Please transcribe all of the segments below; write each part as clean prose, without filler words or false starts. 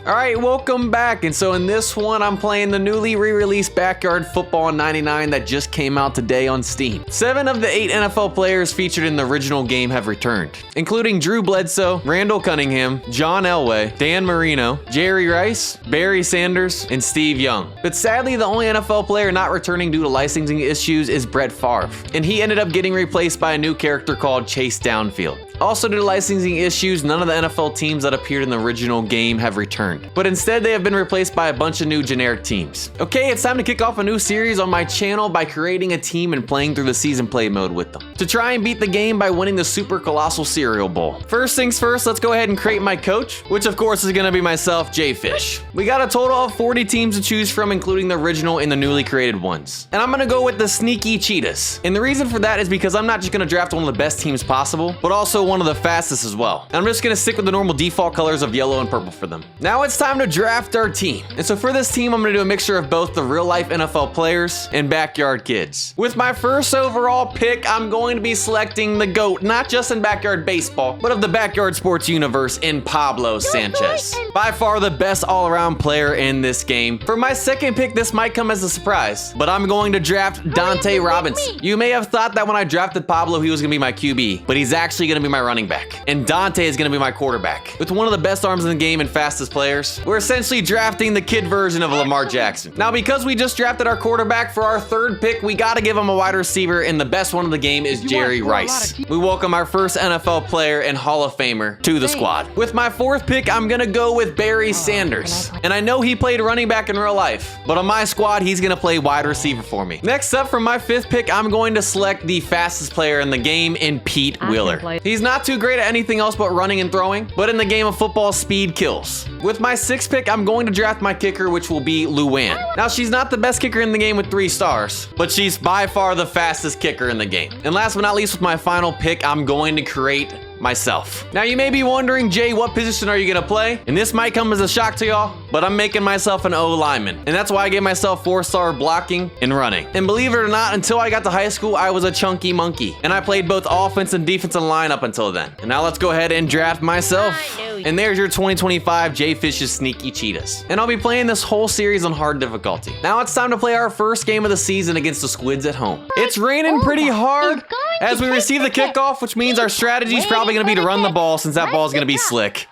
All right, welcome back. And so in this one, I'm playing the newly re-released Backyard Football 99 that just came out today on Steam. 7 of the 8 NFL players featured in the original game have returned, including Drew Bledsoe, Randall Cunningham, John Elway, Dan Marino, Jerry Rice, Barry Sanders, and Steve Young. But sadly, the only NFL player not returning due to licensing issues is Brett Favre, and he ended up getting replaced by a new character called Chase Downfield. Also, due to licensing issues, none of the NFL teams that appeared in the original game have returned, but instead they have been replaced by a bunch of new generic teams. Okay, it's time to kick off a new series on my channel by creating a team and playing through the season play mode with them, to try and beat the game by winning the Super Colossal Cereal Bowl. First things first, let's go ahead and create my coach, which of course is gonna be myself, JayFish. We got a total of 40 teams to choose from, including the original and the newly created ones. And I'm gonna go with the Sneaky Cheetahs. And the reason for that is because I'm not just gonna draft one of the best teams possible, but also one of the fastest as well. And I'm just gonna stick with the normal default colors of yellow and purple for them. Now it's time to draft our team. And so for this team, I'm gonna do a mixture of both the real life NFL players and backyard kids. With my first overall pick, I'm going to be selecting the GOAT, not just in backyard baseball, but of the backyard sports universe in Pablo Sanchez. By far the best all-around player in this game. For my second pick, this might come as a surprise, but I'm going to draft Dante Robinson. You may have thought that when I drafted Pablo, he was gonna be my QB, but he's actually gonna be my running back. And Dante is gonna be my quarterback. With one of the best arms in the game and fastest players, we're essentially drafting the kid version of Lamar Jackson. Now, because we just drafted our quarterback for our third pick, we gotta give him a wide receiver, and the best one of the game is Jerry Rice. We welcome our first NFL player and Hall of Famer to the squad. With my fourth pick, I'm gonna go with Barry Sanders. And I know he played running back in real life, but on my squad, he's gonna play wide receiver for me. Next up, for my fifth pick, I'm going to select the fastest player in the game in Pete Wheeler. He's not too great at anything else but running and throwing, but in the game of football, speed kills. With my sixth pick, I'm going to draft my kicker, which will be Luann. Now, she's not the best kicker in the game with 3 stars, but she's by far the fastest kicker in the game. And last but not least, with my final pick, I'm going to create myself. Now, you may be wondering, Jay, what position are you gonna play? And this might come as a shock to y'all, but I'm making myself an O lineman. And that's why I gave myself 4-star blocking and running. And believe it or not, until I got to high school, I was a chunky monkey. And I played both offense and defensive line up until then. And now let's go ahead and draft myself. And there's your 2025 JayFish's Sneaky Cheetahs. And I'll be playing this whole series on hard difficulty. Now it's time to play our first game of the season against the Squids at home. It's raining pretty hard as we receive the kickoff, which means our strategy is probably gonna be to run the ball, since that ball is gonna be slick.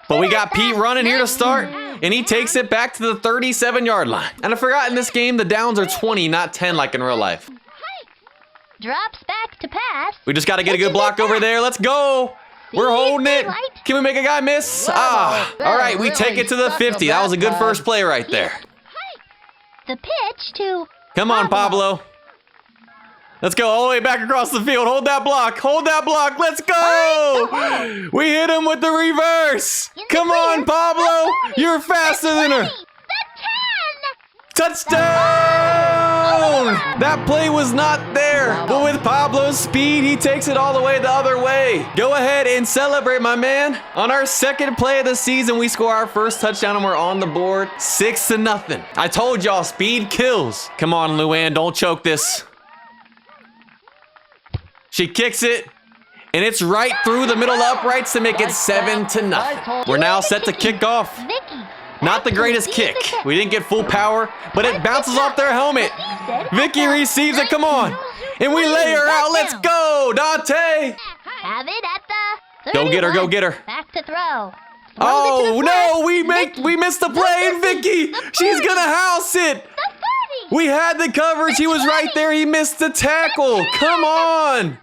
But we got Pete running here to start, and he takes it back to the 37-yard line. And I forgot, in this game, the downs are 20, not 10 like in real life. Drops back to pass. We just gotta get a good block over there. Let's go. We're holding it. Can we make a guy miss? All right, we take it to the 50. That was a good first play right there. The pitch to... Come on, Pablo. Let's go all the way back across the field. Hold that block. Hold that block. Let's go. We hit him with the reverse. Come on, Pablo. You're faster than her. Touchdown! That play was not there, but with Pablo's speed, he takes it all the way the other way. Go ahead and celebrate, my man. On our second play of the season, we score our first touchdown and we're on the board 6-0. I told y'all, speed kills. Come on, Luann, don't choke this. She kicks it, and it's right through the middle uprights to make it 7-0. We're now set to kick off. Not the greatest kick. We didn't get full power, but it bounces off their helmet. Vicky receives it, come on. And we lay her out, let's go, Dante. Have it at the... Go get her, go get her. Back to throw. Oh, no, we missed the play, and Vicky, she's gonna house it. We had the coverage, he was right there, he missed the tackle. Come on.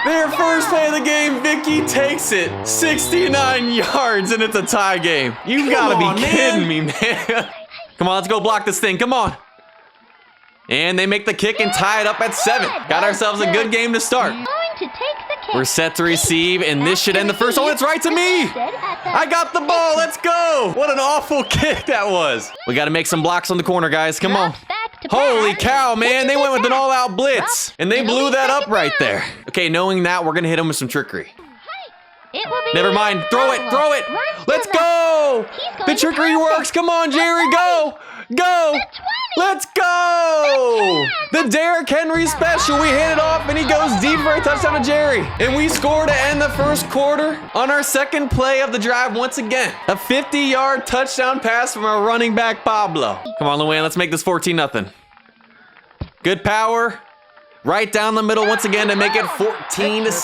Their first play of the game, Vicky takes it 69 yards, and it's a tie game. You gotta be kidding me, man. Come on, let's go block this thing. Come on. And they make the kick and tie it up at 7. Got ourselves a good game to start. We're set to receive, and this should end the first. Oh, it's right to me. I got the ball. Let's go. What an awful kick that was. We got to make some blocks on the corner, guys. Come on. Holy cow, man. They went with an all-out blitz, and they blew that up right there. Okay, knowing that, we're going to hit them with some trickery. Never mind. Throw it. Throw it. Let's go. The trickery works. Come on, Jerry. Go. Go. Let's go! The Derrick Henry special. We hit it off and he goes deep for a touchdown to Jerry. And we score to end the first quarter on our second play of the drive once again. A 50-yard touchdown pass from our running back, Pablo. Come on, Luann, let's make this 14-0. Good power. Right down the middle once again to make it 14-7.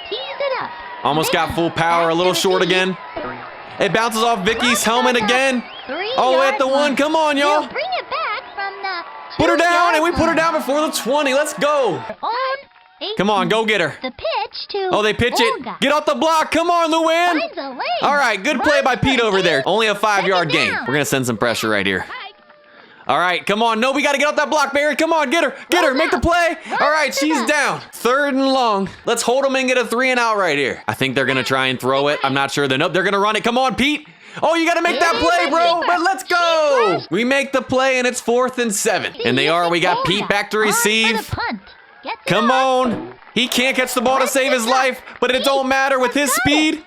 Tease it up. Almost got full power, a little short again. It bounces off Vicky's helmet again. All the way at the 1. Come on, y'all. Bring it back from the Put her down, and we put her down before the 20. Let's go. Come on, go get her. The pitch to Oh, they pitch it. Get off the block. Come on, Luann. Finds a lane. All right, good play by Pete over there. Only a 5-yard gain. down. We're going to send some pressure right here. All right, come on. No, we got to get off that block, Barry. Come on, get her. Get her. Make the play. All right, she's down. 3rd and long. Let's hold them and get a 3-and-out right here. I think they're going to try and throw it. I'm not sure. Nope, they're going to run it. Come on, Pete. Oh, you got to make that play, bro. But let's go. We make the play, and it's 4th and 7. And they are. We got Pete back to receive. Come on. He can't catch the ball to save his life, but it don't matter with his speed.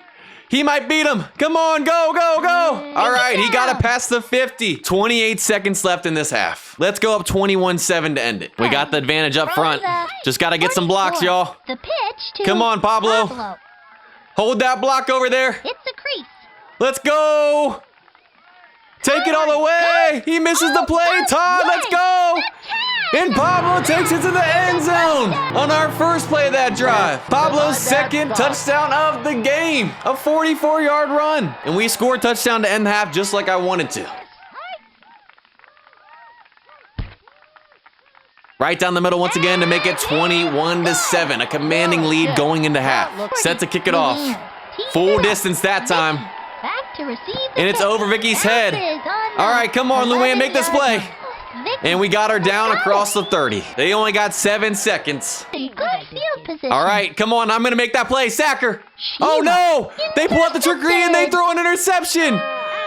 He might beat him. Come on, go, go, go. All right, he got to pass the 50. 28 seconds left in this half. Let's go up 21-7 to end it. We got the advantage up front. Just got to get some blocks, y'all. The pitch to Come on, Pablo. Hold that block over there. It's a crease. Let's go. Take it all the way. He misses the play. Todd, let's go. And Pablo takes it to the end zone on our first play of that drive. Pablo's second touchdown of the game. A 44-yard run. And we score a touchdown to end the half just like I wanted to. Right down the middle once again to make it 21-7. A commanding lead going into half. Set to kick it off. Full distance that time. Back to receive the And it's pitch. over Vicky's head. All right, come on, Luann, make this play. And we got her down across the 30. They only got 7 seconds. Good field position. All right, come on. I'm going to make that play. Sack her. Oh, no. They pull out the trickery and they throw an interception.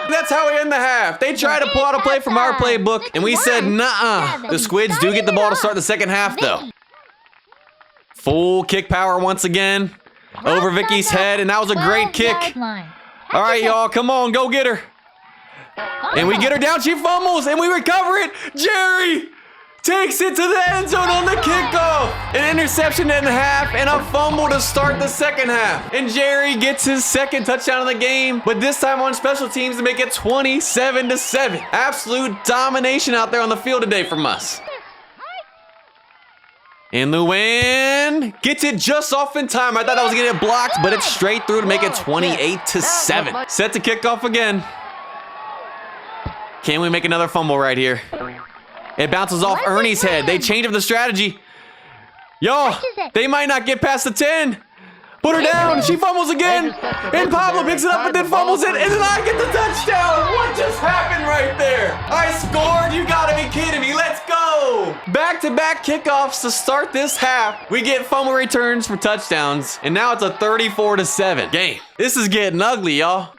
That's how we end the half. They tried to pull out a play from our playbook, and we said, nuh-uh. The Squids do get the ball to start the second half, though. Full kick power once again. Over Vicky's head, and that was a great kick. All right, y'all. Come on. Go get her. And we get her down, she fumbles, and we recover it. Jerry takes it to the end zone on the kickoff. An interception in half and a fumble to start the second half. And Jerry gets his second touchdown of the game, but this time on special teams to make it 27-7. Absolute domination out there on the field today from us. And Luann gets it just off in time. I thought I was going to get blocked, but it's straight through to make it 28-7. Set to kick off again. Can we make another fumble right here? It bounces off Ernie's head. They change up the strategy. Y'all, they might not get past the 10. Put her down. She fumbles again. And Pablo picks it up and then fumbles it. And then I get the touchdown. What just happened right there? I scored. You gotta be kidding me. Let's go. Back-to-back kickoffs to start this half. We get fumble returns for touchdowns. And now it's a 34-7 game. This is getting ugly, y'all.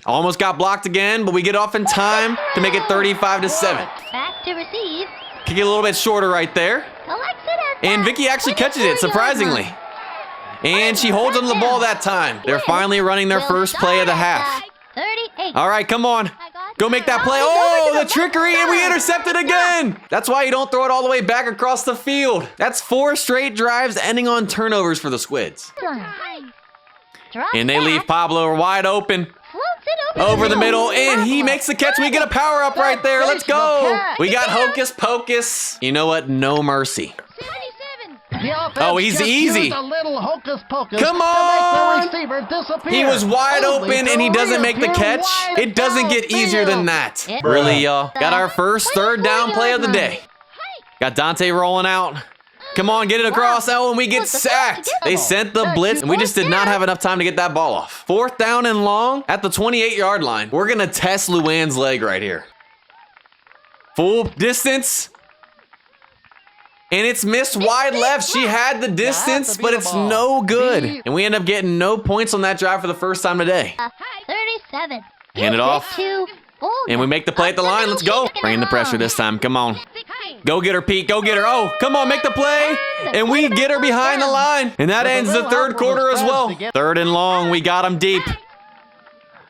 Almost got blocked again, but we get off in time to make it 35-7. Back to receive. Kick it a little bit shorter right there. Collects it at And Vicky actually catches it, surprisingly. And she holds onto the ball that time. They're finally running their first play of the half. 38. All right, come on. Go make that play. Oh, the trickery, and we intercept it again. That's why you don't throw it all the way back across the field. That's 4 straight drives ending on turnovers for the Squids. And they leave Pablo wide open. Over the middle, and he makes the catch. We get a power up right there. Let's go. We got Hocus Pocus. You know what? No mercy. Oh, he's easy. Come on. He was wide open, and he doesn't make the catch. It doesn't get easier than that. Really, y'all? Got our first third down play of the day. Got Dante rolling out. Come on, get it across. Oh, and we get sacked. They sent the blitz, and we just did not have enough time to get that ball off. 4th down and long at the 28-yard line. We're going to test Luann's leg right here. Full distance. And it's missed wide left. She had the distance, but it's no good. And we end up getting no points on that drive for the first time today. 37. Hand it off. And we make the play at the line. Let's go. Bring in the pressure this time. Come on. Go get her, Pete. Go get her. Oh, come on, make the play. And we get her behind the line. And that ends the third quarter as well. 3rd and long. We got him deep.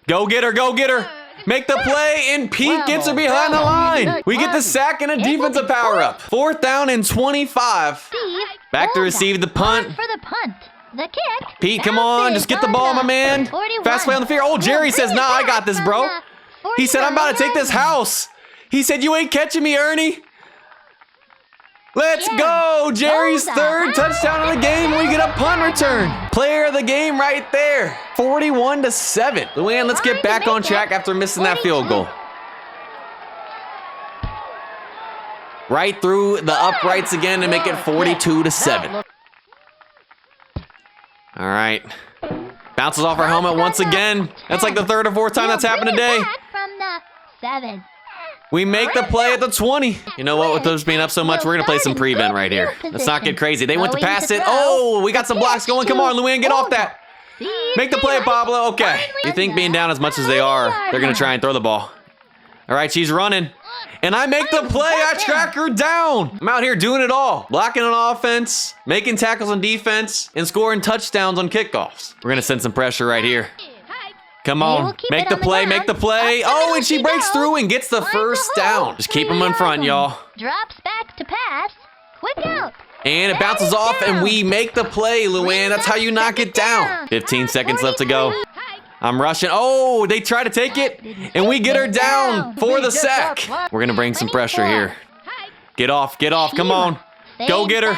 Go get her. Go get her. Make the play, and Pete gets her behind the line. We get the sack and a defensive power-up. 4th down and 25. Steve, Back to hold receive on. the punt. On for the punt. The kick. Pete, come on, just get the ball, my man. 41. Fast play on the field. Oh, Jerry says, nah, I got this, bro. He said, I'm about to take this house. He said, you ain't catching me, Ernie. Let's go. Jerry's 3rd touchdown of the game. We get a punt return. Player of the game right there. 41-7. Luann, let's get back on track after missing that field goal. Right through the uprights again and make it 42-7. All right. Bounces off our helmet once again. That's like the 3rd or 4th time that's happened today. Back from the 7. We make the play at the 20. You know what, with those being up so much, we're going to play some prevent right here. Let's not get crazy. They went to pass it. Oh, we got some blocks going. Come on, Luann, get off that. Make the play, Pablo. Okay. You think being down as much as they are, they're going to try and throw the ball. All right, she's running. And I make the play. I track her down. I'm out here doing it all. Blocking on offense, making tackles on defense, and scoring touchdowns on kickoffs. We're going to send some pressure right here. Come on, make the play, make the play. Oh, and she breaks through and gets the first down. Just keep them in front, y'all. Drops back to pass. Quick out. And it bounces off, and we make the play, Luann. That's how you knock it down. 15 seconds left to go. I'm rushing. Oh, they try to take it, and we get her down for the sack. We're going to bring some pressure here. Get off, come on. Go get her.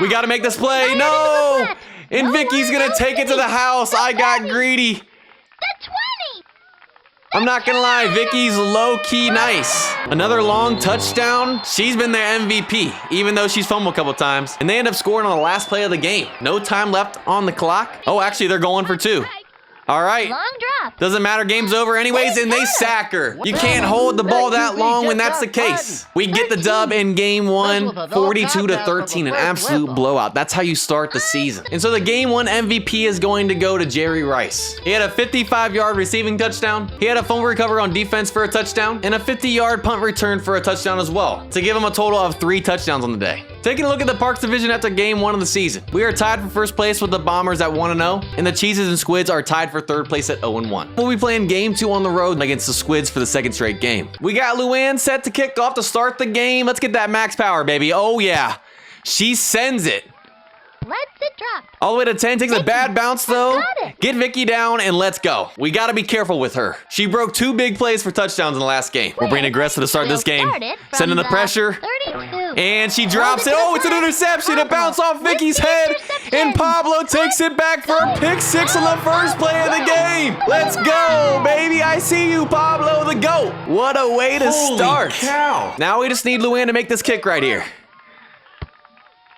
We got to make this play. No. And Vicky's going to take it to the house. I got greedy. The 20. I'm not gonna lie, Vicky's low-key nice. Another long touchdown. She's been their MVP, even though she's fumbled a couple times. And they end up scoring on the last play of the game. No time left on the clock. Oh, actually, they're going for 2. All right. Long drop. Doesn't matter, game's over anyways, and they sack her. You can't hold the ball that long when that's the case. We get the dub in game 1, 42-13, an absolute blowout. That's how you start the season. And so the game 1 MVP is going to go to Jerry Rice. He had a 55-yard receiving touchdown. He had a fumble recovery on defense for a touchdown, and a 50-yard punt return for a touchdown as well, to give him a total of 3 touchdowns on the day. Taking a look at the Parks division after game 1 of the season. We are tied for first place with the Bombers at 1-0, and the Cheeses and Squids are tied for 3rd place at 0-1. We'll be playing game 2 on the road against the Squids for the 2nd straight game. We got Luann set to kick off to start the game. Let's get that max power, baby. Oh yeah, she sends it. Let's it drop. All the way to 10, takes a bad bounce though. Get Vicky down and let's go. We gotta be careful with her. She broke 2 big plays for touchdowns in the last game. We're being aggressive to start this game. Sending the pressure. 32. And she drops it. Oh, it's an interception. It bounced off Vicky's head. And Pablo takes it back for a pick 6 on the first play of the game. Let's go, baby. I see you, Pablo the GOAT. What a way to start. Cow. Now we just need Luann to make this kick right here.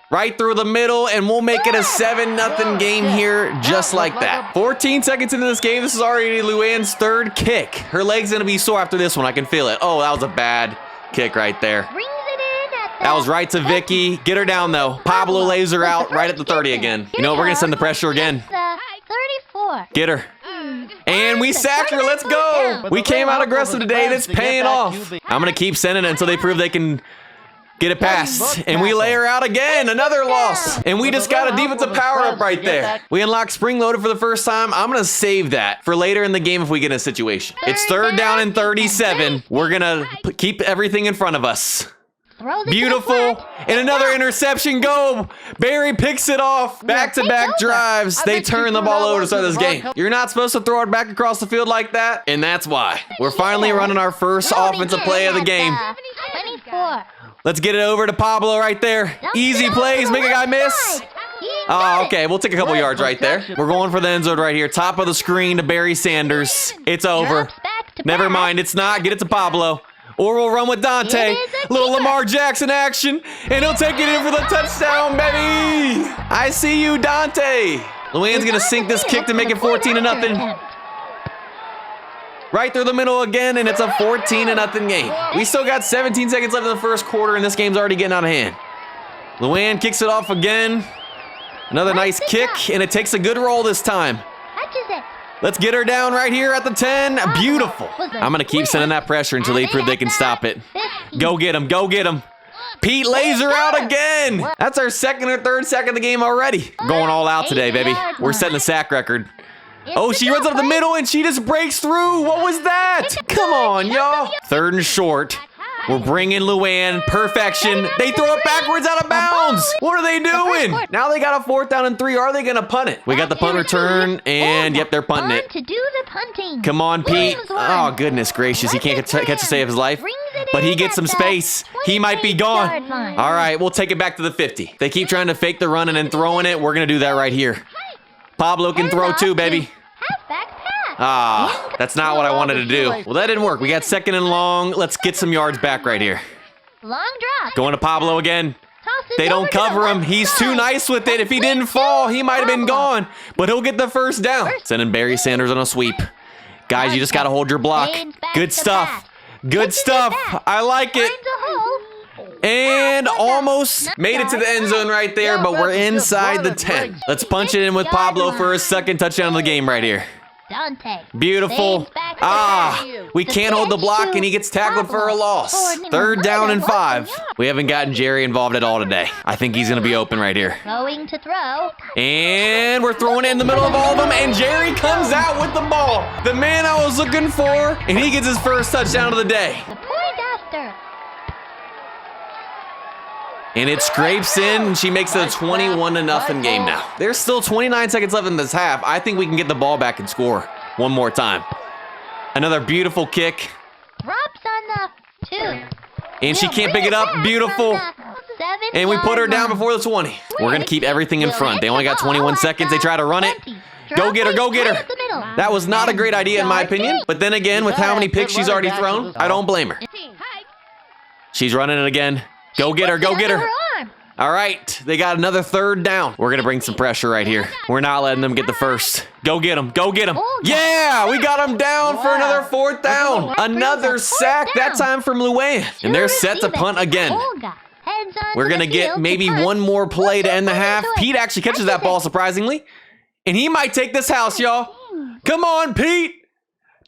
Right through the middle, and we'll make it a 7-0 game here, just like that. 14 seconds into this game, this is already Luann's 3rd kick. Her leg's gonna be sore after this one, I can feel it. Oh, that was a bad kick right there. Brings it in at That was right to Vicky. Get her down though. Pablo lays her out right at the 30 again. You know what, we're gonna send the pressure again. 34. Get her. And we sack her, let's go. We came out aggressive today, and it's paying off. I'm gonna keep sending it until they prove they can get it past, and we lay her out again. Another loss, and we just got a defensive power up right there. We unlocked spring loaded for the first time. I'm gonna save that for later in the game if we get in a situation. It's 3rd down and 37. We're gonna keep everything in front of us. Beautiful, and another interception. Go. Barry picks it off. Back-to-back drives. They turn the ball over to start this game. You're not supposed to throw it back across the field like that, and that's why. We're finally running our first offensive play of the game. 24. Let's get it over to Pablo right there. Easy plays, make a guy miss. Oh, okay, we'll take a couple yards right there. We're going for the end zone right here. Top of the screen to Barry Sanders. It's over. Never mind, it's not. Get it to Pablo. Or we'll run with Dante. Little Lamar Jackson action. And he'll take it in for the touchdown, baby. I see you, Dante. Luann's going to sink this kick to make it 14-0. Right through the middle again, and it's a 14-0 game. We still got 17 seconds left in the first quarter, and this game's already getting out of hand. Luann kicks it off again. Another nice kick, and it takes a good roll this time. Catches it. Let's get her down right here at the 10. Beautiful. I'm going to keep sending that pressure until they prove they can stop it. Go get him. Go get him. Pete lays her out again. That's our 2nd or 3rd sack of the game already. Going all out today, baby. We're setting the sack record. Oh, she runs up the middle and she just breaks through. What was that? Come on, y'all. Third and short. We're bringing Luann. Perfection. They throw it backwards out of bounds. What are they doing? Now they got a 4th down and 3. Are they going to punt it? We got the punt return, and yep, they're punting it. To do the punting. Come on, Pete. Oh, goodness gracious. He can't catch a save his life, but he gets some space. He might be gone. All right, we'll take it back to the 50. They keep trying to fake the run and then throwing it. We're going to do that right here. Pablo can throw too, baby. Halfback pass. Ah, that's not what I wanted to do. Well, that didn't work. We got 2nd and long. Let's get some yards back right here. Long drop. Going to Pablo again. Toss it They don't over to the cover him. left He's side. too nice with it. If he didn't fall, he might have been gone. But he'll get the 1st down. Sending Barry Sanders on a sweep. Guys, you just got to hold your block. Good stuff. Good stuff. I like it. Finds a hole. And almost made it to the end zone right there, but we're inside the 10. Let's punch it in with Pablo for his 2nd touchdown of the game right here. Dante. Beautiful. Saves back to Ah, pass. we can't hold the block and he gets tackled for a loss. 3rd down and 5. We haven't gotten Jerry involved at all today. I think he's going to be open right here. Going to throw. And we're throwing it in the middle of all of them, and Jerry comes out with the ball. The man I was looking for, and he gets his 1st touchdown of the day. The point after. And it scrapes in, and she makes it a 21-0 game now. There's still 29 seconds left in this half. I think we can get the ball back and score one more time. Another beautiful kick. Drops on the 2. And she can't pick it up. Beautiful. And we put her down before the 20. We're going to keep everything in front. They only got 21 seconds. They try to run it. Go get her, go get her. That was not a great idea in my opinion. But then again, with how many picks she's already thrown, I don't blame her. She's running it again. Go get her, go get her. All right, they got another 3rd down. We're going to bring some pressure right here. We're not letting them get the 1st. Go get them, go get them. Yeah, we got them down for another 4th down. Another sack, that time from Luann. And they're set to punt again. We're going to get maybe one more play to end the half. Pete actually catches that ball surprisingly. And he might take this house, y'all. Come on, Pete.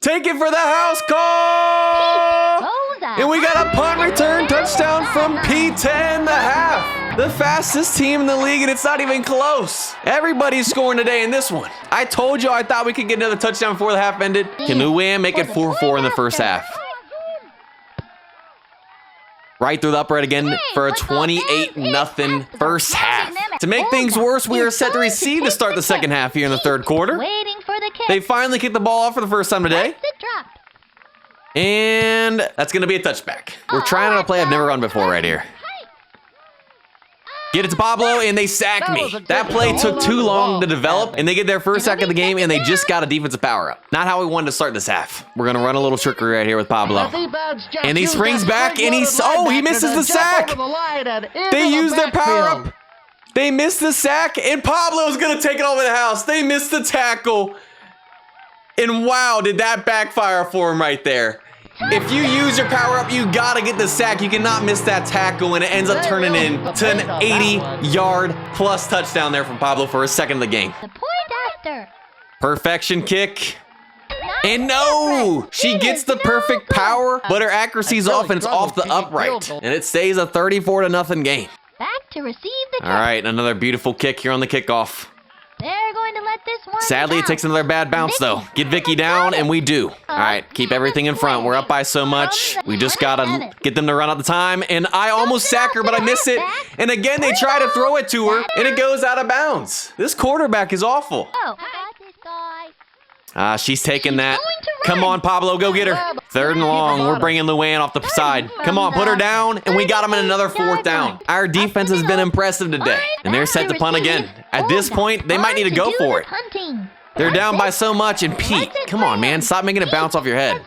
Take it for the house call. And we got a punt return touchdown from Pete to end the half. The fastest team in the league, and it's not even close. Everybody's scoring today in this one. I told you I thought we could get another touchdown before the half ended. Can Luann make it 4-4 in the 1st half? Right through the upright again for a 28-0 1st half. To make things worse, we are set to receive to start the 2nd half here in the 3rd quarter. Waiting for the kick. They finally kicked the ball off for the 1st time today. And that's going to be a touchback. We're trying out a play I've never run before right here. Get it to Pablo, and they sack me. That play took too long to develop, and they get their 1st sack of the game, and they just got a defensive power-up. Not how we wanted to start this half. We're going to run a little trickery right here with Pablo. And he springs back, and he misses the sack. They use their power-up. They missed the sack, and Pablo's going to take it over the house. They missed the tackle. And wow, did that backfire for him right there. If you use your power-up, you gotta get the sack. You cannot miss that tackle, and it ends up turning into an 80-yard plus touchdown there from Pablo for his 2nd of the game. The point after. Perfection kick. And no! She gets the perfect power, but her accuracy's off, and it's off the upright. And it stays a 34-0 game. Back to receive the kick. All right, another beautiful kick here on the kickoff. They're going to let this one Sadly, it down. takes another bad bounce, though. Get Vicky down, and we do. All right, keep everything in front. We're up by so much. We just got to get them to run out the time. And I almost sack her, but I miss it. And again, they try to throw it to her, and it goes out of bounds. This quarterback is awful. Oh, I got this guy. She's taking that. Come on, Pablo, go get her. 3rd and long. We're bringing Luann off the side. Come on, put her down, and we got him in another 4th down. Our defense has been impressive today, and they're set to punt again. At this point, they might need to go for it. They're down by so much, and Pete, come on, man. Stop making it bounce off your head.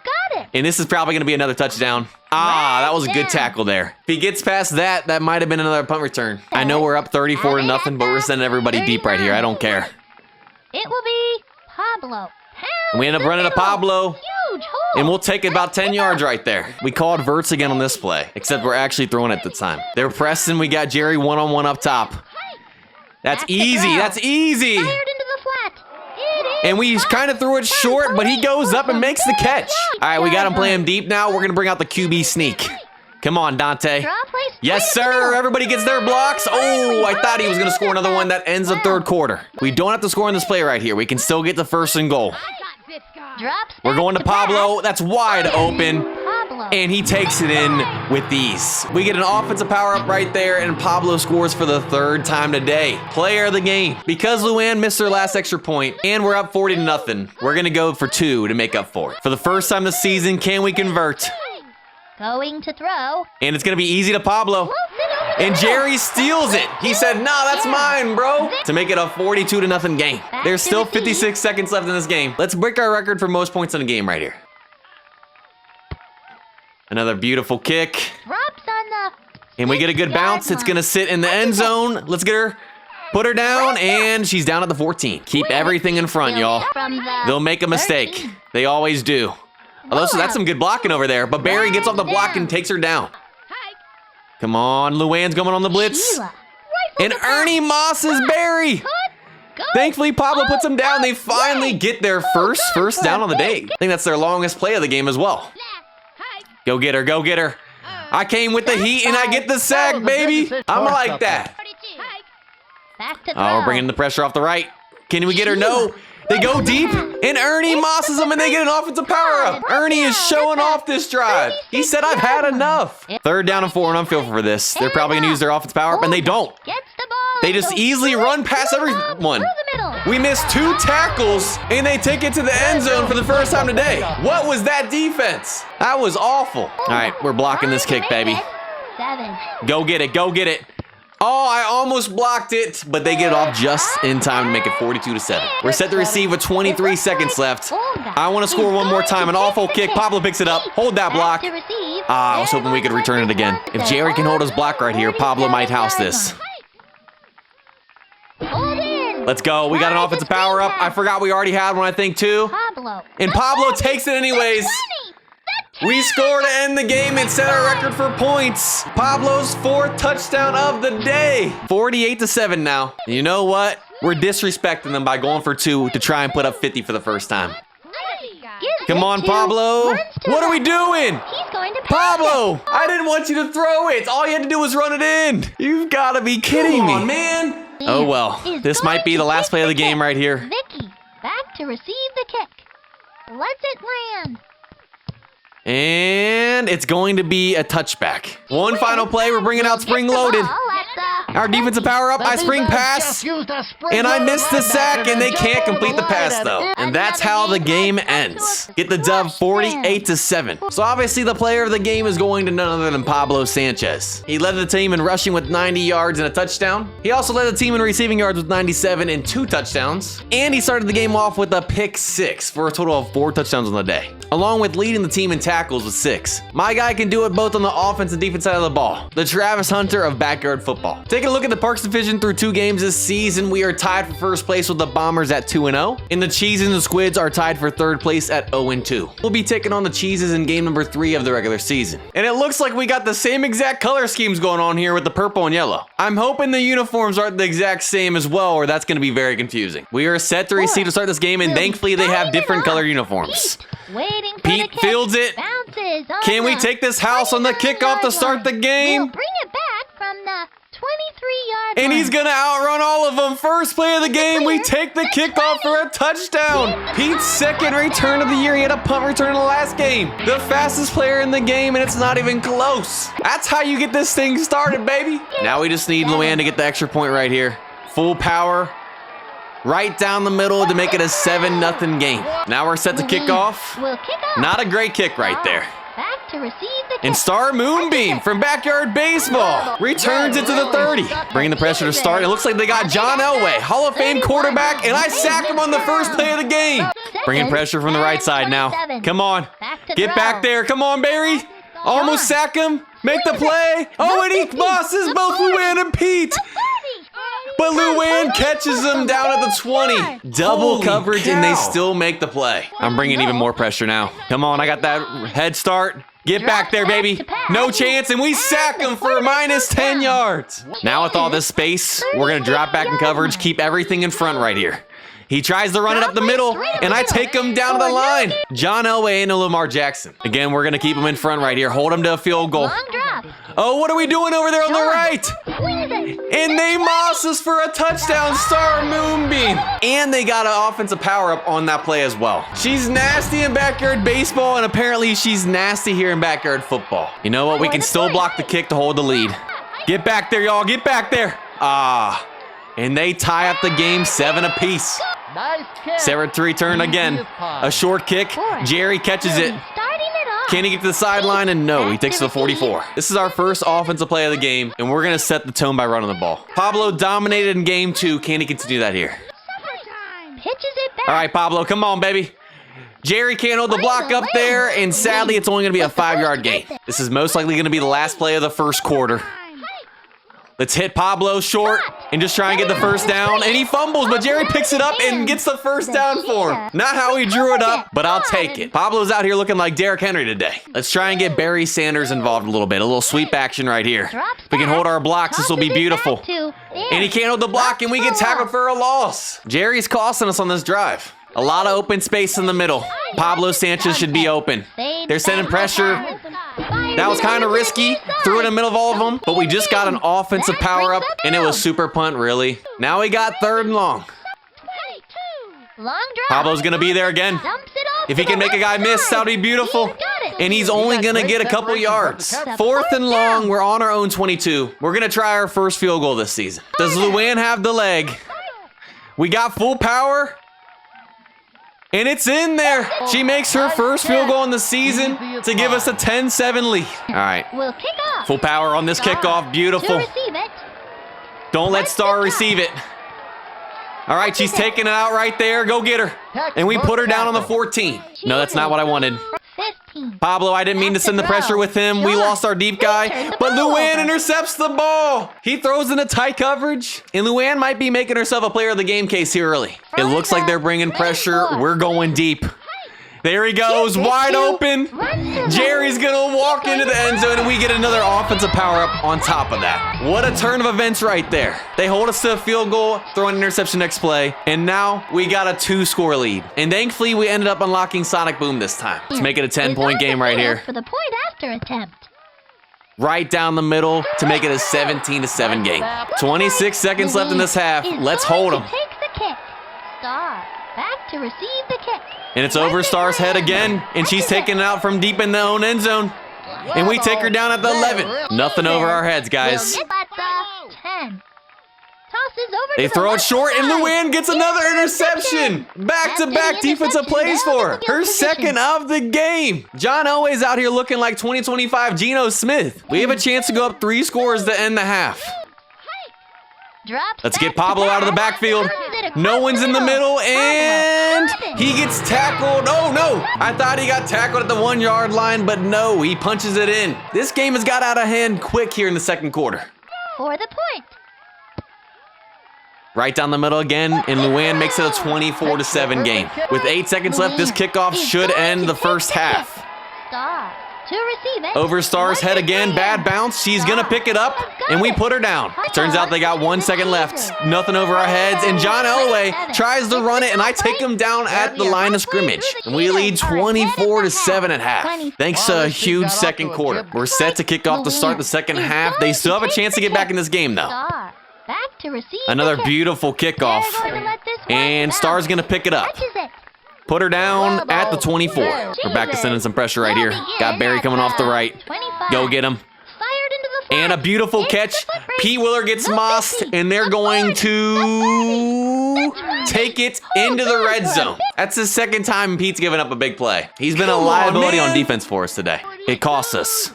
And this is probably going to be another touchdown. Ah, that was a good tackle there. If he gets past that, that might have been another punt return. I know we're up 34-0, but we're sending everybody deep right here. I don't care. It will be Pablo. And we end up running to Pablo. Huge hole. And we'll take about 10 yards right there. We called verts again on this play, except we're actually throwing it at the time. They're pressing. We got Jerry one-on-one up top. That's easy. That's easy. Fired into the flat. And we kind of threw it short, but he goes up and makes the catch. All right, we got him playing deep now. We're going to bring out the QB sneak. Come on, Dante. Draw play Yes, sir. Everybody gets their blocks. Oh, I thought he was going to score another one that ends the third quarter. We don't have to score in this play right here. We can still get the first and goal. Drops We're going to Pablo. That's wide open. Pablo. And he takes it in with ease. We get an offensive power-up right there, and Pablo scores for the third time today. Player of the game. Because Luann missed her last extra point, and we're up 40-0, we're going to go for 2 to make up for it. For the first time this season, can we convert? Going to throw. And it's going to be easy to Pablo. And Jerry steals it. He said, nah, that's mine, bro. To make it a 42-0 game. There's still 56 seconds left in this game. Let's break our record for most points in a game right here. Another beautiful kick. Drops on the... And we get a good bounce. It's going to sit in the end zone. Let's get her. Put her down, and she's down at the 14. Keep everything in front, y'all. They'll make a mistake. They always do. Although, so that's some good blocking over there. But Barry gets off the block and takes her down. Come on, Luann's going on the blitz. And Ernie Moss's Barry. Thankfully, Pablo puts him down. They finally get their first down on the day. I think that's their longest play of the game as well. Go get her, go get her. I came with the heat and I get the sack, baby. I'm like that. Oh, we're bringing the pressure off the right. Can we get her? No. They go deep, and Ernie mosses them, and they get an offensive power-up. Ernie is showing off this drive. He said, I've had enough. 3rd down and 4, and I'm feeling for this. They're probably going to use their offensive power-up, and they don't. They just easily run past everyone. We missed 2 tackles, and they take it to the end zone for the first time today. What was that defense? That was awful. All right, we're blocking this kick, baby. 7. Go get it, go get it. Oh, I almost blocked it, but they get it off just in time to make it 42-7. We're set to receive with 23 seconds left. I want to score one more time. An awful kick. Pablo picks it up. Hold that block. I was hoping we could return it again. If Jerry can hold his block right here, Pablo might house this. Let's go. We got an offensive power-up. I forgot we already had one, I think, too. And Pablo takes it anyways. We score to end the game and set our record for points. Pablo's 4th touchdown of the day. 48-7 now. And you know what? We're disrespecting them by going for 2 to try and put up 50 for the first time. Come on, Pablo. What are we doing? Pablo, I didn't want you to throw it. All you had to do was run it in. You've got to be kidding me. Come on, man. Oh, well. This might be the last play of the game right here. Vicky, back to receive the kick. Lets it land. And it's going to be a touchback. One final play. We're bringing out spring loaded. Our defensive power up. I spring pass. And I missed the sack, and they can't complete the pass, though. And that's how the game ends. Get the dub 48-7. So obviously the player of the game is going to none other than Pablo Sanchez. He led the team in rushing with 90 yards and a touchdown. He also led the team in receiving yards with 97 and 2 touchdowns. And he started the game off with a pick 6 for a total of 4 touchdowns on the day, along with leading the team in tackles with 6. My guy can do it both on the offense and defense side of the ball. The Travis Hunter of backyard football. Taking a look at the Parks division through 2 games this season, we are tied for first place with the Bombers at 2-0. And the Cheeses and the Squids are tied for 3rd place at 0-2. We'll be taking on the Cheeses in game number 3 of the regular season. And it looks like we got the same exact color schemes going on here with the purple and yellow. I'm hoping the uniforms aren't the exact same as well, or that's going to be very confusing. We are set to receive to start this game, and thankfully they have different color uniforms. Pete fields it. Can we take this house on the kickoff to start the game? We'll bring it back from the 23-yard line. And he's going to outrun all of them. First play of the game, we take the kickoff for a touchdown. Pete's 2nd return of the year. He had a punt return in the last game. The fastest player in the game, and it's not even close. That's how you get this thing started, baby. Now we just need Luann to get the extra point right here. Full power. Right down the middle to make it a 7-0 game. Now we're set to kick off. Not a great kick right there. Back to receive the kick. And Star Moonbeam from Backyard Baseball returns it to the 30. Bringing the pressure to start. It looks like they got John Elway, Hall of Fame quarterback, and I sack him on the first play of the game. Bringing pressure from the right side now. Come on. Get back there. Come on, Barry. Almost sack him. Make the play. Oh, and he bosses both Luann and Pete. But Luann catches them down at the 20. Double coverage, and they still make the play. I'm bringing even more pressure now. Come on, I got that head start. Get back there, baby. No chance, and we sack them for minus 10 yards. Now with all this space, we're going to drop back in coverage, keep everything in front right here. He tries to run it up the middle, and I take him down to the line. John Elway and Lamar Jackson. Again, we're going to keep him in front right here. Hold him to a field goal. Long drop. Oh, what are we doing over there on the right? And they moss us for a touchdown, Star Moonbeam. And they got an offensive power-up on that play as well. She's nasty in backyard baseball, and apparently she's nasty here in backyard football. You know what? We can still block the kick to hold the lead. Get back there, y'all. Get back there. And they tie up the game 7 apiece. Nice kick. Sarah to return again. A short kick. Jerry catches it. Can he get to the sideline? And no, he takes the 44. This is our first offensive play of the game, and we're going to set the tone by running the ball. Pablo dominated in game 2. Can he continue that here? Pitches it back. All right, Pablo, come on, baby. Jerry can't hold the block up there, and sadly, it's only going to be a 5-yard gain. This is most likely going to be the last play of the first quarter. Let's hit Pablo short and just try and get the first down. And he fumbles, but Jerry picks it up and gets the first down for him. Not how he drew it up, but I'll take it. Pablo's out here looking like Derrick Henry today. Let's try and get Barry Sanders involved a little bit. A little sweep action right here. If we can hold our blocks, this will be beautiful. And he can't hold the block, and we get tackled for a loss. Jerry's costing us on this drive. A lot of open space in the middle. Pablo Sanchez should be open. They're sending pressure. That was kind of risky. Threw it in the middle of all of them, but we just got an offensive power-up, and it was super punt, really. Now we got 3rd and long. Pablo's going to be there again. If he can make a guy miss, that would be beautiful. And he's only going to get a couple yards. 4th and long. We're on our own 22. We're going to try our first field goal this season. Does Luann have the leg? We got full power. And it's in there. She makes her first field goal in the season to give us a 10-7 lead. All right. We'll kick off. Full power on this kickoff. Beautiful. Don't let Star receive it. All right, she's taking it out right there. Go get her. And we put her down on the 14. No, that's not what I wanted. 15. Pablo, I didn't mean to send the pressure with him. We lost our deep guy, but Luann intercepts the ball. He throws in a tight coverage, and Luann might be making herself a player of the game case here early. It looks like they're bringing pressure. We're going deep. There he goes, wide open. Jerry's gonna walk into the end zone, and we get another offensive power-up on top of that. What a turn of events right there. They hold us to a field goal, throw an interception next play, and now we got a 2-score lead. And thankfully, we ended up unlocking Sonic Boom this time. Let's make it a 10-point game right here. For the point after attempt. Right down the middle to make it a 17-7 game. 26 seconds left in this half. Let's hold them. Take the kick. Star back to receive the kick. And it's over Star's head again, and she's taking it out from deep in the own end zone. And we take her down at the 11. Nothing over our heads, guys. 10. Tosses over They to throw the it left short, and side. Luann gets another interception. Back-to-back defensive plays for her. Her second of the game. John Elway's out here looking like 2025 Geno Smith. We have a chance to go up 3 scores to end the half. Drops Let's back get Pablo to out of the pass. backfield. Runs it across No one's in the middle, and Pablo. he gets tackled. Oh, no. I thought he got tackled at the 1-yard line, but no, he punches it in. This game has got out of hand quick here in the second quarter. For the point. Right down the middle again, and Luann makes it a 24-7 game. With 8 seconds left, this kickoff should end the first half. Star to receive it. Over Star's head again, bad bounce. She's gonna pick it up, and we put her down. Turns out they got 1 second left. Nothing over our heads, and John Elway tries to run it, and I take him down at the line of scrimmage. And we lead 24-7 at half. Thanks to a huge second quarter. We're set to kick off to start the second half. They still have a chance to get back in this game, though. Star back to receive Another the kick. beautiful kickoff, They're going to let this one and down. Star's gonna pick it up. Catches it. Put her down at the 24. We're back to sending some pressure right here. Got Barry coming off the right. 25. Go get him. Fired into the flat. And a beautiful Into catch. the foot race. Pete Willer gets The mossed, 50. and they're The going 40. to take it into the red zone. That's the second time Pete's given up a big play. He's been a liability on defense for us today. It costs us.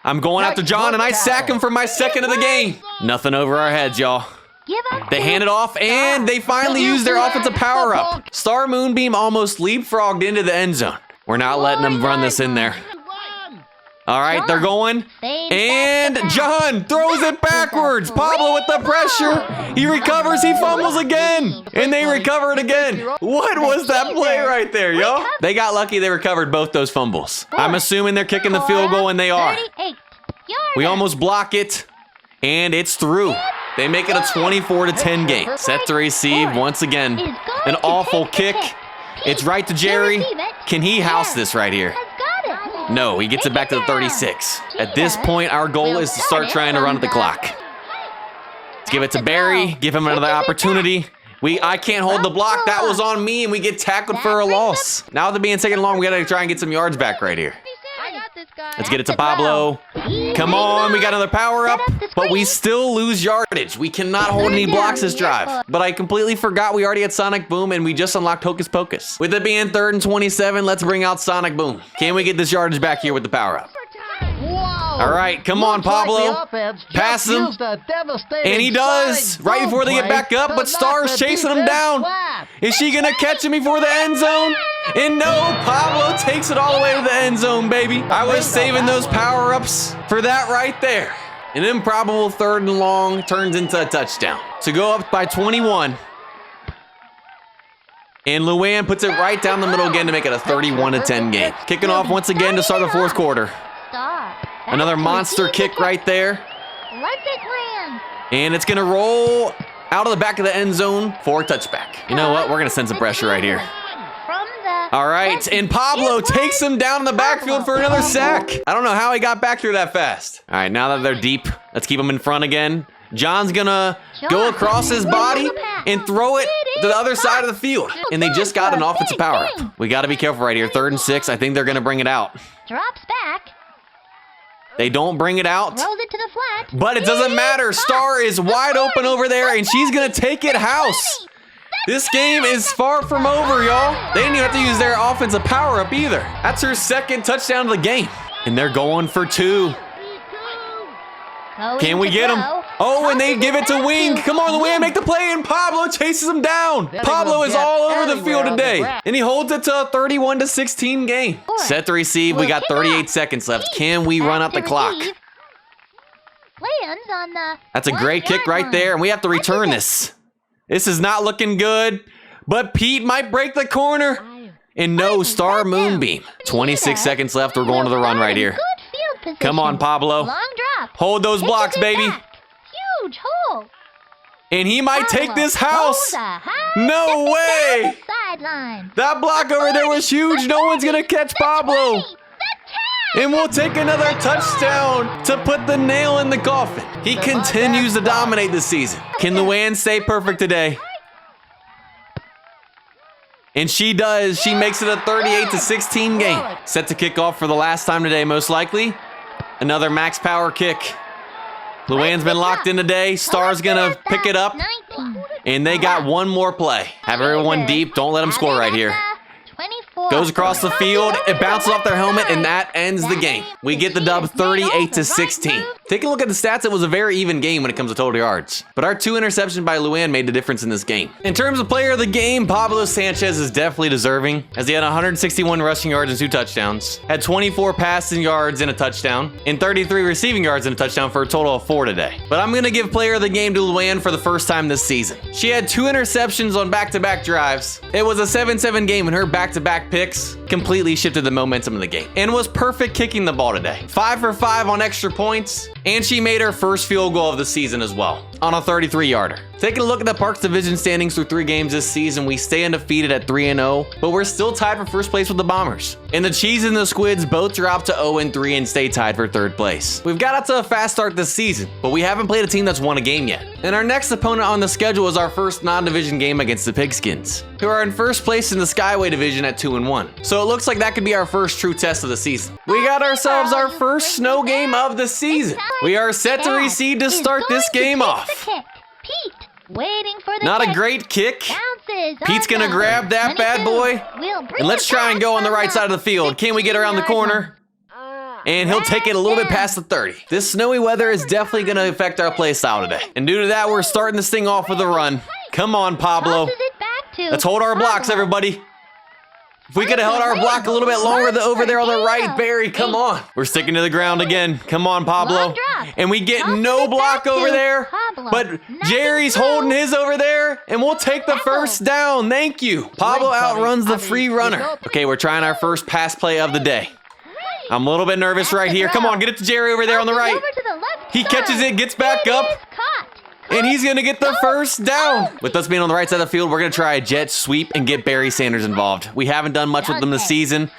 I'm going after John, and I sack him for my second of the game. Nothing over our heads, y'all. Give up. They hand it off, and they finally use their offensive power-up. Star Moonbeam almost leapfrogged into the end zone. We're not letting them run this in there. All right, they're going. And John throws it backwards. Pablo with the pressure. He recovers, he fumbles again. And they recover it again. What was that play right there, y'all? They got lucky they recovered both those fumbles. I'm assuming they're kicking the field goal, and they are. 38. We almost block it, and it's through. They make it a 24-10 game. Set to receive once again. An awful kick. It's right to Jerry. Can he house this right here? No, he gets it back to the 36. At this point, our goal is to start trying to run at the clock. Let's give it to Barry. Give him another opportunity. I can't hold the block. That was on me, and we get tackled for a loss. Now with it being second and long, we gotta try and get some yards back right here. Let's get it to Pablo. Come on, we got another power up, but we still lose yardage. We cannot hold any blocks this drive. But I completely forgot we already had Sonic Boom, and we just unlocked Hocus Pocus. With it being 3rd and 27, let's bring out Sonic Boom. Can we get this yardage back here with the power up? All right, come on, Pablo. Pass him. And he does, right before they get back up, but Star's chasing him down. Is she gonna catch him before the end zone? And no, Pablo takes it all the way to the end zone, baby. I was saving those power-ups for that right there. An improbable 3rd and long turns into a touchdown. To go up by 21. And Luann puts it right down the middle again to make it a 31-10 game. Kicking off once again to start the 4th quarter. Another monster kick right there. And it's going to roll out of the back of the end zone for a touchback. You know what? We're going to send some pressure right here. All right, and Pablo takes him down in the backfield for another sack. I don't know how he got back there that fast. All right, now that they're deep, let's keep them in front again. John's gonna go across his body and throw it to the other side of the field. And they just got an offensive power up. We gotta be careful right here. 3rd and 6, I think they're gonna bring it out. Drops back. They don't bring it out. Rolls it to the flat. But it doesn't matter. Star is wide open over there, and she's gonna take it house. This game is far from over, y'all. They didn't even have to use their offensive power up either. That's her 2nd touchdown of the game. And they're going for 2. Can we get him? Oh, and they give it to Wing. Come on, Luann, make the play, and Pablo chases him down. Pablo is all over the field today. And he holds it to a 31-16 game. Set to receive. We got 38 seconds left. Can we run up the clock? That's a great kick right there, and we have to return this. This is not looking good, but Pete might break the corner. And no, Star Moonbeam. 26 seconds left. We're going to the run right here. Come on, Pablo. Hold those blocks, baby. Huge hole. And he might take this house. No way. That block over there was huge. No one's going to catch Pablo. And we'll take another touchdown to put the nail in the coffin. He continues to dominate this season. Can Luann stay perfect today? And she does. She makes it a 38-16 game. Set to kick off for the last time today, most likely. Another max power kick. Luann's been locked in today. Star's gonna pick it up. And they got one more play. Have everyone deep. Don't let them score right here. Goes across the field, it bounces off their helmet, and that ends the game. We get the dub 38-16. Taking a look at the stats, it was a very even game when it comes to total yards. But our 2 interceptions by Luann made the difference in this game. In terms of player of the game, Pablo Sanchez is definitely deserving, as he had 161 rushing yards and 2 touchdowns, had 24 passing yards and a touchdown, and 33 receiving yards and a touchdown for a total of 4 today. But I'm gonna give player of the game to Luann for the first time this season. She had 2 interceptions on back-to-back drives. It was a 7-7 game, and her back-to-back picks completely shifted the momentum of the game and was perfect kicking the ball today. 5 for 5 on extra points, and she made her first field goal of the season as well on a 33-yarder. Taking a look at the Parks Division standings through 3 games this season, we stay undefeated at 3-0, but we're still tied for first place with the Bombers. And the Cheese and the Squids both dropped to 0-3 and stay tied for 3rd place. We've got out to a fast start this season, but we haven't played a team that's won a game yet. And our next opponent on the schedule is our first non-division game against the Pigskins, who are in first place in the Skyway Division at 2-1. So it looks like that could be our first true test of the season. We got ourselves our first snow game of the season. We are set to receive to start this game off. Pete, waiting for the Not kick. A great kick. Bounces Pete's gonna grab that bad boy. And let's try and go on the right side of the field. Can we get around the corner? And he'll take it a little bit past the 30. This snowy weather is definitely gonna affect our play style today. And due to that, we're starting this thing off with a run. Come on, Pablo. Let's hold our blocks, everybody. If we could have held our block a little bit longer over there on the right, Barry, come on. We're sticking to the ground again. Come on, Pablo. And we get no block over there, but Jerry's holding his over there, and we'll take the first down. Thank you. Pablo outruns the free runner. Okay, we're trying our first pass play of the day. I'm a little bit nervous right here. Come on, get it to Jerry over there on the right. He catches it, gets back up, And he's going to get the first down. With us being on the right side of the field, we're going to try a jet sweep and get Barry Sanders involved. We haven't done much with them this season.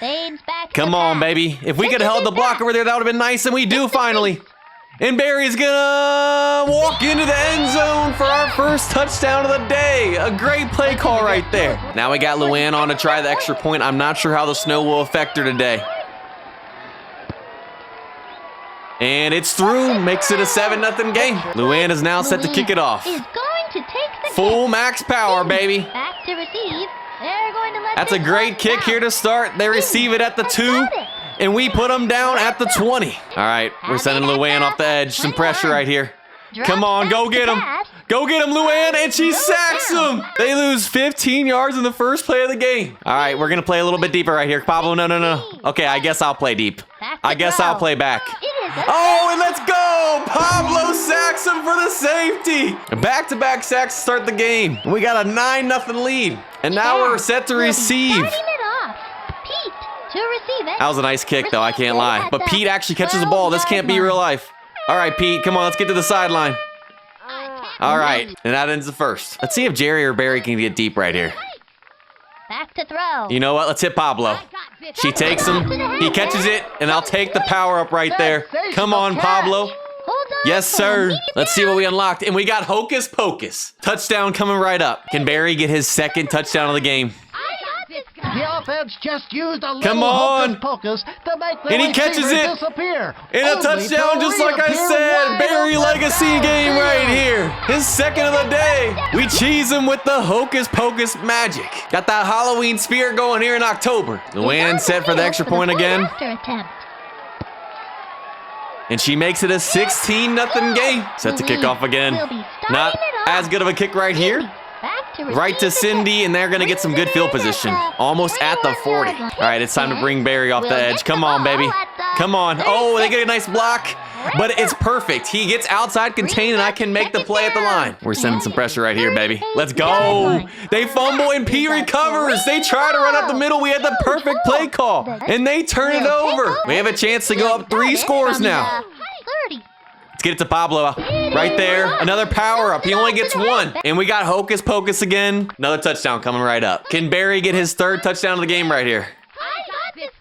Come on, baby. If we could have held the block over there, that would have been nice, and we do finally. And Barry's gonna walk into the end zone for our first touchdown of the day. A great play call right there. Now we got Luann on to try the extra point. I'm not sure how the snow will affect her today. And it's through, makes it a 7-0 game. Luann is now set to kick it off. Full max power, baby. Back to receive. They're going to let That's a great kick here to start. They receive it at the 2. And we put them down at the 20. All right, we're sending Luann off the edge. Some pressure right here. Come on, go get him. Go get him, Luann, and she sacks him. They lose 15 yards in the first play of the game. All right, we're going to play a little bit deeper right here. Pablo, no. Okay, I guess I'll play deep. I guess I'll play back. Oh, and let's go. Pablo sacks him for the safety. Back-to-back sacks to start the game. We got a 9-0 lead. And now we're set to receive. That was a nice kick, though, I can't lie. But Pete actually catches the ball. This can't be real life. All right, Pete, come on, let's get to the sideline. All right, and that ends the first. Let's see if Jerry or Barry can get deep right here. Back to throw. You know what? Let's hit Pablo. She takes him. He catches it, and I'll take the power up right there. Come on, Pablo. Yes, sir. Let's see what we unlocked. And we got Hocus Pocus. Touchdown coming right up. Can Barry get his second touchdown of the game? The offense just used a Come little on. hocus pocus to make the And he catches receiver it. disappear. And a touchdown, just like I said. Barry legacy game right here. His second of the day. We cheese him with the Hocus Pocus magic. Got that Halloween spirit going here in October. Luann set for the extra point again. And she makes it a 16-0 game. Set to kick off again. Not as good of a kick right here. Right to Cindy, and they're going to get some good field position. Almost at the 40. All right, it's time to bring Barry off the edge. Come on, baby. Come on. Oh, they get a nice block, but it's perfect. He gets outside contained, and I can make the play at the line. We're sending some pressure right here, baby. Let's go. They fumble, and Pete recovers. They try to run up the middle. We had the perfect play call, and they turn it over. We have a chance to go up 3 scores now. Let's get it to Pablo. Right there. Another power up. He only gets 1. And we got Hocus Pocus again. Another touchdown coming right up. Can Barry get his 3rd touchdown of the game right here?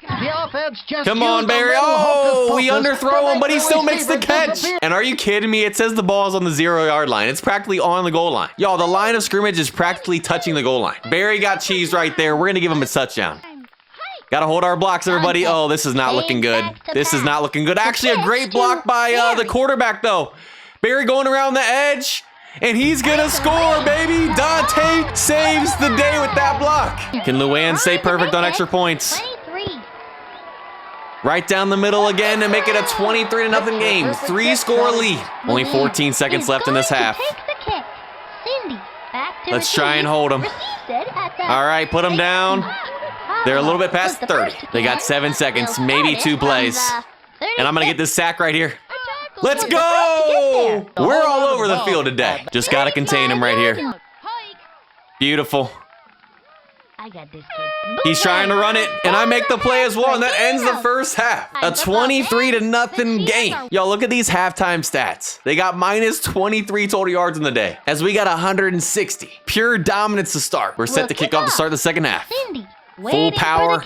The offense just Come on, Barry. Oh, we underthrow him, but he still makes the catch. And are you kidding me? It says the ball is on the 0-yard line. It's practically on the goal line. Y'all, the line of scrimmage is practically touching the goal line. Barry got cheese right there. We're going to give him a touchdown. Gotta hold our blocks, everybody. Oh, this is not looking good. This is not looking good. Actually, a great block by the quarterback, though. Barry going around the edge, and he's gonna score, baby. Dante saves the day with that block. Can Luann stay perfect on extra points? Right down the middle again and make it a 23-0 game. 3-score lead. Only 14 seconds left in this half. Let's try and hold him. All right, put him down. They're a little bit past 30. They got 7 seconds, maybe 2 plays. And I'm going to get this sack right here. Let's go! We're all over the field today. Just got to contain him right here. Beautiful. He's trying to run it, and I make the play as well, and that ends the first half. A 23-0 game. Y'all, look at these halftime stats. They got minus 23 total yards in the day, as we got 160. Pure dominance to start. We're set to kick off to start the second half. Full power.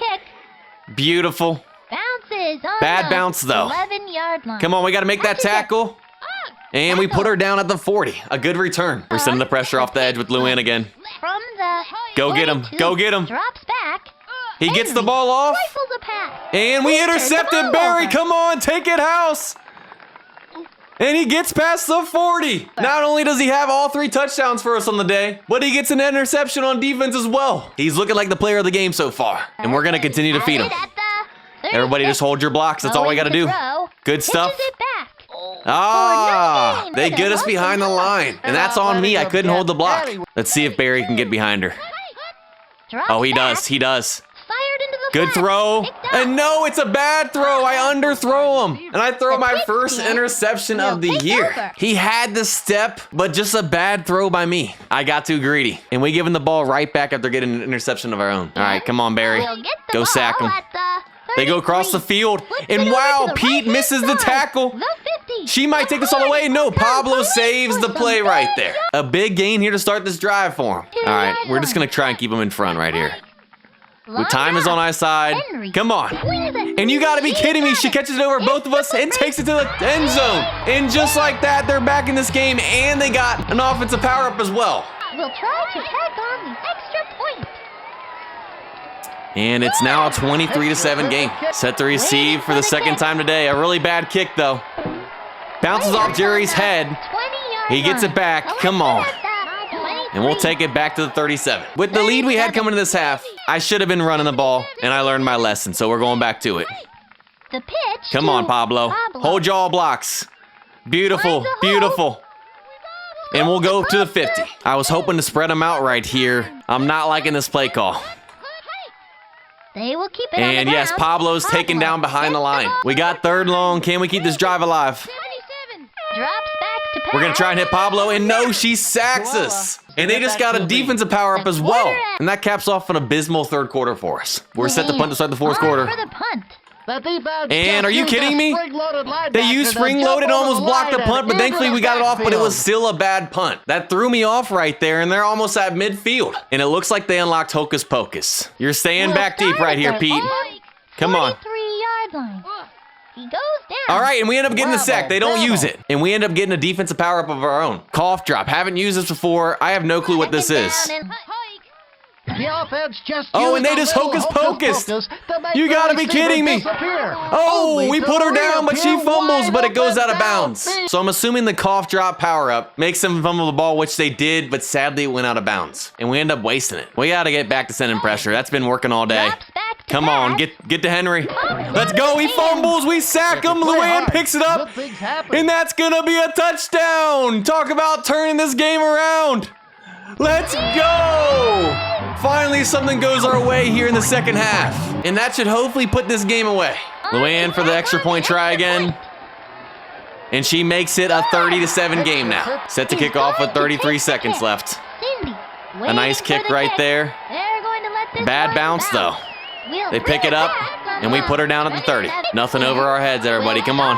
Beautiful. Bad bounce, though. Come on, we got to make that tackle. And we put her down at the 40. A good return. We're sending the pressure off the edge with Luann again. Go get him. Go get him. He gets the ball off. And we intercepted Barry. Come on, take it, house. And he gets past the 40. Not only does he have all 3 touchdowns for us on the day, but he gets an interception on defense as well. He's looking like the player of the game so far. And we're going to continue to feed him. Everybody just hold your blocks. That's all we got to do. Good stuff. Ah, they get us behind the line. And that's on me. I couldn't hold the block. Let's see if Barry can get behind her. Oh, he does. He does. Good throw. And no, it's a bad throw. I underthrow him. And I throw my first interception of the year. He had the step, but just a bad throw by me. I got too greedy. And we give him the ball right back after getting an interception of our own. All right, come on, Barry. Go sack him. They go across the field. And wow, Pete misses the tackle. She might take this all the way. No, Pablo saves the play right there. A big gain here to start this drive for him. All right, we're just going to try and keep him in front right here. With time is on our side. Come on. And you got to be kidding me. She catches it over both of us and takes it to the end zone. And just like that, they're back in this game, and they got an offensive power-up as well. We'll try to tag on the extra point. And it's now a 23-7 game. Set to receive for the second time today. A really bad kick, though. Bounces off Jerry's head. He gets it back. Come on. And we'll take it back to the 37. With the lead we had coming to this half, I should have been running the ball, and I learned my lesson, so we're going back to it. The pitch. Come on, Pablo. Hold your all blocks. Beautiful, beautiful. And we'll go to the 50. I was hoping to spread them out right here. I'm not liking this play call. They will keep it And on the yes, ground. Pablo's taken down behind the line. We got third long. Can we keep this drive alive? 27. Drops back to pass. We're going to try and hit Pablo, and no, she sacks us. And they just got a defensive power-up as well. And that caps off an abysmal third quarter for us. We're set to punt to start the fourth quarter. For the punt. The defense And are you just kidding me? used a spring-loaded linebacker They used to spring-loaded and jump over almost blocked the line punt, but and thankfully into we the got it off, but it was backfield. still a bad punt. That threw me off right there, and they're almost at midfield. And it looks like they unlocked Hocus Pocus. You're staying back deep right here, Pete. Come on. 43-yard line. He goes down. All right, and we end up getting the sack. They don't Bravo. use it. And we end up getting a defensive power-up of our own. Cough drop. Haven't used this before. I have no clue what this is. Second down and- The offense just Oh, used and they a just little hocus pocus. to make You the gotta be receiver kidding me. disappear. Oh, Only we to put her down, but she reappear fumbles, wide but it goes out of open bounds. downfield. So I'm assuming the cough drop power-up makes them fumble the ball, which they did, but sadly it went out of bounds. And we end up wasting it. We gotta get back to sending pressure. That's been working all day. Drops back to Come on, pass. get to Henry. Let's go, he fumbles, we sack him, Luann picks it up, Good things happen. and that's gonna be a touchdown. Talk about turning this game around. Let's go! Finally, something goes our way here in the second half. And that should hopefully put this game away. Luann for the extra point try again. And she makes it a 30-7 game now. Set to kick off with 33 seconds left. Cindy, A nice waiting for kick the right kick. there. They're going to let this Bad one bounce though. We'll They pick bring it up, back and we put her down at the 30. Nothing over our heads, everybody. Come on.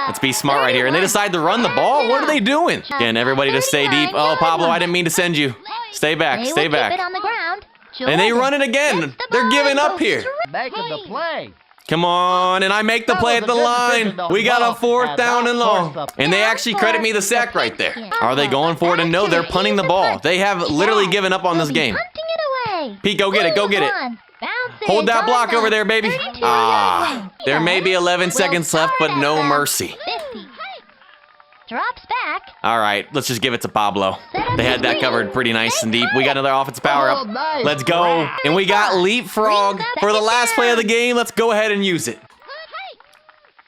Let's be smart right here. And they decide to run the ball? What are they doing? Again, everybody just stay deep. Oh, Pablo, I didn't mean to send you. Stay back, They stay will keep it back. on the ground. And they run it again. Gets the They're ball giving and up goes here. straight. Making the play. Come on, and I make the That play was at the a good line. decision, though. We got a Well, fourth and down that and long. forced And they actually credit me the sack right there. Are they going for it? And no, they're punting the ball. They have literally given up on this game. Punting it away. Pete, go get it, go get it. Bounces Hold that on block the over there, baby. 32-yard Ah, line. there may be 11 seconds left, but start no at the mercy. 50. Drops back. All right, let's just give it to Pablo. They had that covered pretty nice and deep. We got another offensive power Oh, up. nice Let's go. And we got leapfrog for the last play of the game. Let's go ahead and use it.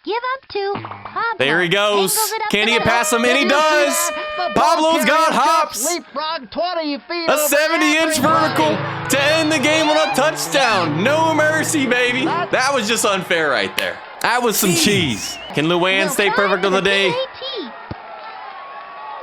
Give up to Pablo. There he goes. Angles it up Can the he get middle. past him? And he does. The ball Pablo's got carrier hops. just leapfrog 20 feet A over 70-inch every vertical line. to end the game on a touchdown. No mercy, baby. That was just unfair right there. That was some cheese. Can Luann stay perfect on the day? PAT.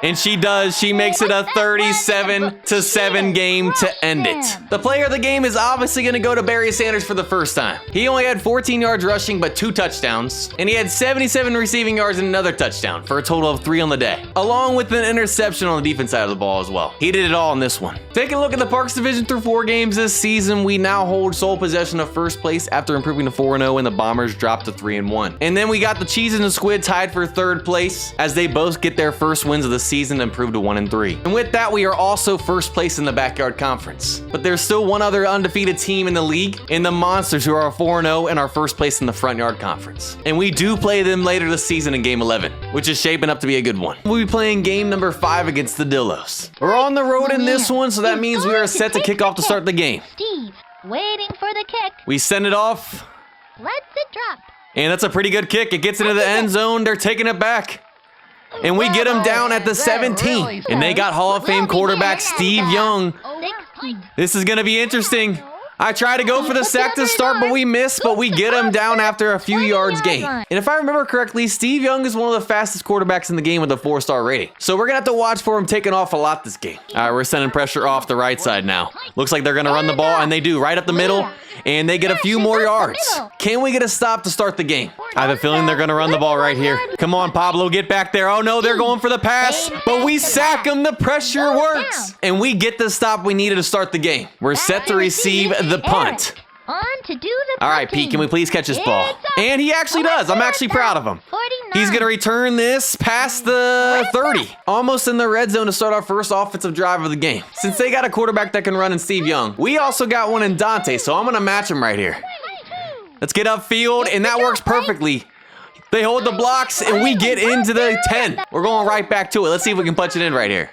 And she does. She makes it a 37-7 game to end it. The player of the game is obviously going to go to Barry Sanders for the first time. He only had 14 yards rushing, but 2 touchdowns. And he had 77 receiving yards and another touchdown for a total of 3 on the day, along with an interception on the defense side of the ball as well. He did it all in this one. Taking a look at the Parks division through 4 games this season, we now hold sole possession of first place after improving to 4-0 and the Bombers dropped to 3-1. And then we got the Cheese and the Squid tied for 3rd place as they both get their first wins of the season and improve to 1-3. And with that, we are also first place in the Backyard Conference. But there's still one other undefeated team in the league, in the Monsters, who are 4-0 and are first place in the Front Yard Conference. And we do play them later this season in Game 11, which is shaping up to be a good one. We'll be playing game number 5 against the Dillos. We're on the road in this one, so that means we are set to kick off to start the game. Steve, waiting for the kick. We send it off, Lets it drop. and that's a pretty good kick. It gets into the end zone. They're taking it back. And we get them down at the 17. And they got Hall of Fame quarterback Steve Young. 16. This is going to be interesting. I try to go for the sack to start, but we miss, but we get him down after a few yards gained. And if I remember correctly, Steve Young is one of the fastest quarterbacks in the game with a 4-star rating. So we're gonna have to watch for him taking off a lot this game. All right, we're sending pressure off the right side now. Looks like they're gonna run the ball, and they do, right up the middle, and they get a few more yards. Can we get a stop to start the game? I have a feeling they're gonna run the ball right here. Come on, Pablo, get back there. Oh no, they're going for the pass, but we sack them. The pressure works, and we get the stop we needed to start the game. We're set to receive the punt. On to do the All right, Pete, can we please catch this ball? And he actually does. I'm actually proud of him. 49. He's going to return this past the 30. Almost in the red zone to start our first offensive drive of the game. Since they got a quarterback that can run in Steve Young, we also got one in Dante, so I'm going to match him right here. Let's get upfield, and that works perfectly. They hold the blocks, and we get into the 10. We're going right back to it. Let's see if we can punch it in right here.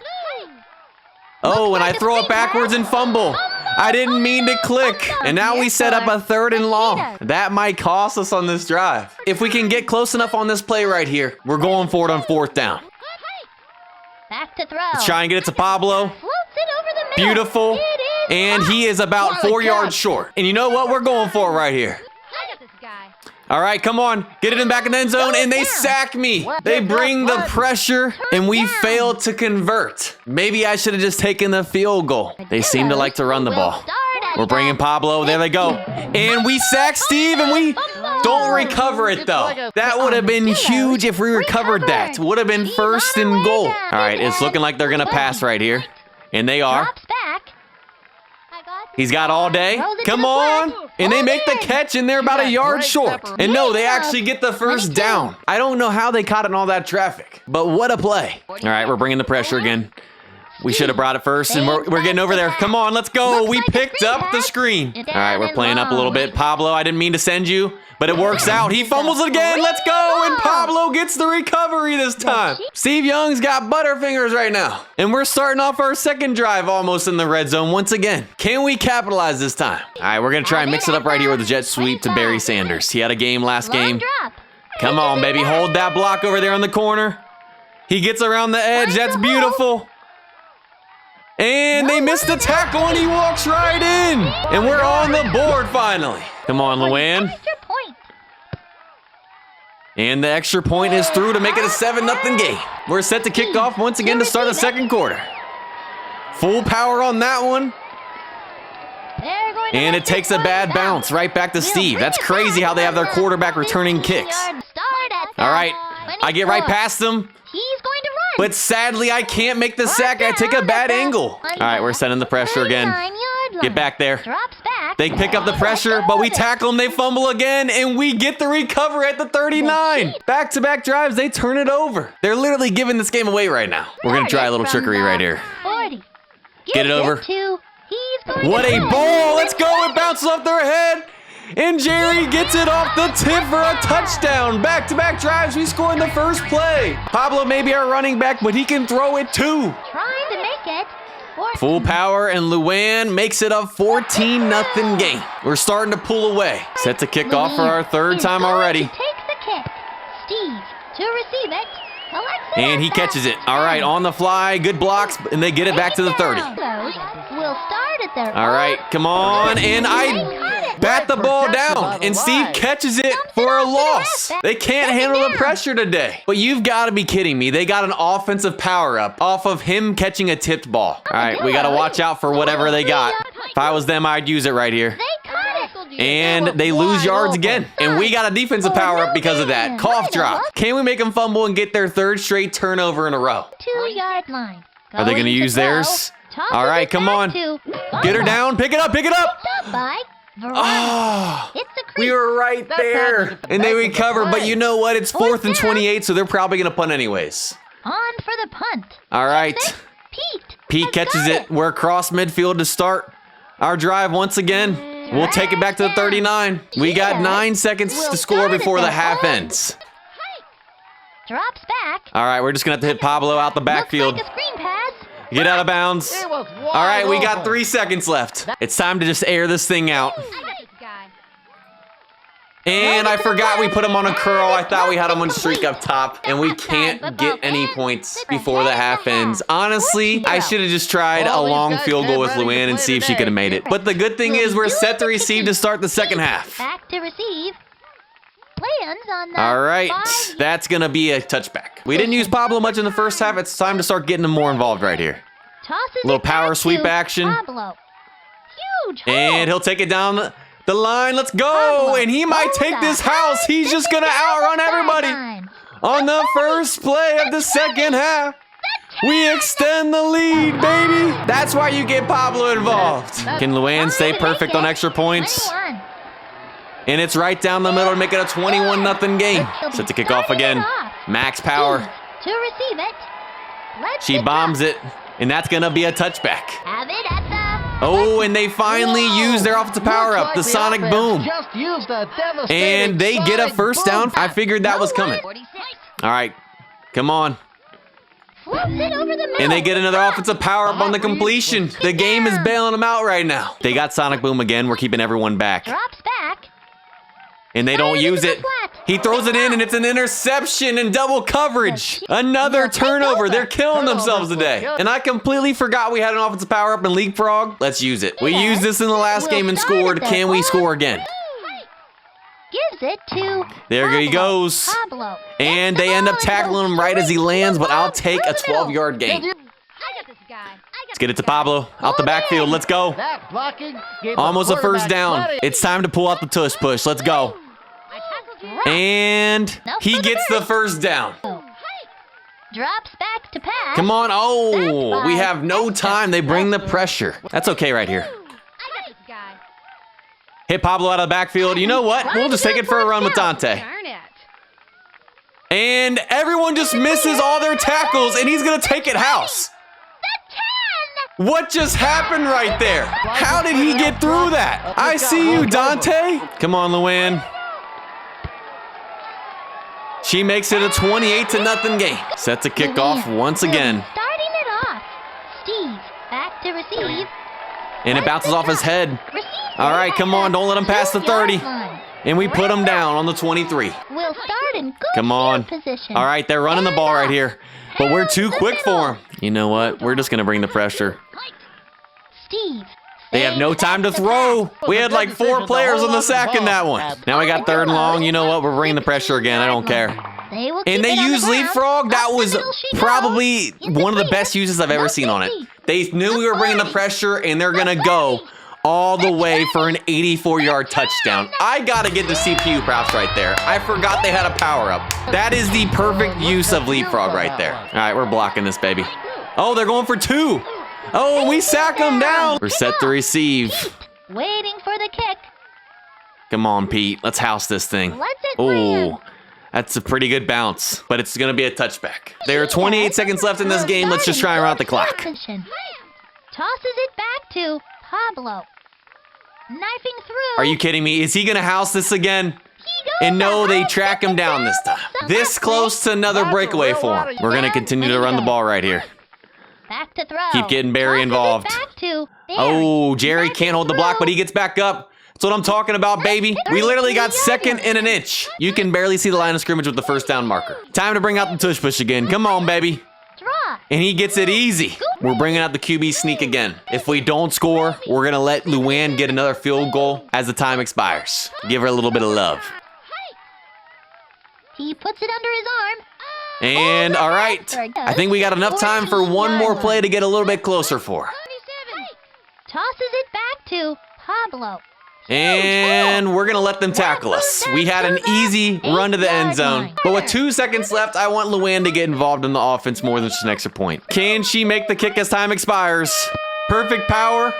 Oh, and I throw it backwards and fumble. I didn't mean to click. And now we set up a 3rd and long. That might cost us on this drive. If we can get close enough on this play right here, we're going for it on 4th down. Back to throw. Let's try and get it to Pablo. Floats it over the middle. Beautiful. It is And he is about 4 yards short. And you know what? We're going for it right here. I got this guy. All right, come on. Get it in back in the end zone, and they sack me. They bring the pressure, and we failed to convert. Maybe I should have just taken the field goal. They seem to like to run the ball. We're bringing Pablo. There they go. And we sack Steve, and we don't recover it, though. That would have been huge if we recovered that. Would have been 1st and goal. All right, it's looking like they're going to pass right here. And they are. Drops back. He's got all day. Come on. And they make the catch, and they're about a yard short. And no, they actually get the first down. I don't know how they caught in all that traffic, but what a play. All right, we're bringing the pressure again. We should have brought it first, and we're getting over there. Come on, let's go. We picked up the screen. All right, we're playing up a little bit. Pablo, I didn't mean to send you, but it works out. He fumbles it again. Let's go. And Pablo gets the recovery this time. Steve Young's got butterfingers right now. And we're starting off our 2nd drive almost in the red zone once again. Can we capitalize this time? All right, we're going to try and mix it up right here with a jet sweep to Barry Sanders. He had a game last game. Come on, baby. Hold that block over there on the corner. He gets around the edge. That's beautiful. And they missed the tackle, and he walks right in. And we're on the board finally. Come on, Luann. And the extra point is through to make it a 7-0 game. We're set to kick off once again to start the 2nd quarter. Full power on that one. And it takes a bad bounce right back to Steve. That's crazy how they have their quarterback returning kicks. All right, I get right past them. He's going to run. But sadly, I can't make the sack. I take a bad angle. All right, we're sending the pressure again. Get back there. Drops back. They pick up the pressure, but we tackle them. They fumble again, and we get the recovery at the 39. Back-to-back drives, they turn it over. They're literally giving this game away right now. We're going to try a little trickery right here. 40. Get it over. What a ball. Let's go. It bounces off their head. And Jerry gets it off the tip for a touchdown. Back-to-back drives, we score in the first play. Pablo may be our running back, but he can throw it too. Trying to make it. 14. Full power, and Luann makes it a 14-0 game. We're starting to pull away. Set to kick off for our 3rd time already. Take the kick. Steve to receive it. And he catches it. All right, on the fly, good blocks, and they get it back to the 30. We'll start at their All right, come on, and I bat the ball down, and Steve catches it for a loss. They can't handle the pressure today. But you've got to be kidding me. They got an offensive power-up off of him catching a tipped ball. All right, we got to watch out for whatever they got. If I was them, I'd use it right here. And they lose yards again. And we got a defensive power-up because of that. Cough drop. Can we make them fumble and get their 3rd straight turnover in a row? 2-yard line. Are they going to use theirs? All right, come on. Get her down. Pick it up. Pick it up. Oh, we were right there. And they recovered. But you know what? It's 4th and 28, so they're probably going to punt anyways. On for the punt. All right. Pete catches it. We're across midfield to start our drive once again. We'll take it back to the 39. We got 9 seconds to score before the half ends. Drops back. All right, we're just going to have to hit Pablo out the backfield. Looks like a screen pass. Get out of bounds. All right, we got 3 seconds left. It's time to just air this thing out. And I forgot we put him on a curl. I thought we had him on streak up top, and we can't get any points before the half ends. Honestly, I should have just tried a long field goal with Luann and see if she could have made it. But the good thing is we're set to receive to start the second half. Back to receive. Plans on the All right, 5. that's gonna be a touchback. We didn't use Pablo much in the first half. It's time to start getting him more involved right here. Tosses Little it back power sweep to action. Pablo. Huge hole. And he'll take it down the line. Let's go. Pablo And he might take this house. He's just gonna outrun everybody. On the first play of the second half, we extend the lead, baby. That's why you get Pablo involved. Can Luann stay perfect on extra points? 21. And it's right down the middle to make it a 21-0 game. Set to kick off again. Max power. To receive it. Let's She bombs it, and that's gonna be a touchback. Have it at the... Oh, and they finally use their offensive power up, the Sonic Boom. Just used a devastating And they get a Sonic first Boom. down. I figured that was coming. 46. All right, come on. Floats it over the middle. And they get another offensive power up on the completion. The game is bailing them out right now. They got Sonic Boom again. We're keeping everyone back. Drops back. And they don't use it. He throws it in, and it's an interception and double coverage. Another turnover. They're killing themselves today. And I completely forgot we had an offensive power up in Leapfrog. Let's use it. We used this in the last game and scored. Can we score again? Gives it to There he Pablo. goes. Pablo. And they end up tackling him right as he lands, but I'll take a 12-yard gain. I got this guy. Let's get it to Pablo. Out the backfield. Let's go. That blocking gave Almost the a first quarterback down. plenty. It's time to pull out the tush push. Let's go. And he gets the first down. Drops back to pass. Come on. Oh, we have no time. They bring the pressure. That's okay right here. I got this guy. Hit Pablo out of the backfield. You know what? We'll just take it for a run with Dante. Darn it. And everyone just misses all their tackles, and he's going to take it house. The 10. What just happened right there? How did he get through that? I see you, Dante. Come on, Luann. She makes it a 28-0 game. Set to kick off once again. Starting it off. Steve back to receive. And it bounces off his head. Receive. All right, come on. Don't let him pass the 30. 2-yard line. And we put him down on the 23. We'll start in good Come on. field position. All right, they're running the ball right here. But we're too quick for him. You know what? We're just going to bring the pressure. Steve. They have no time to throw. We had like 4 players on the sack in that one. Now we got 3rd and long. You know what? We're bringing the pressure again. I don't care. They will And keep they it on the use ground. leapfrog. That Up the was middle she probably goes. In one of the clear. best uses I've ever No seen on it. safety. They knew we were bringing the pressure, and they're going to go all the way for an 84-yard touchdown. I got to get the CPU props right there. I forgot they had a power-up. That is the perfect use of leapfrog right there. All right, we're blocking this, baby. Oh, they're going for 2. Oh, we sack them down. We're set to receive. Waiting for the kick. Come on, Pete. Let's house this thing. Lets it land. Oh, that's a pretty good bounce, but it's going to be a touchback. There are 28 seconds left in this game. Let's just try and run out the clock. Position. Tosses it back to Pablo. Knifing through. Are you kidding me? Is he going to house this again? He goes And no, they behind track him down this time. This close to another breakaway for him. We're going to continue to run the ball right here. Back to throw. Keep getting Barry Tosses it involved. Back to Barry. Oh, Jerry can't hold the block, but he gets back up. That's what I'm talking about, baby. We literally got 2nd and an inch. You can barely see the line of scrimmage with the first down marker. Time to bring out the tush push again. Come on, baby. Draw. And he gets it easy. We're bringing out the QB sneak again. If we don't score, we're going to let Luann get another field goal as the time expires. Give her a little bit of love. He puts it under his arm. And all right, I think we got enough time for one more play to get a little bit closer for. 27. Tosses it back to Pablo. And we're going to let them tackle us. We had an easy run to the end zone. But with 2 seconds left, I want Luann to get involved in the offense more than just an extra point. Can she make the kick as time expires? Perfect power.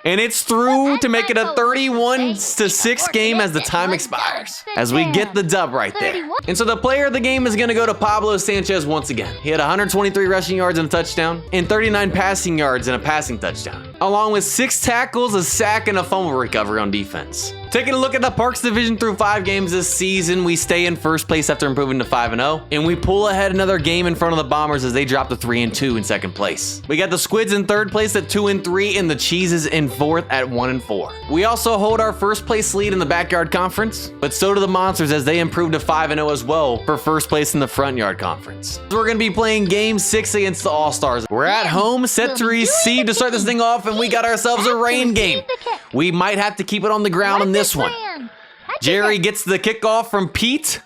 And it's through to make it a 31-6 game as the time expires. As we get the dub right there. And so the player of the game is going to go to Pablo Sanchez once again. He had 123 rushing yards and a touchdown, and 39 passing yards and a passing touchdown. along with 6 tackles, a sack, and a fumble recovery on defense. Taking a look at the Parks division through 5 games this season, we stay in first place after improving to 5-0, and we pull ahead another game in front of the Bombers as they drop to 3-2 in second place. We got the Squids in third place at 2-3, and the Cheeses in fourth at 1-4. We also hold our first place lead in the Backyard Conference, but so do the Monsters as they improve to 5-0 as well for first place in the Front Yard Conference. So we're going to be playing game 6 against the All-Stars. We're at home, set to receive to start this thing off, and we got ourselves a rain game. We might have to keep it on the ground in this one. Jerry gets the kickoff from Pete,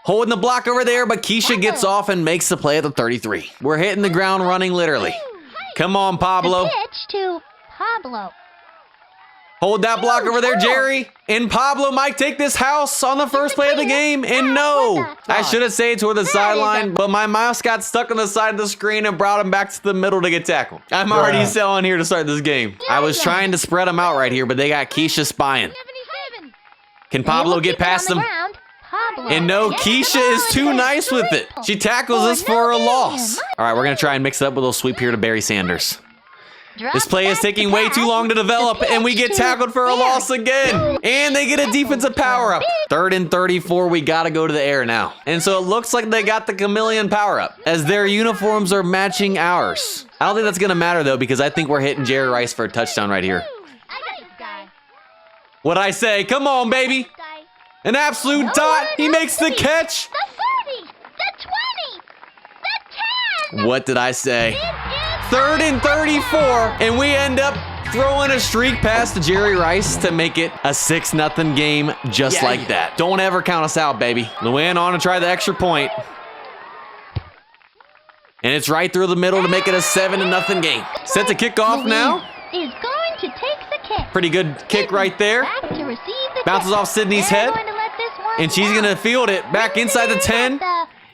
holding the block over there, but Keisha gets off and makes the play at the 33. We're hitting the ground running literally. Come on, Pablo. The pitch to Pablo. Hold that block over there, Jerry. And Pablo might take this house on the first play of the game. And no, I should have saved toward the sideline, but my mouse got stuck on the side of the screen and brought him back to the middle to get tackled. I'm already selling here to start this game. I was trying to spread them out right here, but they got Keisha spying. Can Pablo get past them? And no, Keisha is too nice with it. She tackles us for a loss. All right, we're going to try and mix it up with a little sweep here to Barry Sanders. This play is taking way too long to develop, and we get tackled for a loss again. And they get a defensive power-up. 3rd and 34, we got to go to the air now. And so it looks like they got the chameleon power-up, as their uniforms are matching ours. I don't think that's going to matter, though, because I think we're hitting Jerry Rice for a touchdown right here. What'd I say? Come on, baby. An absolute dot. He makes the catch. The 30, the 20, the 10. What did I say? 3rd and 34, and we end up throwing a streak pass to Jerry Rice to make it a 6-0 game just like that. Don't ever count us out, baby. Luann on to try the extra point. And it's right through the middle to make it a 7-0 game. Set to kick off now. Is going to take the kick. Pretty good kick right there. Back to receive the Bounces kick. off Sydney's They're head. going to let this one And she's go. going to field it back inside the 10.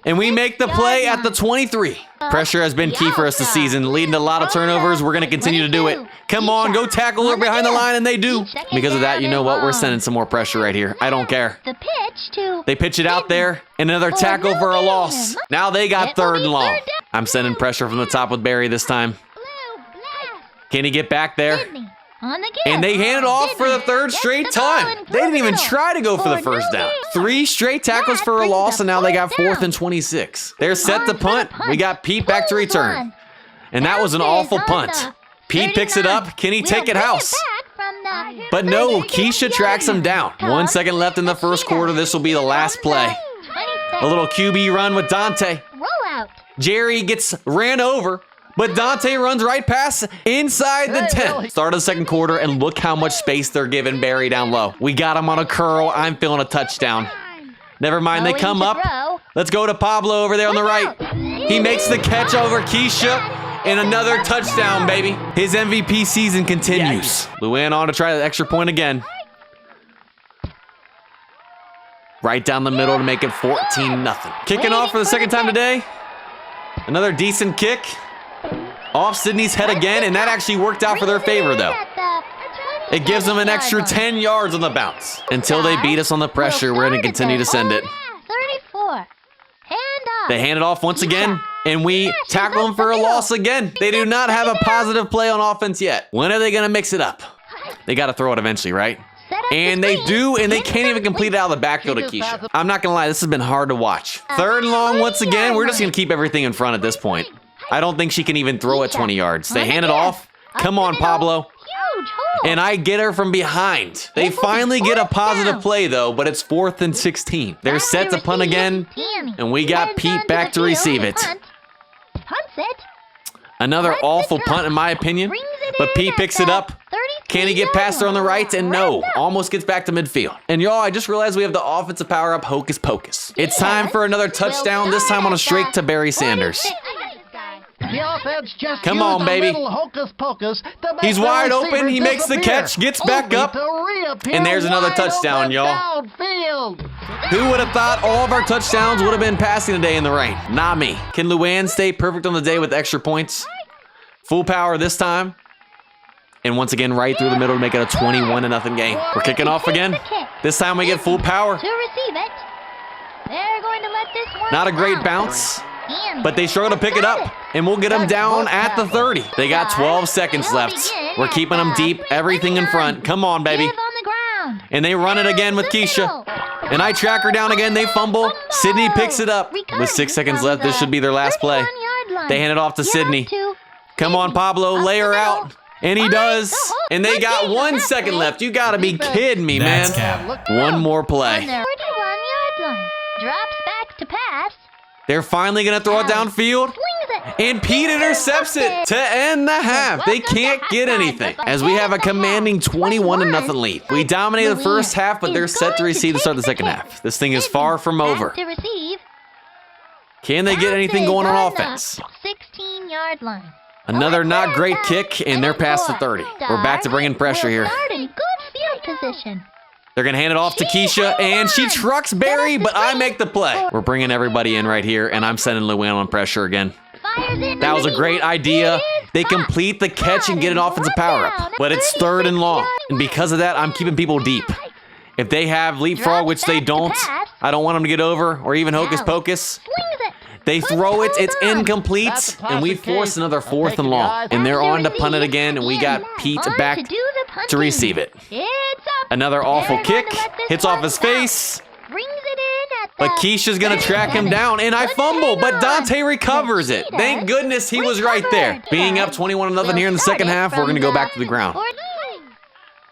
And we make the play at the 23. Pressure has been key for us this season, leading to a lot of turnovers. We're going to continue to do it. Come on, go tackle her behind the line, and they do. Because of that, you know what? We're sending some more pressure right here. I don't care. The pitch to They pitch it out there, and another tackle for a loss. Now they got 3rd and long. I'm sending pressure from the top with Barry this time. Blue Blast. Can he get back there? Sydney on the give. And they hand it off for the 3rd Gets straight the ball time. and They didn't even middle. try to go for the first down. 3 straight tackles for a loss, and now they got 4th and 26. They're set to punt. We got Pete back to return. And that was an awful punt. Pete picks it up. Can he take it house? But no, Keisha tracks him down. 1 second left in the first quarter. This will be the last play. A little QB run with Dante. Roll out. Jerry gets ran over, but Dante runs right past inside the 10. Start of the second quarter, and look how much space they're giving Barry down low. We got him on a curl. I'm feeling a touchdown. Never mind, they come up. Let's go to Pablo over there on the right. He makes the catch over Keisha, and another touchdown, baby. His MVP season continues. Luann on to try the extra point again. Right down the middle to make it 14-0. Kicking off for the second time today. Another decent kick. Off Sydney's head again, and that actually worked out for their favor, though. It gives them an extra 10 yards on the bounce. Until they beat us on the pressure, we're going to continue to send it. 34. Hand off. They hand it off once again, and we tackle them for a loss again. They do not have a positive play on offense yet. When are they going to mix it up? They got to throw it eventually, right? And they do, and they can't even complete it out of the backfield at Keisha. I'm not going to lie, this has been hard to watch. 3rd and long once again. We're just going to keep everything in front at this point. I don't think she can even throw it 20 yards. They hand it off. Come on, Pablo. Huge hole. And I get her from behind. They finally get a positive play, though, but it's 4th and 16. They're set to punt again, and we got Pete back to receive it. Punts it. Another awful punt, in my opinion, but Pete picks it up. Can he get past her on the right? And no, almost gets back to midfield. And y'all, I just realized we have the offensive power-up Hocus Pocus. It's time for another touchdown, this time on a streak to Barry Sanders. The offense just Come used on, a baby. little hocus pocus to make He's the wide receiver open. He makes the disappear, catch, gets back only up, to reappear and there's another wide touchdown, open y'all. downfield. Who would have thought all of our touchdowns would have been passing today in the rain? Not me. Can Luann stay perfect on the day with extra points? Full power this time. And once again, right through the middle to make it a 21-0 game. We're kicking off again. This time we get full power. To receive it. They're going to let this one Not a great bounce. but they struggle to pick it up, and we'll get them down at the 30. They got 12 seconds left. We're keeping them deep, everything in front. Come on, baby. Give on the ground. And they run it again with Keisha. And I track her down again. They fumble. Sydney picks it up. With 6 seconds left, this should be their last play. They hand it off to Sydney. Come on, Pablo, lay her out. And he does. And they got 1 second left. You gotta be kidding me, man. That's cap. One more play. 41-yard line. Drops back to pass. They're finally gonna throw it downfield. Swings it. And Pete intercepts it to end the half. They can't get anything as we have a commanding 21-0 lead. We dominated the first half, but they're set to receive to start the second half. This thing is far from over. Back to receive. Can they get anything going on offense? 16-yard line. Another not great kick, and they're past the 30. We're back to bringing pressure here. Start in good field position. They're gonna hand it off to Keisha, and she trucks Barry, but I make the play. We're bringing everybody in right here, and I'm sending Luann on pressure again. Fires it. That was a great idea. They complete the catch and get an offensive power-up, but it's 3rd and long. And because of that, I'm keeping people deep. If they have leapfrog, which they don't, I don't want them to get over or even hocus pocus. Swings it. They throw it, it's incomplete, and we force another 4th and long. And they're on to punt it again, and we got Pete back to receive it. It's up. Another awful kick, hits off his face, Brings it in at but Keisha's gonna track him down, and I fumble, but Dante recovers it. Thank goodness he was right there. Being up 21-0 here in the second half, we're gonna go back to the ground.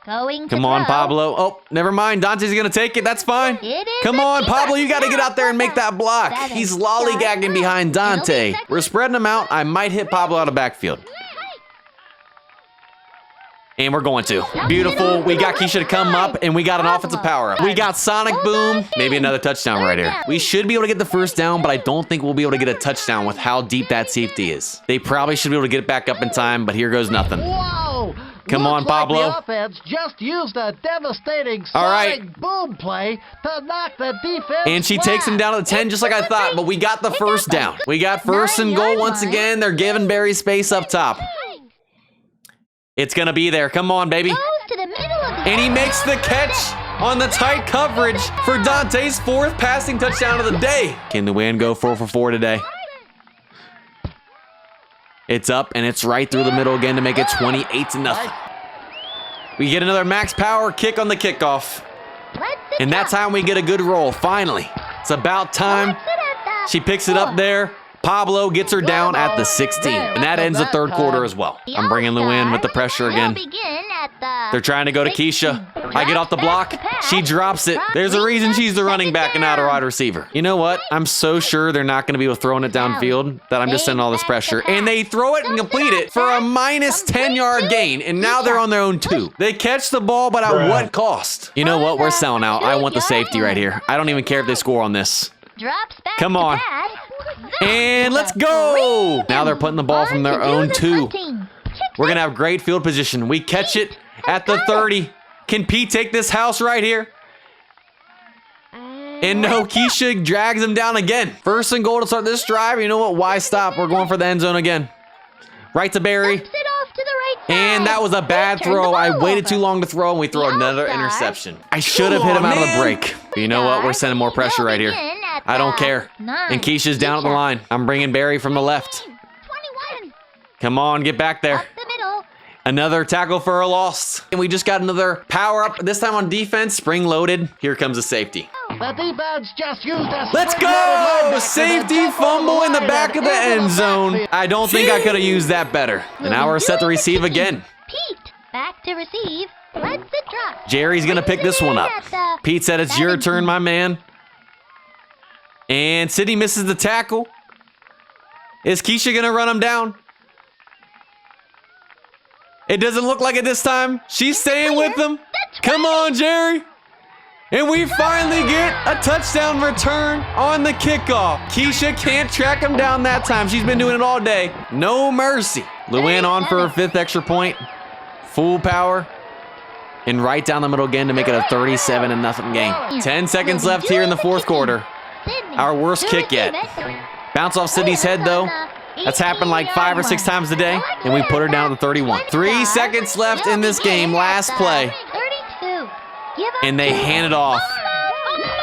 Come on, Pablo. Oh, never mind. Dante's gonna take it. That's fine. Come on, Pablo. You gotta get out there and make that block. He's lollygagging behind Dante. We're spreading him out. I might hit Pablo out of backfield. And we're going to. Beautiful. We got Keisha to come up, and we got an offensive power-up. We got Sonic Boom. Maybe another touchdown right here. We should be able to get the first down, but I don't think we'll be able to get a touchdown with how deep that safety is. They probably should be able to get it back up in time, but here goes nothing. Whoa! Come on, Looks like Pablo. the offense just used a devastating All right. sonic boom play to knock the defense And she takes him down to the 10 just like I thought, but we got the first down. We got 1st and goal once again. They're giving Barry space up top. It's gonna be there. Come on, baby. And he makes the catch on the tight coverage for Dante's 4th passing touchdown of the day. Can the win go 4 for 4 today? It's up, and it's right through the middle again to make it 28-0. We get another max power kick on the kickoff. And that's how we get a good roll, finally. It's about time. She picks it up there. Pablo gets her down at the 16. And that ends the 3rd quarter as well. I'm bringing Luann with the pressure again. They're trying to go to Keisha. I get off the block. She drops it. There's a reason she's the running back and not a wide receiver. You know what? I'm so sure they're not going to be able to throw it downfield that I'm just sending all this pressure. And they throw it and complete it for a minus 10-yard gain. And now they're on their own 2. They catch the ball, but at what cost? You know what? We're selling out. I want the safety right here. I don't even care if they score on this. Come on. And let's go. Now they're putting the ball from their own 2. We're going to have great field position. We catch it at the 30. Can Pete take this house right here? And no, Keisha drags him down again. 1st and goal to start this drive. You know what? Why stop? We're going for the end zone again. Right to Barry. And that was a bad throw. I waited too long to throw, and we throw another interception. I should have hit him out of the break. But you know what? We're sending more pressure right here. I don't care. And Keisha's down at the line. I'm bringing Barry from the left. Come on, get back there. Another tackle for a loss. And we just got another power up, this time on defense, spring loaded. Here comes the safety. The defense just used a Let's go! Safety fumble in the back of the end zone. I don't think I could have used that better. And now we're set to receive again. Pete, back to receive. Let's it drop. Jerry's gonna pick this one up. Pete said it's your turn, my man. And Sydney misses the tackle. Is Keisha gonna run him down? It doesn't look like it this time. She's staying with them. Come on, Jerry. And we finally get a touchdown return on the kickoff. Keisha can't track him down that time. She's been doing it all day. No mercy. Luann on for her 5th extra point. Full power. And right down the middle again to make it a 37-0 game. 10 seconds left here in the 4th quarter. Our worst kick yet. Bounce off Sydney's head, though. That's happened like 5 or 6 times a day, and we put her down to 31. 3 seconds left in this game, last play. And they hand it off.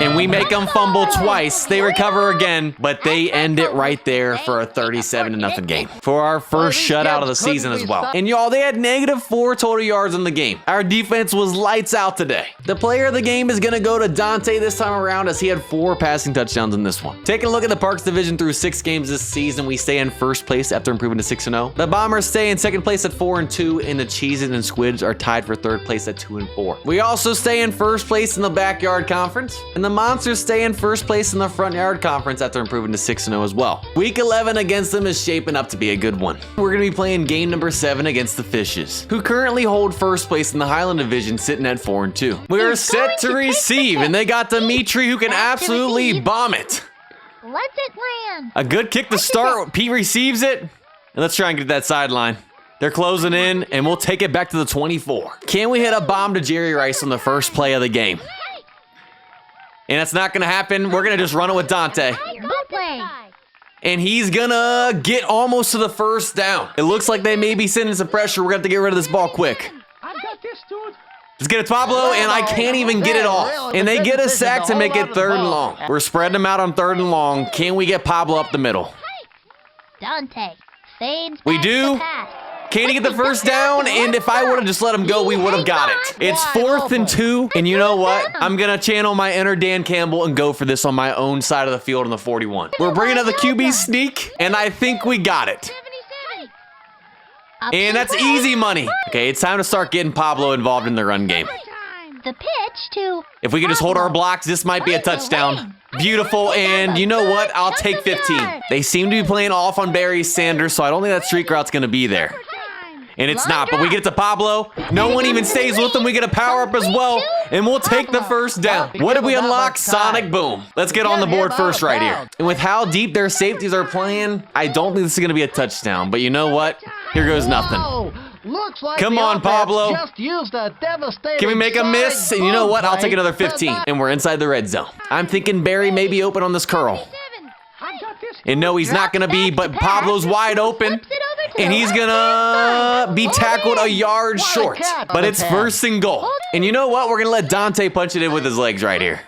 And we make them fumble twice. They recover again, but they end it right there for a 37-0 game. For our first shutout of the season as well. And y'all, they had -4 total yards in the game. Our defense was lights out today. The player of the game is gonna go to Dante this time around, as he had 4 passing touchdowns in this one. Taking a look at the Parks division through 6 games this season, we stay in first place after improving to 6-0. The Bombers stay in second place at 4-2, and the Cheeses and Squids are tied for third place at 2-4. We also stay in first place in the Backyard Conference, and the Monsters stay in first place in the Front Yard Conference after improving to 6-0 as well. Week 11 against them is shaping up to be a good one. We're gonna be playing game number 7 against the Fishes, who currently hold first place in the Highland division, sitting at 4-2. We are set to receive, and they got Dimitri, who can absolutely bomb it. Let it land. A good kick to start. Pete receives it. And let's try and get that sideline. They're closing in, and we'll take it back to the 24. Can we hit a bomb to Jerry Rice on the first play of the game? And that's not going to happen. We're going to just run it with Dante. Bootleg. And he's going to get almost to the first down. It looks like they may be sending some pressure. We're going to have to get rid of this ball quick. I got this, dude. Let's get it to Pablo, and I can't even get it off. And they get a sack to make it 3rd and long. We're spreading them out on 3rd and long. Can we get Pablo up the middle? Dante fades We back do. to pass. Can he get the first down? And if I would have just let him go, we would have got it. It's 4th and 2. And you know what? I'm going to channel my inner Dan Campbell and go for this on my own side of the field on the 41. We're bringing up the QB sneak, and I think we got it. And that's easy money. Okay, it's time to start getting Pablo involved in the run game. The pitch to If we can just hold our blocks, this might be a touchdown. Beautiful, and you know what? I'll take 15. They seem to be playing off on Barry Sanders, so I don't think that streak route's going to be there. And it's not, but we get it to Pablo. No one even stays with him. We get a power up as well, and we'll take the first down. What did we unlock? Sonic Boom. Let's get on the board first right here. And with how deep their safeties are playing, I don't think this is going to be a touchdown, but you know what? Here goes nothing. Whoa. Looks like Come the on, offense Pablo. Just used a devastating Can we make a miss? And you know what? I'll take another play. 15. And we're inside the red zone. I'm thinking Barry may be open on this curl. And no, he's not going to be, but Pablo's wide open. And he's going to be tackled a yard short. But it's 1st and goal. And you know what? We're going to let Dante punch it in with his legs right here.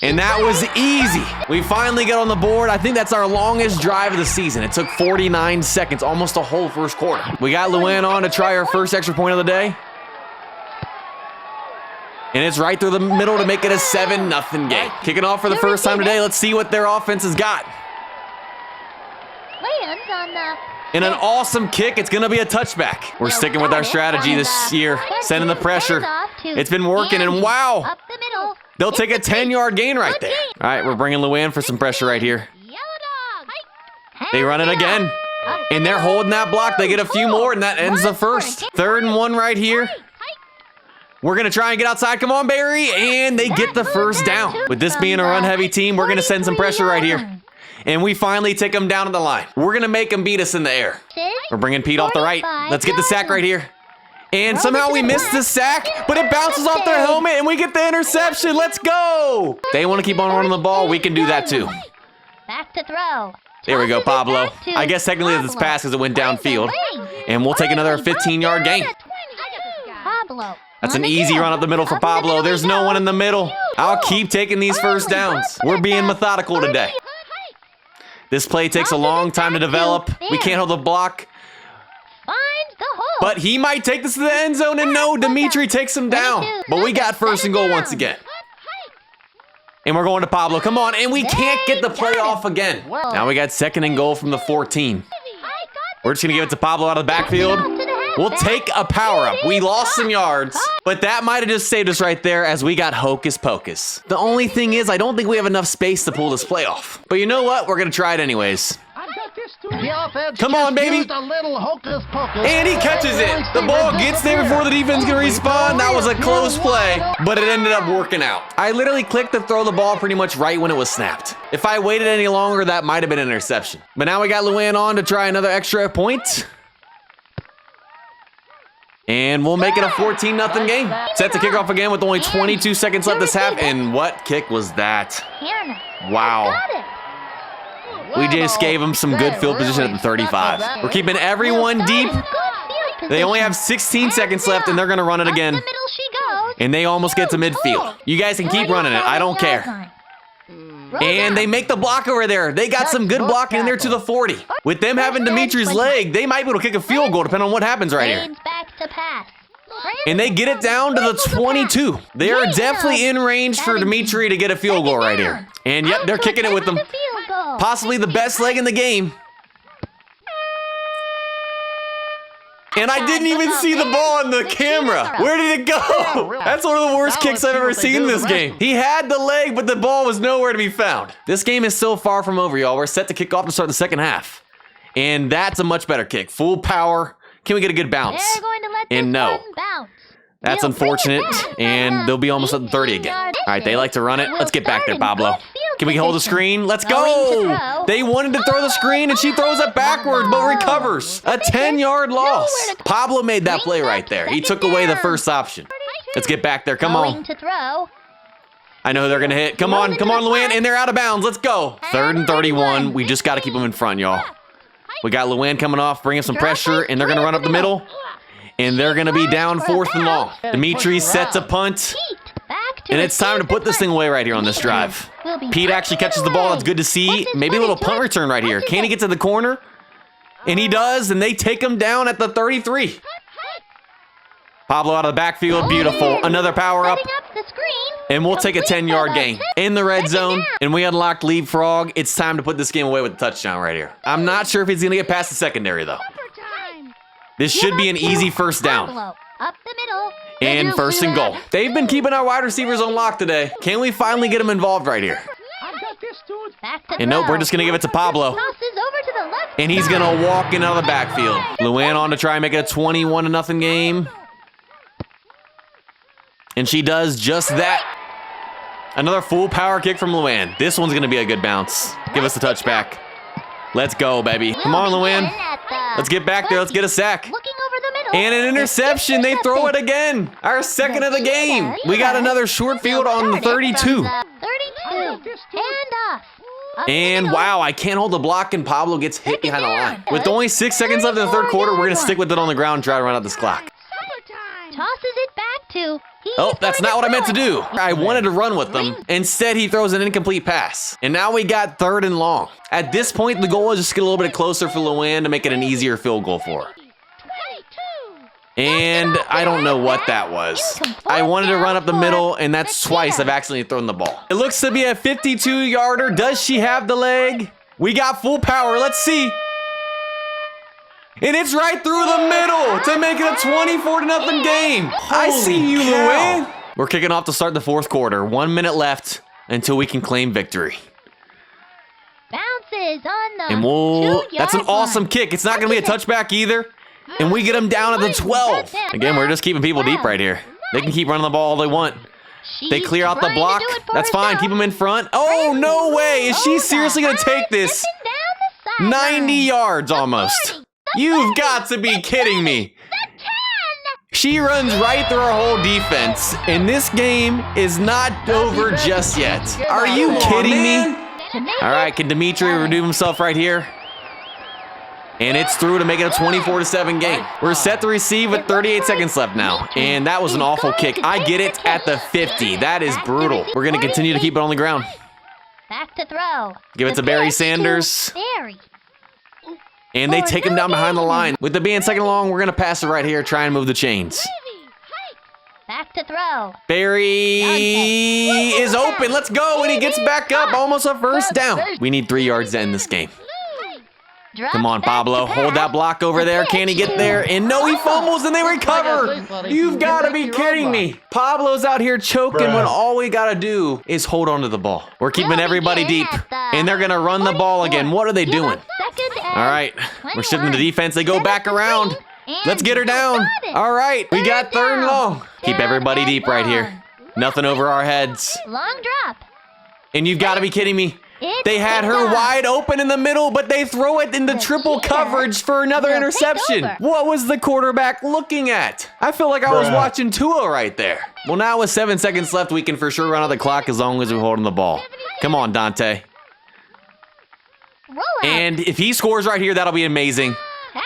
And that was easy. We finally got on the board. I think that's our longest drive of the season. It took 49 seconds, almost a whole first quarter. We got Luann on to try our first extra point of the day. And it's right through the middle to make it a 7-0 game. Kicking off for the first time today. Let's see what their offense has got. lands on the And an awesome kick. It's going to be a touchback. We're sticking with our strategy this year, sending the pressure. It's been working, and wow, up the middle. they'll take a 10-yard gain right there. All right, we're bringing Luann for some pressure right here. Yellow dog. They run it again, and they're holding that block. They get a few more, and that ends the first. 3rd and 1 right here. We're going to try and get outside. Come on, Barry, and they get the first down. With this being a run-heavy team, we're going to send some pressure right here. And we finally take them down to the line. We're going to make them beat us in the air. We're bringing Pete off the right. Let's get the sack right here. And somehow we missed the sack, but it bounces off their helmet, and we get the interception. Let's go. They want to keep on running the ball. We can do that too. Back to throw. There we go, Pablo. I guess technically it's pass because it went downfield. And we'll take another 15-yard gain. Pablo. That's an easy run up the middle for Pablo. There's no one in the middle. I'll keep taking these first downs. We're being methodical today. This play takes a long time to develop. We can't hold the block. Finds the hole. But he might take this to the end zone, and no, Dimitri takes him down. But we got 1st and goal once again. And we're going to Pablo. Come on, and we can't get the play off again. Now we got 2nd and goal from the 14. We're just going to give it to Pablo out of the backfield. We'll take a power-up. We lost some yards, but that might have just saved us right there as we got hocus pocus. The only thing is, I don't think we have enough space to pull this play off. But you know what? We're going to try it anyways. The offense Come on, just baby. used a little hocus pocus. And he catches it. The ball gets there before the defense can respond. That was a close play, but it ended up working out. I literally clicked to throw the ball pretty much right when it was snapped. If I waited any longer, that might have been an interception. But now we got Luann on to try another extra point. And we'll make it a 14-0 game. Set to kick off again with only 22 seconds left this half. And what kick was that? Wow. We just gave them some good field position at the 35. We're keeping everyone deep. They only have 16 seconds left, and they're going to run it again. And they almost get to midfield. You guys can keep running it. I don't care. And they make the block over there. They got some good blocking in there to the 40. With them having Dimitri's leg, they might be able to kick a field goal depending on what happens right here. And they get it down to the 22. They are definitely in range for Dimitri to get a field goal right here. And yep, they're kicking it with them. Possibly the best leg in the game. And I didn't even see the ball on the camera. Where did it go? That's one of the worst kicks I've ever seen in this game. He had the leg, but the ball was nowhere to be found. This game is so far from over, y'all. We're set to kick off to start the second half. And that's a much better kick. Full power. Can we get a good bounce? And no. That's unfortunate. And they'll be almost at the 30 again. All right, they like to run it. Let's get back there, Pablo. Can we hold the screen? Let's go! They wanted to throw the screen, and she throws it backwards, but recovers. A 10-yard loss. Pablo made that play right there. He took away the first option. Let's get back there. Come on. I know who they're going to hit. Come on, Luann. And they're out of bounds. Let's go. 3rd and 31. We just got to keep them in front, y'all. We got Luann coming off, bringing some pressure, and they're going to run up the middle. And they're going to be down 4th and long. Dimitri sets a punt. And it's time to put this thing away right here on this drive. Pete actually catches the ball. That's good to see. Maybe a little punt return right here. Can he get to the corner? And he does, and they take him down at the 33. Pablo out of the backfield. Beautiful. Another power up. And we'll take a 10-yard gain in the red zone. And we unlocked leapfrog. It's time to put this game away with a touchdown right here. I'm not sure if he's going to get past the secondary, though. This should be an easy first down. And 1st and goal. They've been keeping our wide receivers on lock today. Can we finally get them involved right here? And nope, we're just going to give it to Pablo. And he's going to walk in out of the backfield. Luann on to try and make it a 21-0 game. And she does just that. Another full power kick from Luann. This one's going to be a good bounce. Give us the touchback. Let's go, baby. Come on, Luann. Let's get back there. Let's get a sack. And an interception. They throw it again. Our second of the game. We got another short field on the 32. And wow, I can't hold the block, and Pablo gets hit behind the line. With only 6 seconds left in the 3rd quarter, we're going to stick with it on the ground and try to run out this clock. Tosses it back to... Oh, that's not what I meant to do. I wanted to run with them. Instead, he throws an incomplete pass. And now we got 3rd and long. At this point, the goal is just to get a little bit closer for Luann to make it an easier field goal for her. And I don't know what that was. I wanted to run up the middle, and that's twice I've accidentally thrown the ball. It looks to be a 52-yarder. Does she have the leg? We got full power. Let's see. And it's right through the middle to make it a 24-0 game. I see you, Luann. We're kicking off to start the 4th quarter. 1 minute left until we can claim victory. Bounces on the and that's an awesome kick. It's not going to be a touchback either. And we get them down at the 12. Again, we're just keeping people deep right here. They can keep running the ball all they want. They clear out the block. That's fine. Keep them in front. Oh, no way. Is she seriously going to take this? 90 yards almost. You've got to be kidding me. She runs right through our whole defense. And this game is not over just yet. Are you kidding me? All right, can Dimitri redeem himself right here? And it's through to make it a 24-7 game. We're set to receive with 38 seconds left now. And that was an awful kick. I get it at the 50. That is brutal. We're going to continue to keep it on the ground. Back to throw. Give it to Barry Sanders. And they take him down behind the line. With it being 2nd and long, we're going to pass it right here. Try and move the chains. Back to throw. Barry is open. Let's go. And he gets back up. Almost a 1st down. We need 3 yards to end this game. Come on, Pablo. Hold that block over there. Can he get there? And no, he fumbles and they recover. You've got to be kidding me. Pablo's out here choking when all we got to do is hold on to the ball. We're keeping everybody deep. And they're going to run the ball again. What are they doing? All right. We're shifting the defense. They go back around. Let's get her down. All right. We got 3rd and long. Keep everybody deep right here. Nothing over our heads. Long drop. And you've got to be kidding me. They had her wide open in the middle, but they throw it in the triple coverage for another interception. What was the quarterback looking at? I feel like I was watching Tua right there. Well, now with 7 seconds left, we can for sure run out the clock as long as we're holding the ball. Come on, Dante. And if he scores right here, that'll be amazing.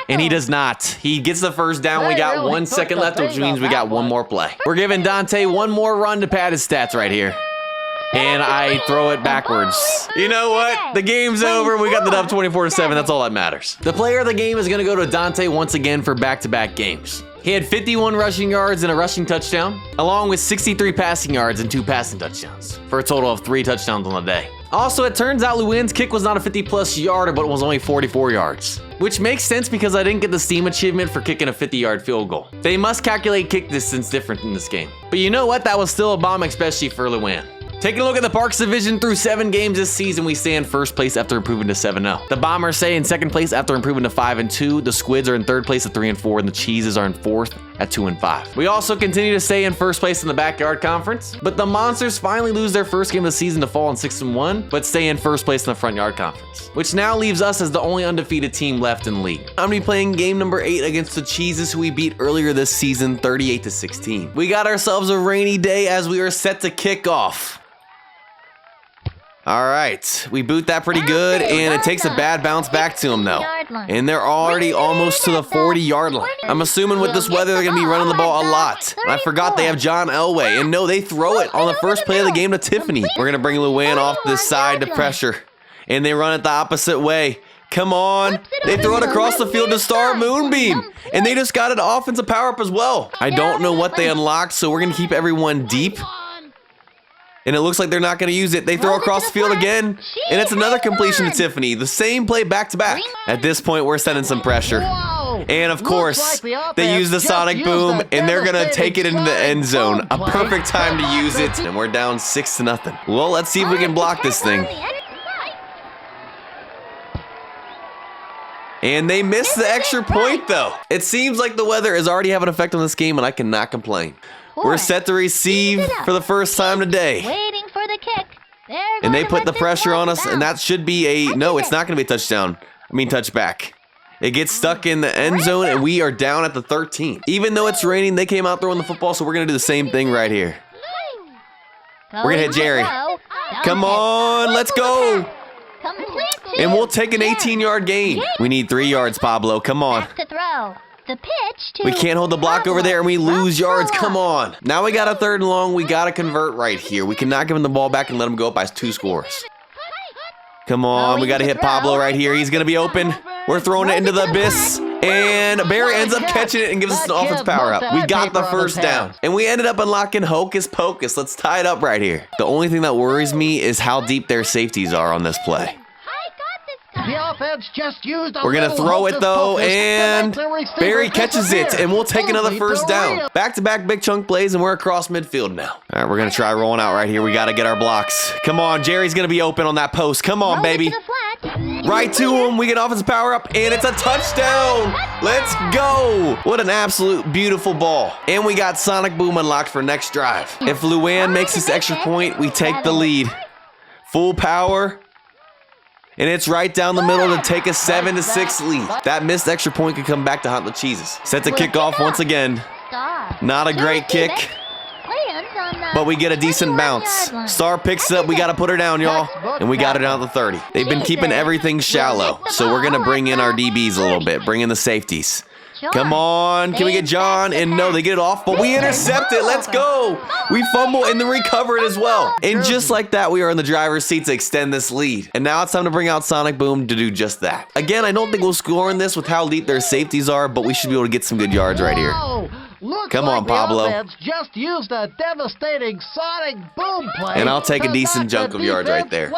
And he does not. He gets the first down. We got 1 second left, which means we got one more play. We're giving Dante one more run to pad his stats right here. And I throw it backwards. You know what? The game's over. We got the dub 24-7. That's all that matters. The player of the game is going to go to Dante once again for back-to-back games. He had 51 rushing yards and a rushing touchdown, along with 63 passing yards and 2 passing touchdowns, for a total of 3 touchdowns on the day. Also, it turns out Luann's kick was not a 50-plus yarder, but it was only 44 yards. Which makes sense because I didn't get the Steam achievement for kicking a 50-yard field goal. They must calculate kick distance different in this game. But you know what? That was still a bomb, especially for Luann. Taking a look at the Parks division, through 7 games this season, we stay in first place after improving to 7-0. The Bombers stay in second place after improving to 5-2. The Squids are in third place at 3-4, and the Cheeses are in fourth at 2-5. We also continue to stay in first place in the Backyard Conference, but the Monsters finally lose their first game of the season to fall in 6-1, but stay in first place in the Front Yard Conference, which now leaves us as the only undefeated team left in the league. I'm gonna be playing game number 8 against the Cheeses, who we beat earlier this season, 38-16. We got ourselves a rainy day as we are set to kick off. All right, we boot that pretty good, and it takes a bad bounce back to them though. And they're already almost to the 40-yard line. I'm assuming with this weather, they're gonna be running the ball a lot. And I forgot they have John Elway, and no, they throw it on the first play of the game to Tiffany. We're gonna bring Luann off this side to pressure, and they run it the opposite way. Come on, they throw it across the field to Star Moonbeam, and they just got an offensive power-up as well. I don't know what they unlocked, so we're gonna keep everyone deep. And it looks like they're not going to use it. They throw across the field again, and it's another completion to Tiffany. The same play back to back. At this point, we're sending some pressure. And of course, they use the Sonic Boom, and they're going to take it into the end zone. A perfect time to use it, and we're down 6-0. Well, let's see if we can block this thing. And they missed the extra point, though. It seems like the weather is already having an effect on this game, and I cannot complain. We're set to receive for the first time today. Waiting for the kick. And they put the pressure on us, and that should be a... No, it's not going to be a touchdown. I mean, touchback. It gets stuck in the end zone, and we are down at the 13th. Even though it's raining, they came out throwing the football, so we're going to do the same thing right here. We're going to hit Jerry. Come on, let's go. And we'll take an 18-yard gain. We need 3 yards, Pablo. Come on. To throw. The pitch to we can't hold the block over there, and we lose yards. Come on. Now we got a 3rd and long. We got to convert right here. We cannot give him the ball back and let him go up by 2 scores. Come on. We got to hit Pablo right here. He's going to be open. We're throwing it into the abyss. And Barry ends up catching it and gives us an offense power up. We got the first down. And we ended up unlocking Hocus Pocus. Let's tie it up right here. The only thing that worries me is how deep their safeties are on this play. The offense just used We're going to throw it, though, and Barry catches it, and we'll take another first down. Back-to-back big chunk plays, and we're across midfield now. All right, we're going to try rolling out right here. We got to get our blocks. Come on, Jerry's going to be open on that post. Come on, baby. Right to him. We get offensive power up, and it's a touchdown. Let's go. What an absolute beautiful ball. And we got Sonic Boom unlocked for next drive. If Luann makes this extra point, we take the lead. Full power. And it's right down the middle to take a 7-6 lead. That missed extra point could come back to haunt the Cheeses. Set to kick off once again. Not a great kick, but we get a decent bounce. Star picks it up. We got to put her down, y'all. And we got her down to the 30. They've been keeping everything shallow, so we're going to bring in our DBs a little bit, bring in the safeties. Come on, can we get John? And no, they get it off, but we intercept it. Let's go. We fumble and then recover it as well. And just like that, we are in the driver's seat to extend this lead. And now it's time to bring out Sonic Boom to do just that. Again, I don't think we'll score in this with how deep their safeties are, but we should be able to get some good yards right here. Come on, Pablo. Just used a devastating Sonic Boom play. And I'll take a decent chunk of yards right there.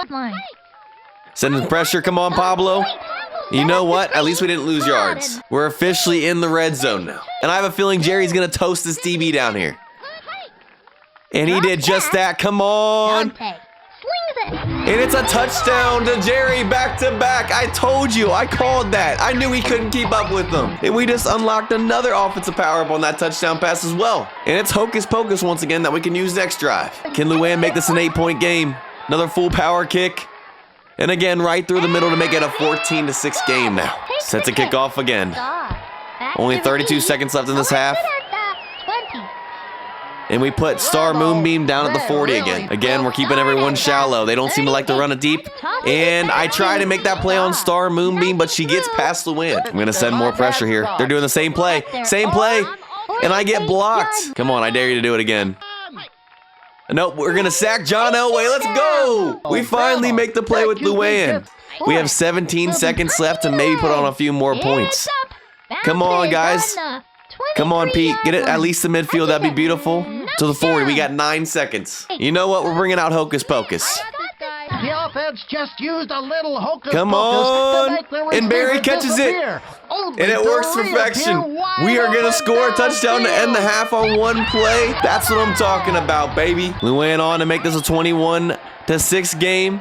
Sending pressure. Come on, Pablo. You know what? At least we didn't lose yards. We're officially in the red zone now. And I have a feeling Jerry's going to toast this DB down here. And he did just that. Come on. And it's a touchdown to Jerry back to back. I told you. I called that. I knew he couldn't keep up with them. And we just unlocked another offensive power up on that touchdown pass as well. And it's Hocus Pocus once again that we can use next drive. Can Luann make this an 8-point game? Another full power kick. And again, right through the middle to make it a 14-6 game now. Set to kick off again. Only 32 seconds left in this half. And we put Star Moonbeam down at the 40 again. Again, we're keeping everyone shallow. They don't seem to like to run it deep. And I try to make that play on Star Moonbeam, but she gets past the wind. I'm going to send more pressure here. They're doing the same play. Same play. And I get blocked. Come on, I dare you to do it again. Nope, we're going to sack John Elway. Let's go. We finally make the play with Luann. We have 17 seconds left to maybe put on a few more points. Come on, guys. Come on, Pete. Get it at least the midfield. That'd be beautiful. To the 40. We got 9 seconds. You know what? We're bringing out Hocus Pocus. The offense just used a little hocus Come on. And Barry catches it. And it works to perfection. We are going to score a touchdown to end the half on one play. That's what I'm talking about, baby. Luann on to make this a 21-6 game.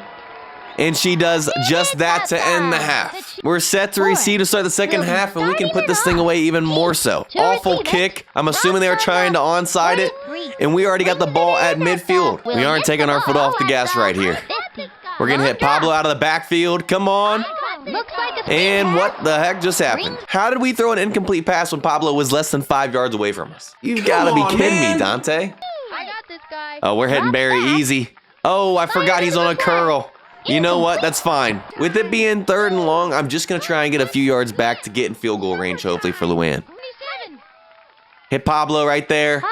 And she does just that to end the half. We're set to receive to start the second half, and we can put this thing away even more so. Awful kick. I'm assuming they were trying to onside it, and we already got the ball at midfield. We aren't taking our foot off the gas right here. We're going to hit Pablo out of the backfield. Come on. And what the heck just happened? How did we throw an incomplete pass when Pablo was less than 5 yards away from us? You've got to be kidding me, Dante. I got this guy. Oh, we're hitting Barry easy. Oh, I forgot he's on a curl. You know what? That's fine. With it being 3rd and long, I'm just going to try and get a few yards back to get in field goal range, hopefully, for Luann. Hit Pablo right there.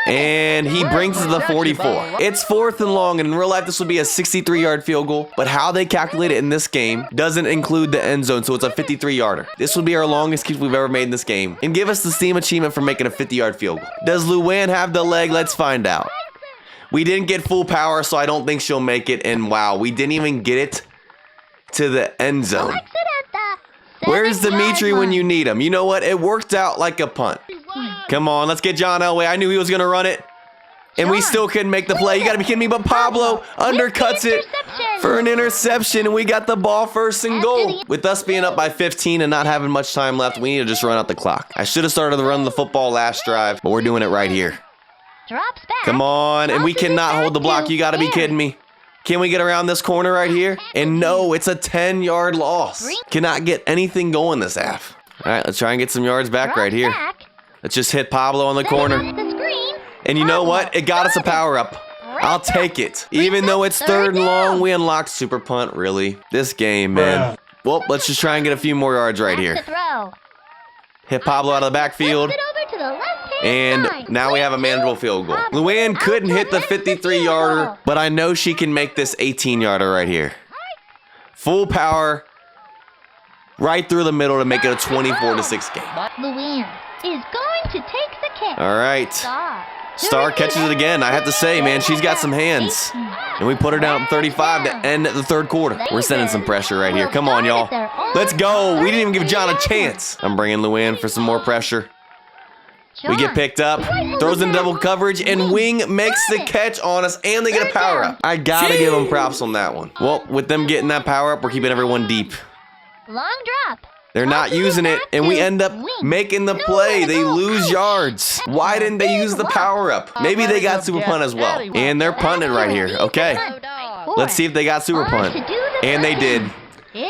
And he brings it to the 44. It's 4th and long, and in real life, this would be a 63-yard field goal. But how they calculate it in this game doesn't include the end zone, so it's a 53-yarder. This would be our longest kick we've ever made in this game. And give us the Steam achievement for making a 50-yard field goal. Does Luann have the leg? Let's find out. We didn't get full power, so I don't think she'll make it. And wow, we didn't even get it to the end zone. Where's Dimitri when you need him? You know what? It worked out like a punt. Come on, let's get John Elway. I knew he was going to run it. And we still couldn't make the play. You got to be kidding me. But Pablo undercuts it for an interception. And we got the ball 1st and goal. With us being up by 15 and not having much time left, we need to just run out the clock. I should have started to run the football last drive, but we're doing it right here. Drops back. Come on, and we cannot hold the block. You got to be kidding me. Can we get around this corner right here? And no, it's a 10-yard loss. Cannot get anything going this half. All right, let's try and get some yards back right here. Let's just hit Pablo on the corner. And you know what? It got us a power-up. I'll take it. Even though it's 3rd and long, we unlocked super punt, really. This game, man. Well, let's just try and get a few more yards right here. Hit Pablo out of the backfield. And now we have a manageable field goal. Luann couldn't hit the 53-yarder, but I know she can make this 18-yarder right here. Full power, right through the middle to make it a 24-6 game. Luann is going to take the kick. All right. Star catches it again. I have to say, man, she's got some hands. And we put her down at 35 to end the 3rd quarter. We're sending some pressure right here. Come on, y'all. Let's go. We didn't even give John a chance. I'm bringing Luann for some more pressure. We get picked up, throws in double coverage, and Wing makes the catch on us, and they get a power-up. I gotta give them props on that one. Well, with them getting that power-up, we're keeping everyone deep. Long drop. They're not using it, and we end up making the play. They lose yards. Why didn't they use the power-up? Maybe they got super punt as well. And they're punting right here. Okay. Let's see if they got super punt. And they did.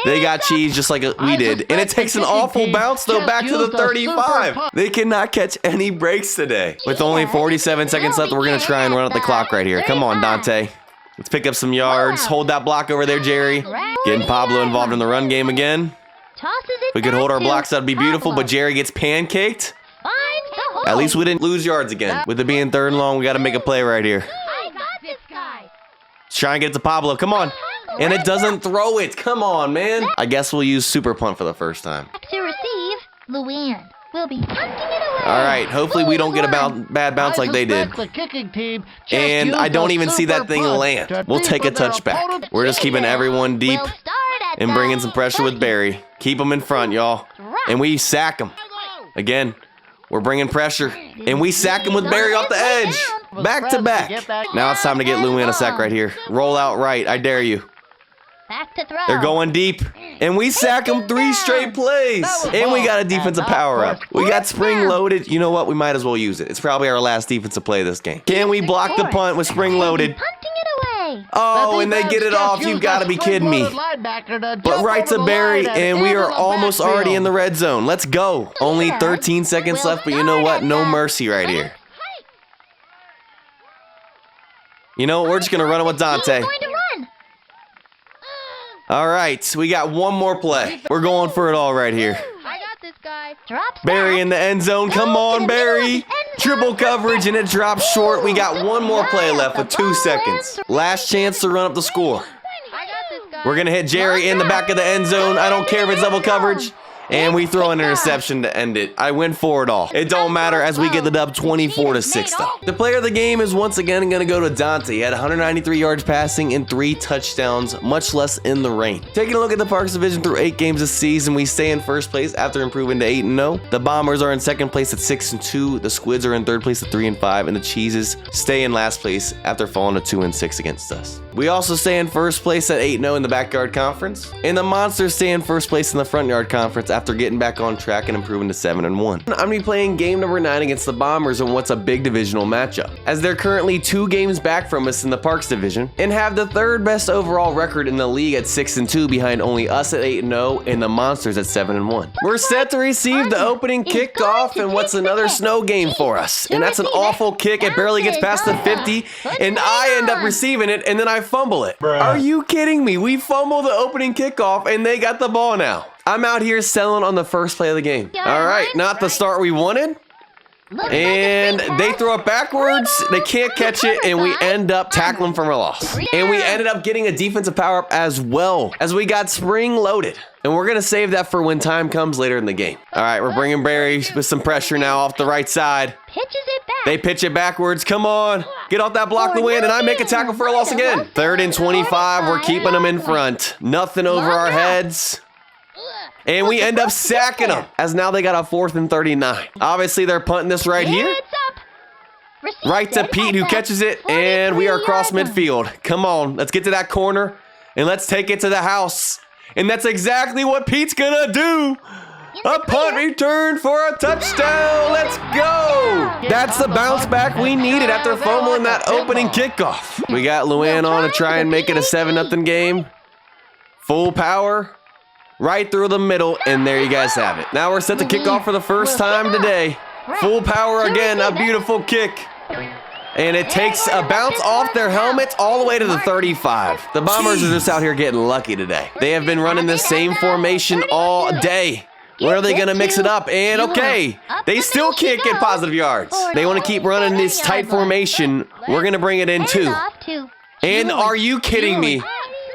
They got cheese just like we did. And it takes an awful bounce, though, back to the 35. They cannot catch any breaks today. With only 47 seconds left, we're going to try and run out the clock right here. Come on, Dante. Let's pick up some yards. Hold that block over there, Jerry. Getting Pablo involved in the run game again. If we could hold our blocks, that'd be beautiful, but Jerry gets pancaked. At least we didn't lose yards again. With it being 3rd and long, we got to make a play right here. Let's try and get it to Pablo. Come on. And it doesn't throw it. Come on, man. I guess we'll use super punt for the first time. To receive, Luann will be punting it away. All right. Hopefully we don't get a bad bounce like they did. And I don't even see that thing land. We'll take a touchback. We're just keeping everyone deep and bringing some pressure with Barry. Keep them in front, y'all. And we sack them. Again, we're bringing pressure. And we sack him with Barry off the edge. Back to back. Now it's time to get Luann a sack right here. Roll out right. I dare you. Back to throw. They're going deep. And we sack them 3 straight plays. And we got a defensive power up. We got spring loaded. You know what? We might as well use it. It's probably our last defensive play of this game. Can we block the punt with spring loaded? Punting it away. Oh, and they get it off. You got to be kidding me. But right to Barry, and we are almost already in the red zone. Let's go. Only 13 seconds left, but you know what? No mercy right here. You know, we're just going to run it with Dante. He's going to run. All right, we got one more play. We're going for it all right here. I got this guy. Drops Barry back. in the end zone. Come on, Barry. Triple coverage, and it drops short. We got one more play left with 2 seconds. Last chance to run up the score. I got this guy. We're going to hit Jerry in the back of the end zone. I don't care if it's double coverage. And we throw an interception to end it. I win for it all. It don't matter as we get the dub 24-6 though. The player of the game is once again going to go to Dante. He had 193 yards passing and 3 touchdowns, much less in the rain. Taking a look at the Parks division through 8 games this season, we stay in first place after improving to 8-0. The Bombers are in second place at 6-2. The Squids are in third place at 3-5. And the Cheeses stay in last place after falling to 2-6 against us. We also stay in first place at 8-0 in the Backyard Conference. And the Monsters stay in first place in the Front Yard Conference after getting back on track and improving to 7-1. I'm gonna be playing game number 9 against the Bombers in what's a big divisional matchup, as they're currently 2 games back from us in the Parks division and have the 3rd best overall record in the league at 6-2, behind only us at 8-0 and the Monsters at 7-1. We're set to receive the opening kickoff in what's another snow game for us, and that's an awful kick. It barely gets past the 50, and I end up receiving it, and then I fumble it. Are you kidding me? We fumble the opening kickoff, and they got the ball now. I'm out here selling on the first play of the game. All right, not the start we wanted. And they throw it backwards. They can't catch it, and we end up tackling for a loss. And we ended up getting a defensive power-up as well, as we got spring-loaded. And we're going to save that for when time comes later in the game. All right, we're bringing Barry with some pressure now off the right side. Pitches it back. They pitch it backwards. Come on. Get off that block to win, and I make a tackle for a loss again. 3rd and 25. We're keeping them in front. Nothing over our heads. And we end up sacking them, as now they got a 4th and 39. Obviously, they're punting this right here. It's up. Received Right to it Pete, who at the catches it, and we are across 43 yard midfield. Come on, let's get to that corner, and let's take it to the house. And that's exactly what Pete's gonna do. A punt return for a touchdown. Let's go. That's the bounce back we needed after fumbling that opening kickoff. We got Luann on to try and make it a 7-0 game. Full power. Right through the middle, and there you guys have it. Now we're set to kick off for the first time today. Full power again, a beautiful kick. And it takes a bounce off their helmets all the way to the 35. The Bombers are just out here getting lucky today. They have been running the same formation all day. When are they going to mix it up? And okay, they still can't get positive yards. They want to keep running this tight formation. We're going to bring it in too. And are you kidding me?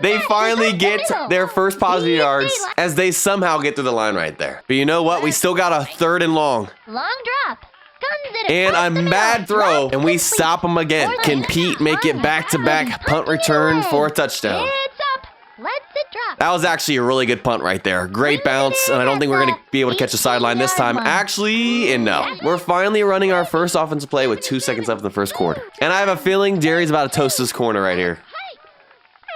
They finally get their first positive yards as they somehow get through the line right there. But you know what? We still got a 3rd and long. Long drop. Guns it And across a the middle. bad throw. Right And we complete. stop them again. For the Can Pete make it back-to-back punt return for a touchdown? It's up. Lets it drop. That was actually a really good punt right there. Great bounce, and I don't think we're going to be able to catch the sideline this time. Actually, and no. We're finally running our first offensive play with 2 seconds left in the first quarter. And I have a feeling Jerry's about to toast this corner right here.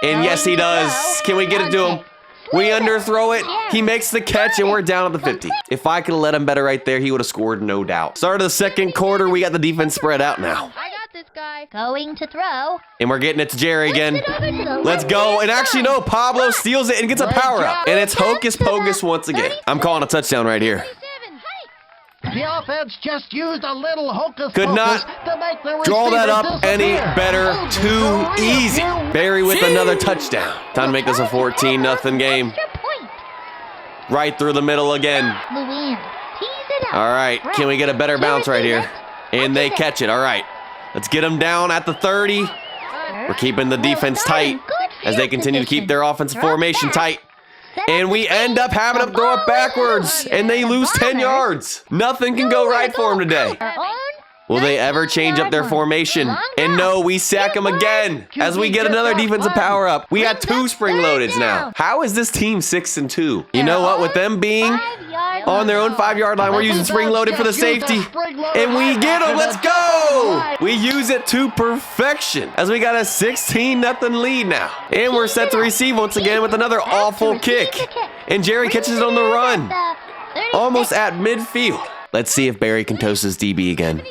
And yes, he does. Can we get it to him? We underthrow it. He makes the catch, and we're down at the 50. If I could have let him better right there, he would have scored, no doubt. Start of the second quarter, we got the defense spread out now. I got this guy. Going to throw. And we're getting it to Jerry again. Over to the Let's go. And actually, no, Pablo steals it and gets a power up. And it's hocus pocus once again. I'm calling a touchdown right here. 37. The offense just used a little hocus Could not pocus to make the draw that receiver up any disappear. better. Too easy. Barry with another touchdown. Time to make this a 14-0 game. Extra point. Right through the middle again. Luann. Tease it up. All right, can we get a better bounce right here? And they catch it. All right, let's get them down at the 30. We're keeping the defense tight as they continue to keep their offensive formation tight. And we end up having them throw it backwards, and they lose 10 yards. Nothing can go right for them today. Will they ever change up their formation? And no, we sack them again as we get another defensive power up. We got 2 spring loadeds now. How is this team 6-2? You know what? With them being on their own 5-yard line, we're using spring loaded for the safety. And we get them. Let's go. We use it to perfection as we got a 16-0 lead now. And we're set to receive once again with another awful kick. And Jerry catches it on the run, almost at midfield. Let's see if Barry can toast his DB again.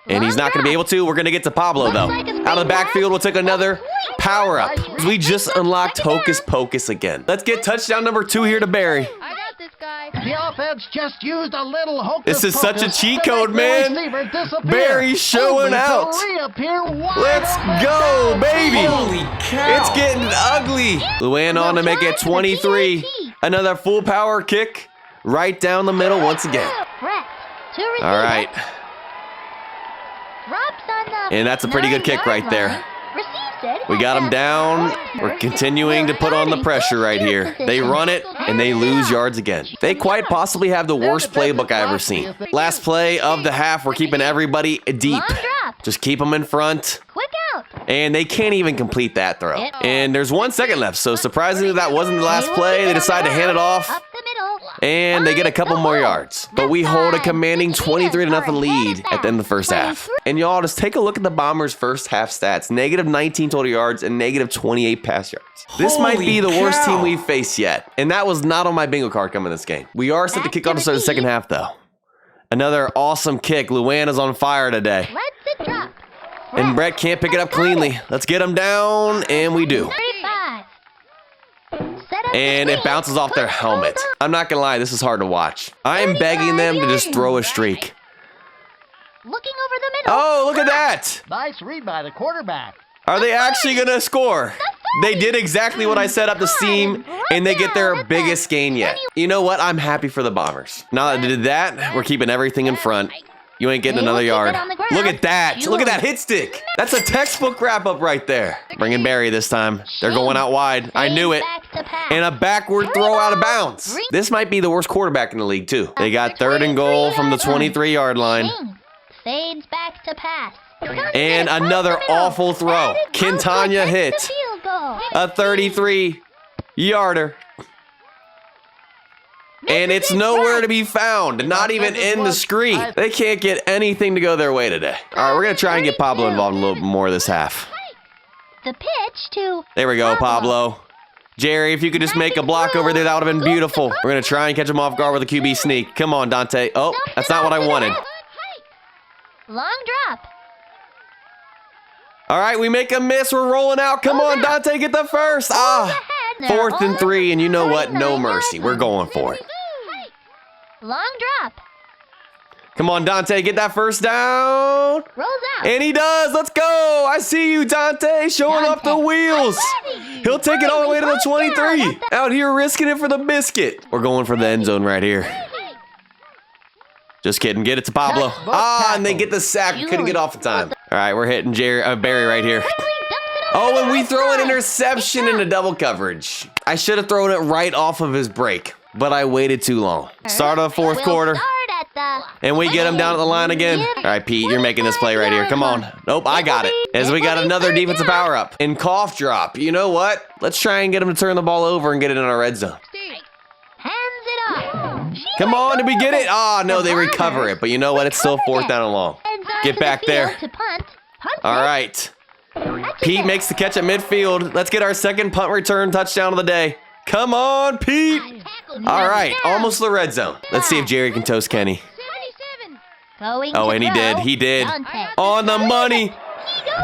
And he's not going to be able to. We're going to get to Pablo, though. Out of the backfield, we'll take another power up. We just unlocked Hocus Pocus again. Let's get touchdown number 2 here to Barry. I got this guy. The offense just used a little hocus This is such a pocus cheat to code, make the man. receiver disappear. Barry's showing Only to out. reappear wide Let's open go, baby. downfield. It's getting ugly. Luann on to make it 23. Another full power kick right down the middle once again. Brett to receive All right. it. Drops on the And that's a pretty good kick 9-yard right there. line. Receives it We got at them the down. 1. We're continuing to put on the pressure right here. They run it, and they lose yards again. They quite possibly have the worst playbook I ever seen. Last play of the half, we're keeping everybody deep. Long drop. Just keep them in front. Quick out. And they can't even complete that throw. And there's 1 second left, so surprisingly that wasn't the last play. They decide to hand it off, Up the middle. and they get a couple more yards. But we hold a commanding 23-0 lead at the end of the first half. And y'all, just take a look at the Bombers' first half stats. Negative 19 total yards and negative 28 pass yards. This might be the worst team we've faced yet. And that was not on my bingo card coming this game. We are set to kick off to start the second half, though. Another awesome kick. Luann is on fire today. Let's it drop. And Brett can't pick it up cleanly. Let's get him down, and we do. 35. Set up And the it screen. bounces off their helmet. I'm not gonna lie, this is hard to watch. I am begging them to just throw a streak. Looking over the middle. Oh, look at that! Nice read by the quarterback. Are they actually gonna score? They did exactly what I set up to seem, and they get their biggest gain yet. You know what? I'm happy for the Bombers. Now that they did that, we're keeping everything in front. You ain't getting another yard. Look at that. Look at that hit stick. That's a textbook wrap up right there. Bringing Barry this time. They're going out wide. I knew it. Back to pass. And a backward throw out of bounds. This might be the worst quarterback in the league, too. They got 3rd and goal from the 23-yard line. Shane fades back to pass. And another awful throw. Quintana hit. Field goal. A 33-yarder. And it's nowhere to be found, not even in the screen. They can't get anything to go their way today. All right, we're going to try and get Pablo involved a little bit more this half. The pitch to There we go, Pablo. Jerry, if you could just make a block over there, that would have been beautiful. We're going to try and catch him off guard with a QB sneak. Come on, Dante. Oh, that's not what I wanted. long drop. All right, we make a miss. We're rolling out. Come on, Dante, get the first. Ah, 4th and 3, and you know what? No mercy. We're going for it. Long drop. Come on, Dante, get that first down. Rolls out. And he does. Let's go. I see you, Dante, showing off the wheels. He'll take it all the way to the 23. Out here risking it for the biscuit. We're going for the end zone right here. Just kidding. Get it to Pablo. Ah, and they get the sack. Couldn't get off in time. All right, we're hitting Barry right here. Oh, and we throw an interception into double coverage. I should have thrown it right off of his break, but I waited too long. Start of the 4th quarter. And we get him down at the line again. All right, Pete, you're making this play right here. Come on. Nope, I got it. As we got another defensive power up. And cough drop. You know what? Let's try and get him to turn the ball over and get it in our red zone. Hands it off. Come on, did we get it? Oh, no, they recover it. But you know what? It's still 4th down and long. Get back there. All right. Pete makes the catch at midfield. Let's get our second punt return touchdown of the day. Come on, Pete. All right, almost the red zone. Let's see if Jerry can toast Kenny. 77. Oh, and he did. He did. On the money.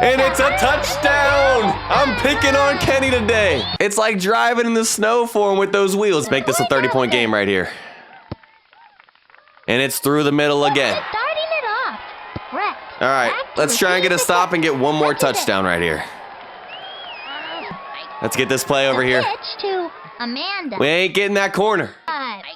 And it's a touchdown. I'm picking on Kenny today. It's like driving in the snow for him with those wheels. Make this a 30-point game right here. And it's through the middle again. Starting it off. Brett. All right, let's try and get a stop and get one more touchdown right here. Let's get this play over here. Pitch to Amanda. We ain't getting that corner.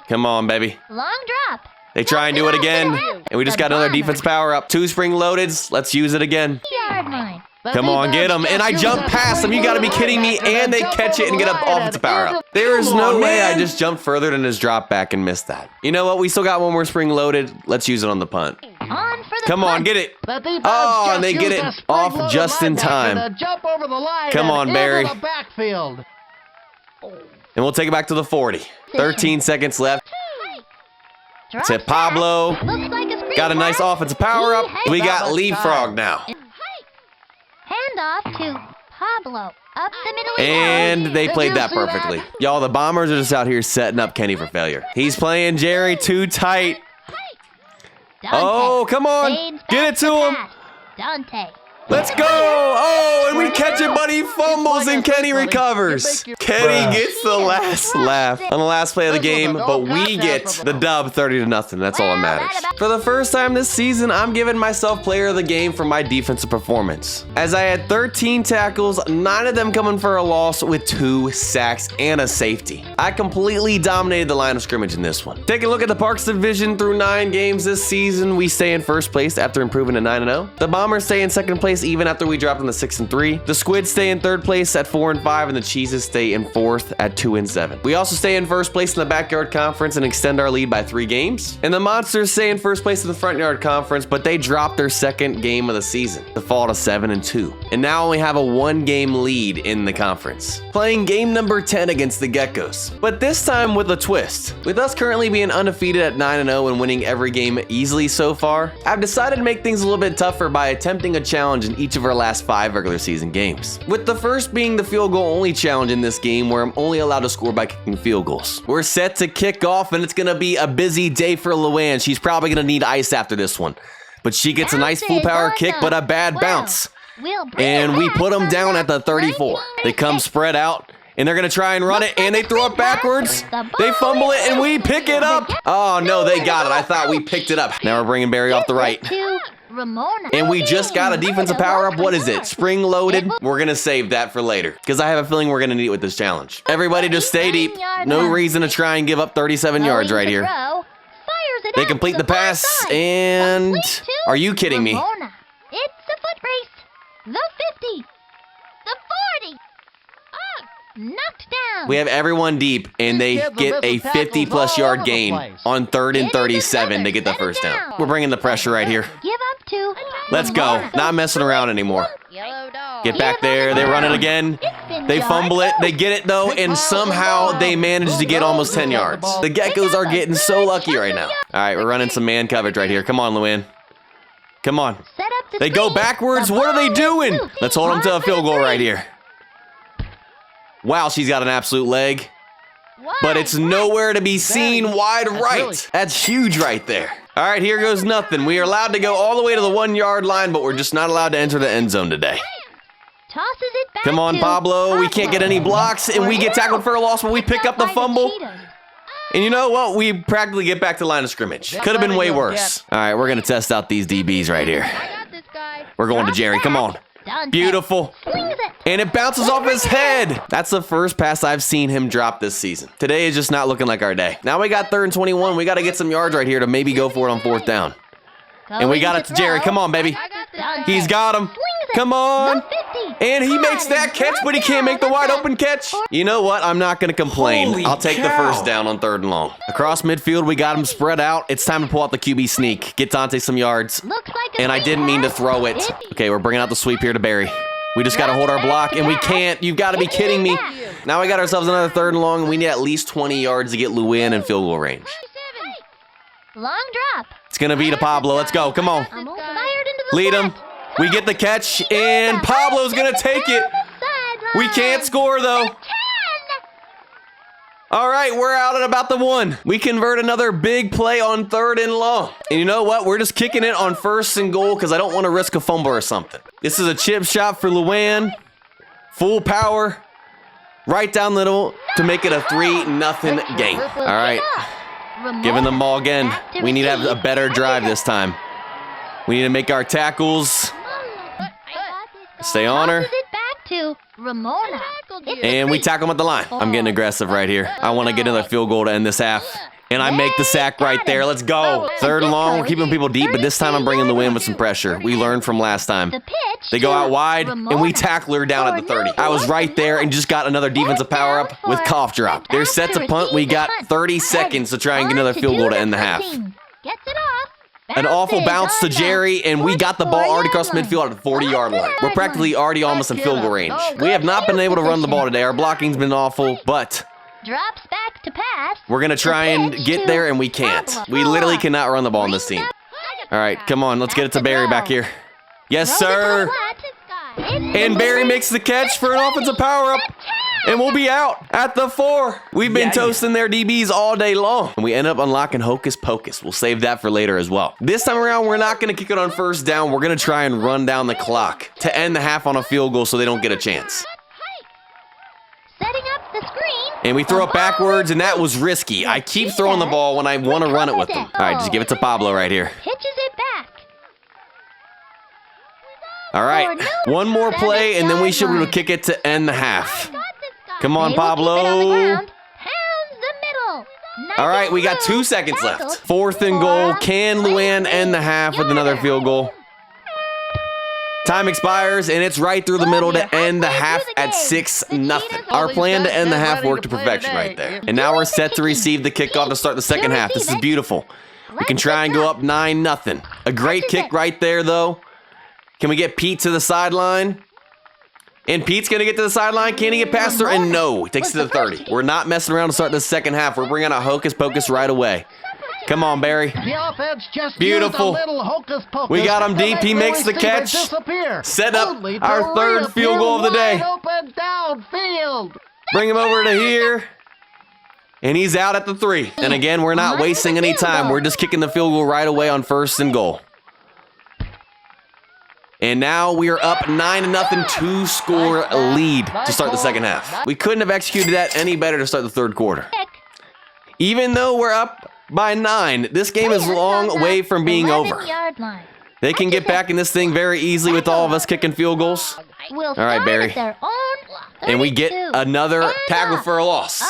Come on, baby. Long drop. They try and do it again. And we just got another defense power up. 2 spring loadeds. Let's use it again. Yard line. Come on, get them. And I jump past them. You got to be kidding me. And they catch it and get an offensive power up. There is no way I just jumped further than his drop back and missed that. You know what? We still got one more spring loaded. Let's use it on the punt. On for the Come on, punt. get it. Oh, and they get it off just in time. Jump over the line. Come on, Barry. The backfield. And we'll take it back to the 40. 13 seconds left. It's Drop at Pablo. pass. Looks like a screen Got a nice pass. offensive power up. We got leapfrog now. Hand off to Pablo. Up the middle. And they played you that see that? perfectly. Y'all, the Bombers are just out here setting up Kenny for failure. He's playing Jerry too tight. Dante Oh, come on. fades Get back it to him. pass. Dante. Let's go! Oh, and we catch it, but he fumbles and Kenny recovers. Kenny gets the last laugh on the last play of the game, but we get the dub 30-0. That's all that matters. For the first time this season, I'm giving myself player of the game for my defensive performance. As I had 13 tackles, 9 of them coming for a loss with 2 sacks and a safety. I completely dominated the line of scrimmage in this one. Taking a look at the Parks division through 9 games this season, we stay in first place after improving to 9-0. The Bombers stay in second place even after we dropped them to 6-3. The Squids stay in third place at 4-5, and the Cheeses stay in fourth at 2-7. We also stay in first place in the Backyard Conference and extend our lead by 3 games. And the Monsters stay in first place in the Front Yard Conference, but they dropped their second game of the season to fall to 7-2. And now only have a 1-game lead in the conference. Playing game number 10 against the Geckos, but this time with a twist. With us currently being undefeated at 9-0 and winning every game easily so far, I've decided to make things a little bit tougher by attempting a challenge in each of our last 5 regular season games. With the first being the field goal only challenge in this game, where I'm only allowed to score by kicking field goals. We're set to kick off, and it's gonna be a busy day for Luann. She's probably gonna need ice after this one, but she gets a nice full power kick, but a bad bounce. And we put them down at the 34. They come spread out, and they're gonna try and run it, and they throw it backwards. They fumble it, and we pick it up. Oh no, they got it. I thought we picked it up. Now we're bringing Barry off the right. And we just got a defensive power up. What is it? Spring loaded? We're gonna save that for later, because I have a feeling we're gonna need it with this challenge. Everybody just stay deep. No reason to try and give up 37 yards right here. They complete the pass, and are you kidding me? It's a foot race. The 50. The 40. Knocked down. We have everyone deep, and they get a 50-plus yard gain on 3rd and 37 to get the first down. We're bringing the pressure right here. Give up to. Let's go. Not messing around anymore. Yellow dog. Get back there. They run it again. They fumble it. They get it, though, and somehow they manage to get almost 10 yards. The Geckos are getting so lucky right now. All right, we're running some man coverage right here. Come on, Luann. Come on. They go backwards. What are they doing? Let's hold them to a field goal right here. Wow, she's got an absolute leg. But it's nowhere to be seen wide right. That's huge right there. All right, here goes nothing. We are allowed to go all the way to the 1-yard line, but we're just not allowed to enter the end zone today. Tosses it back. Come on, Pablo. We can't get any blocks, and we get tackled for a loss, but we pick up the fumble. And you know what? We practically get back to line of scrimmage. Could have been way worse. All right, we're going to test out these DBs right here. I got this guy. We're going to Jerry. Come on. Beautiful. And it bounces off his head. That's the first pass I've seen him drop this season. Today is just not looking like our day. Now we got 3rd and 21. We got to get some yards right here to maybe go for it on 4th down. And we got it to Jerry. Come on, baby. I got this guy. He's got him. Come on. And he makes that catch, but he can't make the wide open catch. You know what? I'm not going to complain. I'll take the first down on 3rd and long. Across midfield, we got him spread out. It's time to pull out the QB sneak. Get Dante some yards. And I didn't mean to throw it. Okay, we're bringing out the sweep here to Barry. We just got to hold our block, and we can't. You've got to be kidding me. Now we got ourselves another 3rd and long, and we need at least 20 yards to get Luann in field goal range. Long drop. It's going to be to Pablo. Let's go. Come on. Fired into the Lead him. We get the catch, and Pablo's going to take it. We can't score, though. All right, we're out at about the 1. We convert another big play on 3rd and long. And you know what? We're just kicking it on 1st and goal because I don't want to risk a fumble or something. This is a chip shot for Luann. Full power. Right down the middle to make it a 3-0 game. All right. Giving them ball again. We need to have a better drive this time. We need to make our tackles. Stay on her. And we tackle him at the line. I'm getting aggressive right here. I want to get another field goal to end this half. And I make the sack right there. Let's go. 3rd and long. We're keeping people deep, but this time I'm bringing the win with some pressure. We learned from last time. They go out wide, and we tackle her down at the 30. I was right there and just got another defensive power up with cough drop. They're set to punt. We got 30 seconds to try and get another field goal to end the half. An awful bounce to Jerry, and we got the ball already across midfield at the 40-yard line. We're practically already almost in field goal range. We have not been able to run the ball today. Our blocking's been awful, but Drops back to pass. we're going to try and get there, and we can't. We literally cannot run the ball on this team. All right, come on. Let's get it to Barry back here. Yes, sir. And Barry makes the catch for an offensive power-up. And we'll be out at the 4. We've been toasting their DBs all day long. And we end up unlocking Hocus Pocus. We'll save that for later as well. This time around, we're not going to kick it on first down. We're going to try and run down the clock to end the half on a field goal so they don't get a chance. Setting up the screen. And we throw it backwards, and that was risky. I keep throwing the ball when I want to run it with them. All right, just give it to Pablo right here. Pitches it back. All right, one more play, and then we should be able to kick it to end the half. Come on, Pablo. All right, we got 2 seconds left. 4th and goal. Can Luann end the half with another field goal? Time expires, and it's right through the middle to end the half at 6-0. Our plan to end the half worked to perfection right there. And now we're set to receive the kickoff to start the second half. This is beautiful. We can try and go up 9-0. A great kick right there, though. Can we get Pete to the sideline? And Pete's going to get to the sideline. Can he get past her? And no, he takes it to the 30. We're not messing around to start the second half. We're bringing out Hocus Pocus right away. Come on, Barry. The offense just Beautiful. used a little hocus pocus. We got him deep. He makes the catch. Set up our 3rd field goal of the day. Open downfield. Bring him over to here. And he's out at the 3. And again, we're not wasting any time. We're just kicking the field goal right away on 1st and goal. And now we are up 9-0, 2-score lead to start the second half. We couldn't have executed that any better to start the 3rd quarter. Even though we're up by 9, this game is a long way from being over. They can get back in this thing very easily with all of us kicking field goals. All right, Barry. And we get another tackle for a loss.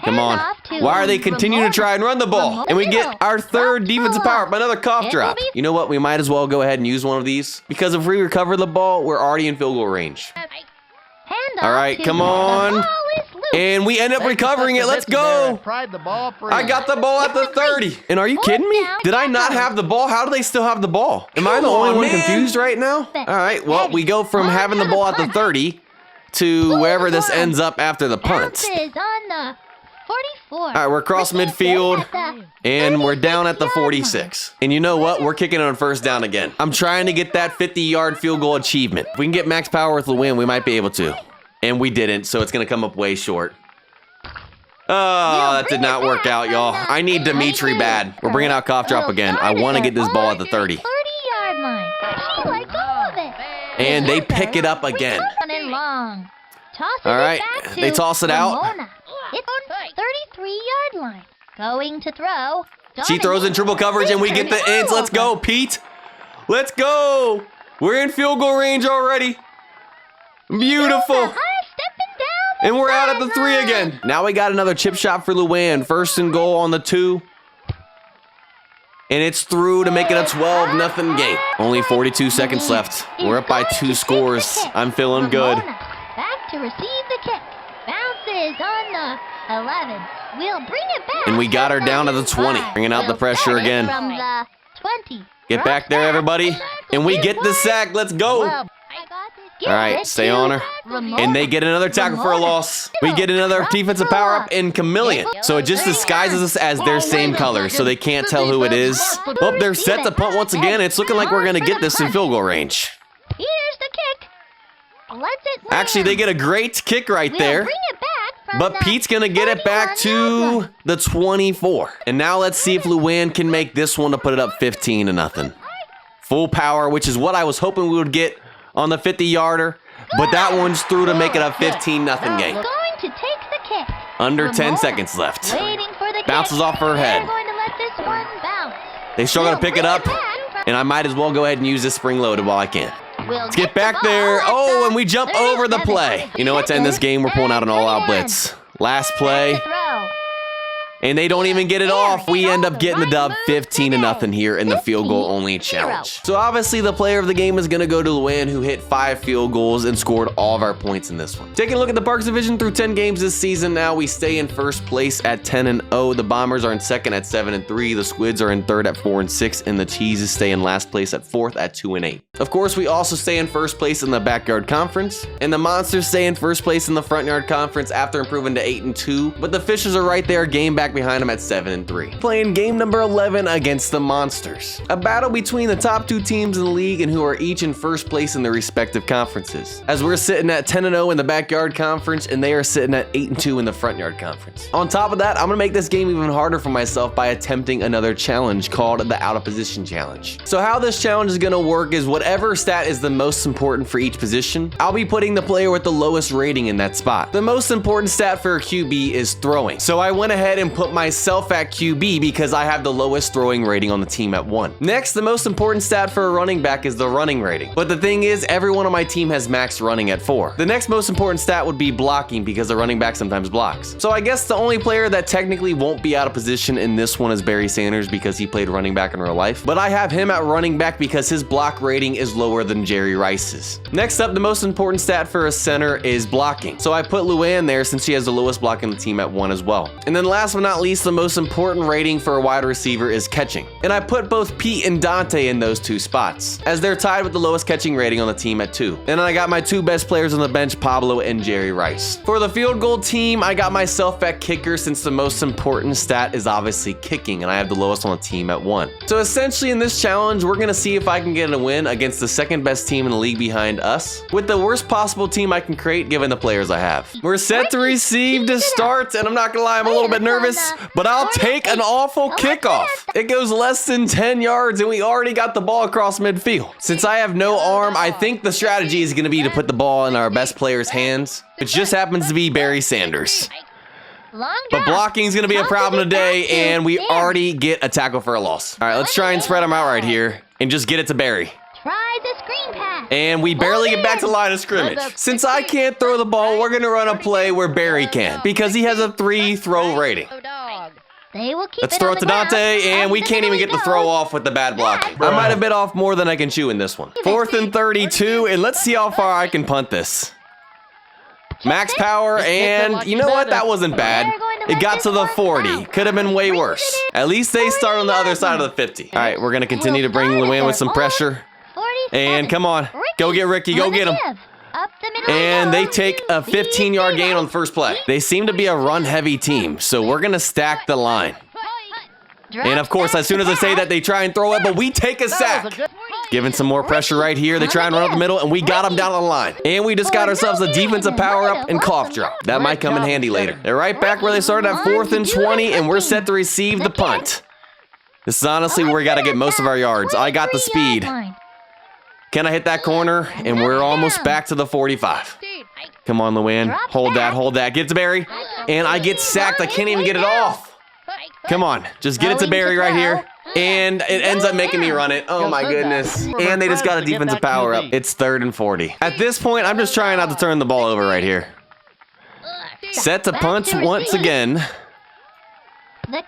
Come on. Why are they continuing to try and run the ball? And we get our 3rd defensive power up, another cough drop. You know what? We might as well go ahead and use one of these. Because if we recover the ball, we're already in field goal range. All right, come on. And we end up recovering it. Let's go. I got the ball at the 30. And are you kidding me? Did I not have the ball? How do they still have the ball? Am I the only one confused right now? All right, well, we go from having the ball at the 30 to wherever this ends up after the punt. All right, we're across midfield, and we're down at the 46. And you know what? We're kicking it on 1st down again. I'm trying to get that 50-yard field goal achievement. If we can get max power with the win, we might be able to. And we didn't, so it's going to come up way short. Oh, that did not work out, y'all. I need Dimitri bad. We're bringing out cough drop again. I want to get this ball at the 30. 30-yard line. Oh, let go of it. And they pick it up again. All right, they toss it out. It's on 33-yard line. Going to throw. She throws in triple coverage, and we get the ends. Let's go, Pete. Let's go. We're in field goal range already. Beautiful. And we're out at the 3 again. Now we got another chip shot for Luann. 1st and goal on the 2. And it's through to make it a 12-0 game. Only 42 seconds left. We're up by 2 scores. I'm feeling good. Back to receive the kick. Bounces on the 11. We'll bring it back. And we got her down to the 20. Bringing out the pressure again. From the 20. Get back there, everybody. And we get the sack. Let's go. All right, stay on her. And they get another tackle for a loss. We get another defensive power-up in Chameleon. So it just disguises us as their same colors, so they can't tell who it is. Oh, they're set to punt once again. It's looking like we're going to get this in field goal range. Here's the kick. Actually, they get a great kick right there. But Pete's going to get it back to the 24. And now let's see if Luann can make this one to put it up 15-0. Full power, which is what I was hoping we would get on the 50-yarder, but that one's through to make it a 15-0 game. Going to take the kick. Under 10 seconds left. Bounces off her head. They struggle to pick it up, and I might as well go ahead and use this spring-loaded while I can. Let's get back there. Oh, and we jump over the play. You know what? To end this game, we're pulling out an all-out blitz. Last play. And they don't even get it off. We end up getting the dub 15-0 here in the field goal only challenge. So obviously the player of the game is going to go to Luann, who hit 5 field goals and scored all of our points in this one. Taking a look at the Parks division through 10 games this season now, we stay in first place at 10-0. The Bombers are in second at 7-3. The Squids are in third at 4-6. And the Cheeses stay in last place at fourth at 2-8. Of course, we also stay in first place in the Backyard Conference. And the Monsters stay in first place in the Front Yard Conference after improving to 8-2. But the Fishes are right there, game back behind him at 7-3. Playing game number 11 against the Monsters. A battle between the top 2 teams in the league and who are each in first place in their respective conferences. As we're sitting at 10-0 in the backyard conference and they are sitting at 8-2 in the front yard conference. On top of that, I'm gonna make this game even harder for myself by attempting another challenge called the out of position challenge. So how this challenge is gonna work is whatever stat is the most important for each position, I'll be putting the player with the lowest rating in that spot. The most important stat for a QB is throwing. So I went ahead and put myself at QB because I have the lowest throwing rating on the team at 1. Next, the most important stat for a running back is the running rating. But the thing is, everyone on my team has max running at 4. The next most important stat would be blocking because the running back sometimes blocks. So I guess the only player that technically won't be out of position in this one is Barry Sanders because he played running back in real life. But I have him at running back because his block rating is lower than Jerry Rice's. Next up, the most important stat for a center is blocking. So I put Luann there since she has the lowest block in the team at 1 as well. And then last but not least, the most important rating for a wide receiver is catching. And I put both Pete and Dante in those 2 spots, as they're tied with the lowest catching rating on the team at 2. And then I got my 2 best players on the bench, Pablo and Jerry Rice. For the field goal team, I got myself at kicker since the most important stat is obviously kicking, and I have the lowest on the team at 1. So essentially in this challenge, we're gonna see if I can get a win against the second best team in the league behind us, with the worst possible team I can create given the players I have. We're set to receive to start, and I'm not gonna lie, I'm a little bit nervous, but I'll take an awful kickoff. It goes less than 10 yards, and we already got the ball across midfield. Since I have no arm, I think the strategy is gonna be to put the ball in our best player's hands, which just happens to be Barry Sanders. But blocking is going to be a problem today, and we already get a tackle for a loss. All right, let's try and spread them out right here and just get it to Barry. Try the screen pass. And we barely get back to the line of scrimmage. Since I can't throw the ball, we're going to run a play where Barry can because he has a 3 throw rating. They will keep Let's it throw on it to the ground. Dante, and we can't even get the throw off with the bad blocking. I might have bit off more than I can chew in this one. 4th and 32, and let's see how far I can punt this. Max power, and you know what? That wasn't bad. It got to the 40. Could have been way worse. At least they start on the other side of the 50. All right, we're going to continue to bring Luann with some pressure. And come on. Go get Ricky. Go get him. And they take a 15-yard gain on the first play. They seem to be a run-heavy team, so we're going to stack the line. And of course, as soon as I say that, they try and throw it, but we take a sack. Giving some more pressure right here. They try and run up the middle, and we got them down the line. And we just got ourselves a defensive power-up and cough drop. That might come in handy later. They're right back where they started at 4th and 20, and we're set to receive the punt. This is honestly where we got to get most of our yards. I got the speed. Can I hit that corner? And we're almost back to the 45. Come on, Luann. Hold that, hold that. Get it to Barry. And I get sacked. I can't even get it off. Come on. Just get it to Barry right here. And it ends up making me run it. Oh my goodness. And they just got a defensive power up. It's 3rd and 40. At this point, I'm just trying not to turn the ball over right here. Set to punt once again.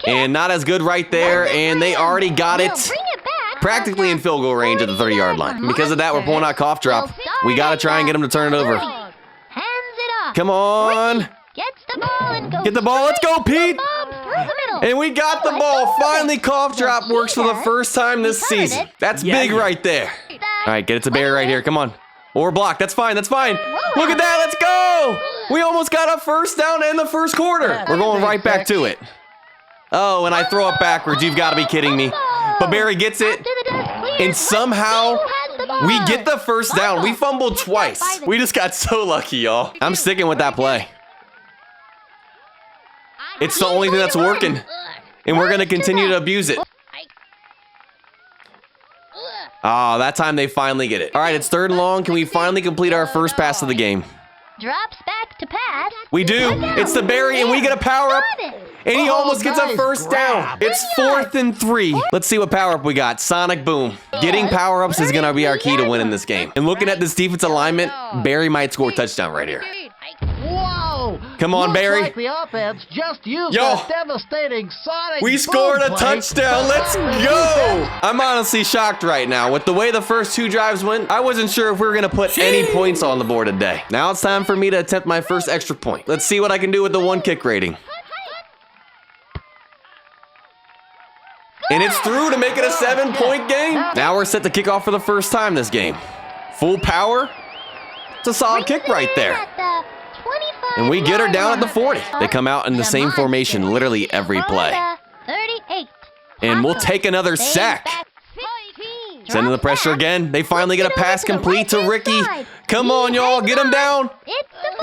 And not as good right there. And they already got it practically in field goal range at the 30-yard line. And because of that, we're pulling out cough drop. We got to try and get them to turn it over. Come on. Get the ball. Let's go, Pete. And we got the ball. Finally, cough drop works for the first time this season. That's big right there. All right, get it to Barry right here. Come on. Or block. That's fine. That's fine. Look at that. Let's go. We almost got a first down in the first quarter. We're going right back to it. Oh, and I throw it backwards. You've got to be kidding me. But Barry gets it. And somehow we get the first down. We fumbled twice. We just got so lucky, y'all. I'm sticking with that play. It's the only thing that's working. And we're going to continue to abuse it. Oh, that time they finally get it. All right, it's 3rd and long. Can we finally complete our first pass of the game? Drops back to pass. We do. It's the Barry, and we get a power-up. And he almost gets a first down. It's 4th and 3. Let's see what power-up we got. Sonic boom. Getting power-ups is going to be our key to winning this game. And looking at this defense alignment, Barry might score a touchdown right here. Whoa! Come on, Barry. Looks like the offense just used Yo, that devastating sonic we boom scored a play. touchdown. Let's go. I'm honestly shocked right now. With the way the first 2 drives went, I wasn't sure if we were going to put any points on the board today. Now it's time for me to attempt my first extra point. Let's see what I can do with the 1 kick rating. And it's through to make it a 7-point game. Now we're set to kick off for the first time this game. Full power. It's a solid kick right there. And we get her down at the 40. They come out in the same formation literally every play. 38. And we'll take another sack. Sending the pressure again. They finally get a pass complete to Ricky. Come on, y'all, get him down.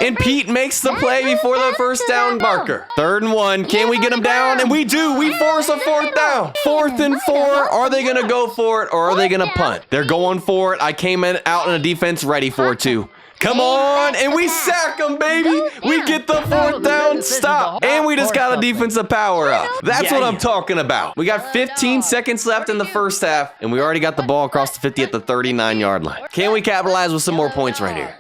And Pete makes the play before the first down marker. 3rd and 1. Can we get him down? And we do. We force a 4th down. 4th and 4. Are they going to go for it or are they going to punt? They're going for it. I came out in a defense ready for it too. Come on, and we sack them, baby. We get the 4th down stop, and we just got a defensive power up. That's what I'm talking about. We got 15 seconds left in the first half, and we already got the ball across the 50 at the 39-yard line. Can we capitalize with some more points right here?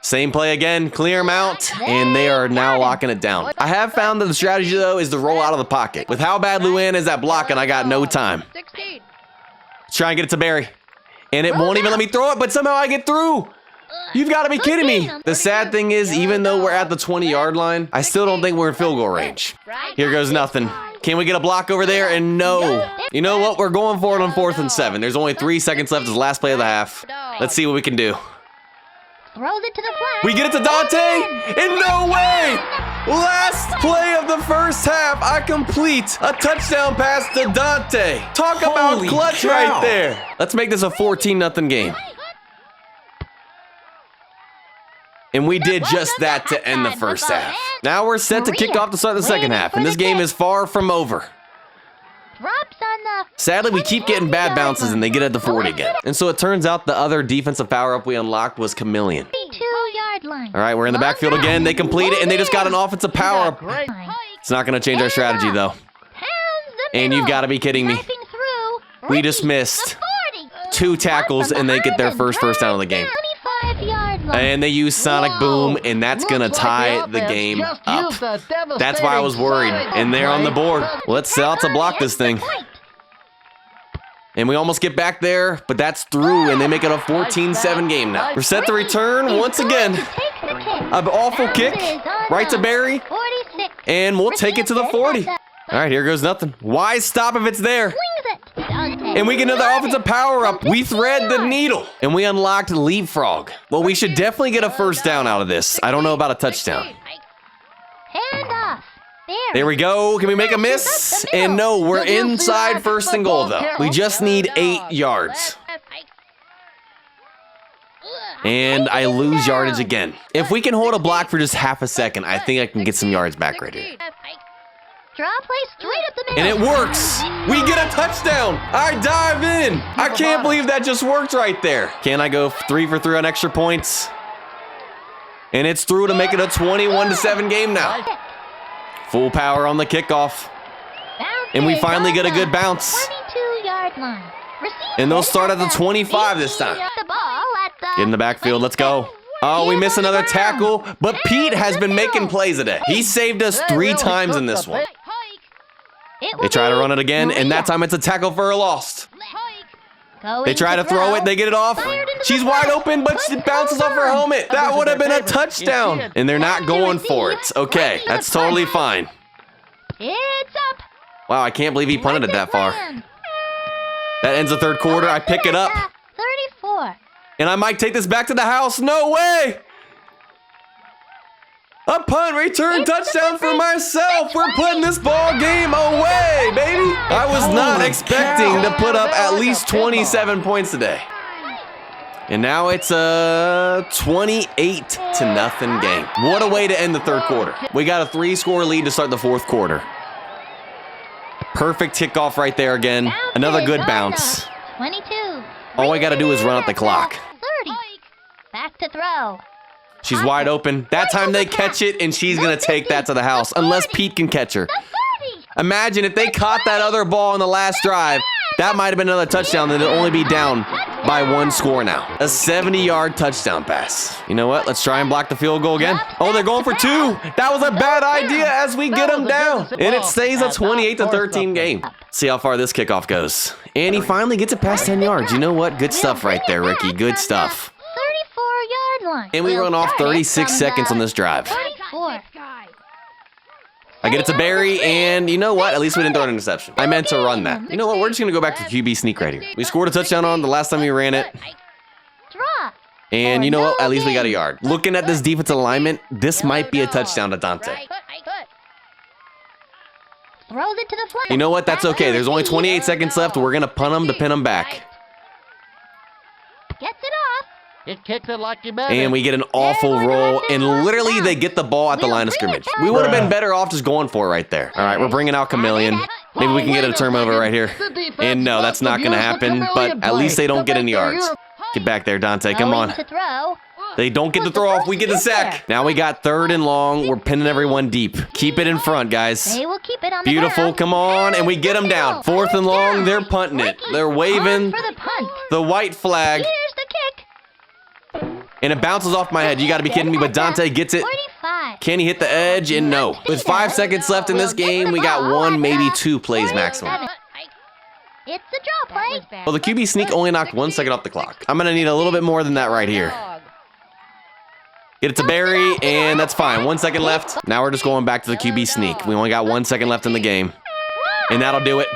Same play again, clear them out, and they are now locking it down. I have found that the strategy, though, is to roll out of the pocket. With how bad Luann is at blocking, I got no time. Let's try and get it to Barry. And it won't even let me throw it, but somehow I get through. You've got to be kidding me. The sad thing is, even though we're at the 20-yard line, I still don't think we're in field goal range. Here goes nothing. Can we get a block over there? And no. You know what? We're going for it on 4th and 7. There's only 3 seconds left. It's the last play of the half. Let's see what we can do. Throws it to the flag. We get it to Dante. And no way. Last play of the first half, I complete a touchdown pass to Dante. Talk about clutch right there. Let's make this a 14-0 game. And we did just that to end the first half. Now we're set to kick off to start the second half, and this game is far from over. Sadly, we keep getting bad bounces, and they get at the 40 again. And so it turns out the other defensive power-up we unlocked was Chameleon. 2-yard line. All right, we're in the backfield again. They complete it, and they just got an offensive power-up. It's not going to change our strategy, though. And you've got to be kidding me. We just missed 2 tackles, and they get their first down of the game. And they use Sonic Boom, and that's going to tie the game up. That's why I was worried. And they're on the board. Let's set out to block this thing. And we almost get back there, but that's through, and they make it a 14-7 game now. We're set to return once again. An awful kick right to Barry, and we'll take it to the 40. All right, here goes nothing. Why stop if it's there? And we get another offensive power-up. We thread the needle. And we unlocked Leapfrog. Well, we should definitely get a first down out of this. I don't know about a touchdown. Hand off. There we go. Can we make a miss? And no, we're inside 1st and goal, though. We just need 8 yards. And I lose yardage again. If we can hold a block for just half a second, I think I can get some yards back right here. Draw play straight up the middle. And it works. We get a touchdown. I dive in. I can't believe that just worked right there. Can I go 3 for 3 on extra points? And it's through to make it a 21-7 game now. Full power on the kickoff. And we finally get a good bounce. 22-yard line. And they'll start at the 25 this time. Get in the backfield. Let's go. Oh, we miss another tackle, but Pete has been making plays today. He saved us 3 times in this one. They try to run it again, and that time it's a tackle for a loss. They try to throw it, they get it off. She's wide open, but she bounces off her helmet. That would have been a touchdown. And they're not going for it. Okay, that's totally fine. It's up. Wow, I can't believe he punted it that far. That ends the 3rd quarter. I pick it up. 34. And I might take this back to the house. No way! A punt return touchdown for myself. We're putting this ball game away, baby. I was not expecting to put up at least 27 points today. And now it's a 28-0 game. What a way to end the 3rd quarter. We got a 3-score lead to start the 4th quarter. Perfect kickoff right there again. Another good bounce. 22. All I got to do is run up the clock. 30. Back to throw. She's wide open. That time they catch it, and she's going to take that to the house, unless Pete can catch her. Imagine if they caught that other ball in the last drive. That might have been another touchdown, then it'll only be down by 1 score now. A 70-yard touchdown pass. You know what? Let's try and block the field goal again. Oh, they're going for 2. That was a bad idea as we get them down. And it stays a 28-13 game. See how far this kickoff goes. And he finally gets it past 10 yards. You know what? Good stuff right there, Ricky. Good stuff. 34-yard line. And we run off 36 seconds on this drive. 34. I get it to Barry, and you know what? At least we didn't throw an interception. I meant to run that. You know what? We're just going to go back to QB sneak right here. We scored a touchdown on the last time we ran it. Draw. And you know what? At least we got a yard. Looking at this defensive alignment, this might be a No. touchdown to Dante. Right. Throws it to the flat. You know what? That's okay. There's only 28 seconds left. We're going to punt him to pin him back. Gets it off. It kicked it like you meant And it. we get an awful roll, and literally they get the ball at the line of scrimmage. We would have been better off just going for it right there. All right, we're bringing out Chameleon. Maybe we can get a turnover right here. And no, that's not going to happen, but at least they don't get any yards. Get back there, Dante. Come on. To throw. They don't get the throw off. We get the sack. Now we got 3rd and long. We're pinning everyone deep. Keep it in front, guys. They will keep it on the Beautiful. ground. Come on. And we get them down. 4th and long. They're punting it. They're waving For the punt. the white flag. Here's the kick. And it bounces off my head. You got to be kidding me. But Dante gets it. 45. Can he hit the edge? And no. With 5 seconds left in this game, we got 1, maybe 2 plays maximum. It's the draw play. Well, the QB sneak only knocked 1 second off the clock. I'm going to need a little bit more than that right here. Get it to Barry, and that's fine. 1 second left. Now we're just going back to the QB sneak. We only got 1 second left in the game. And that'll do it.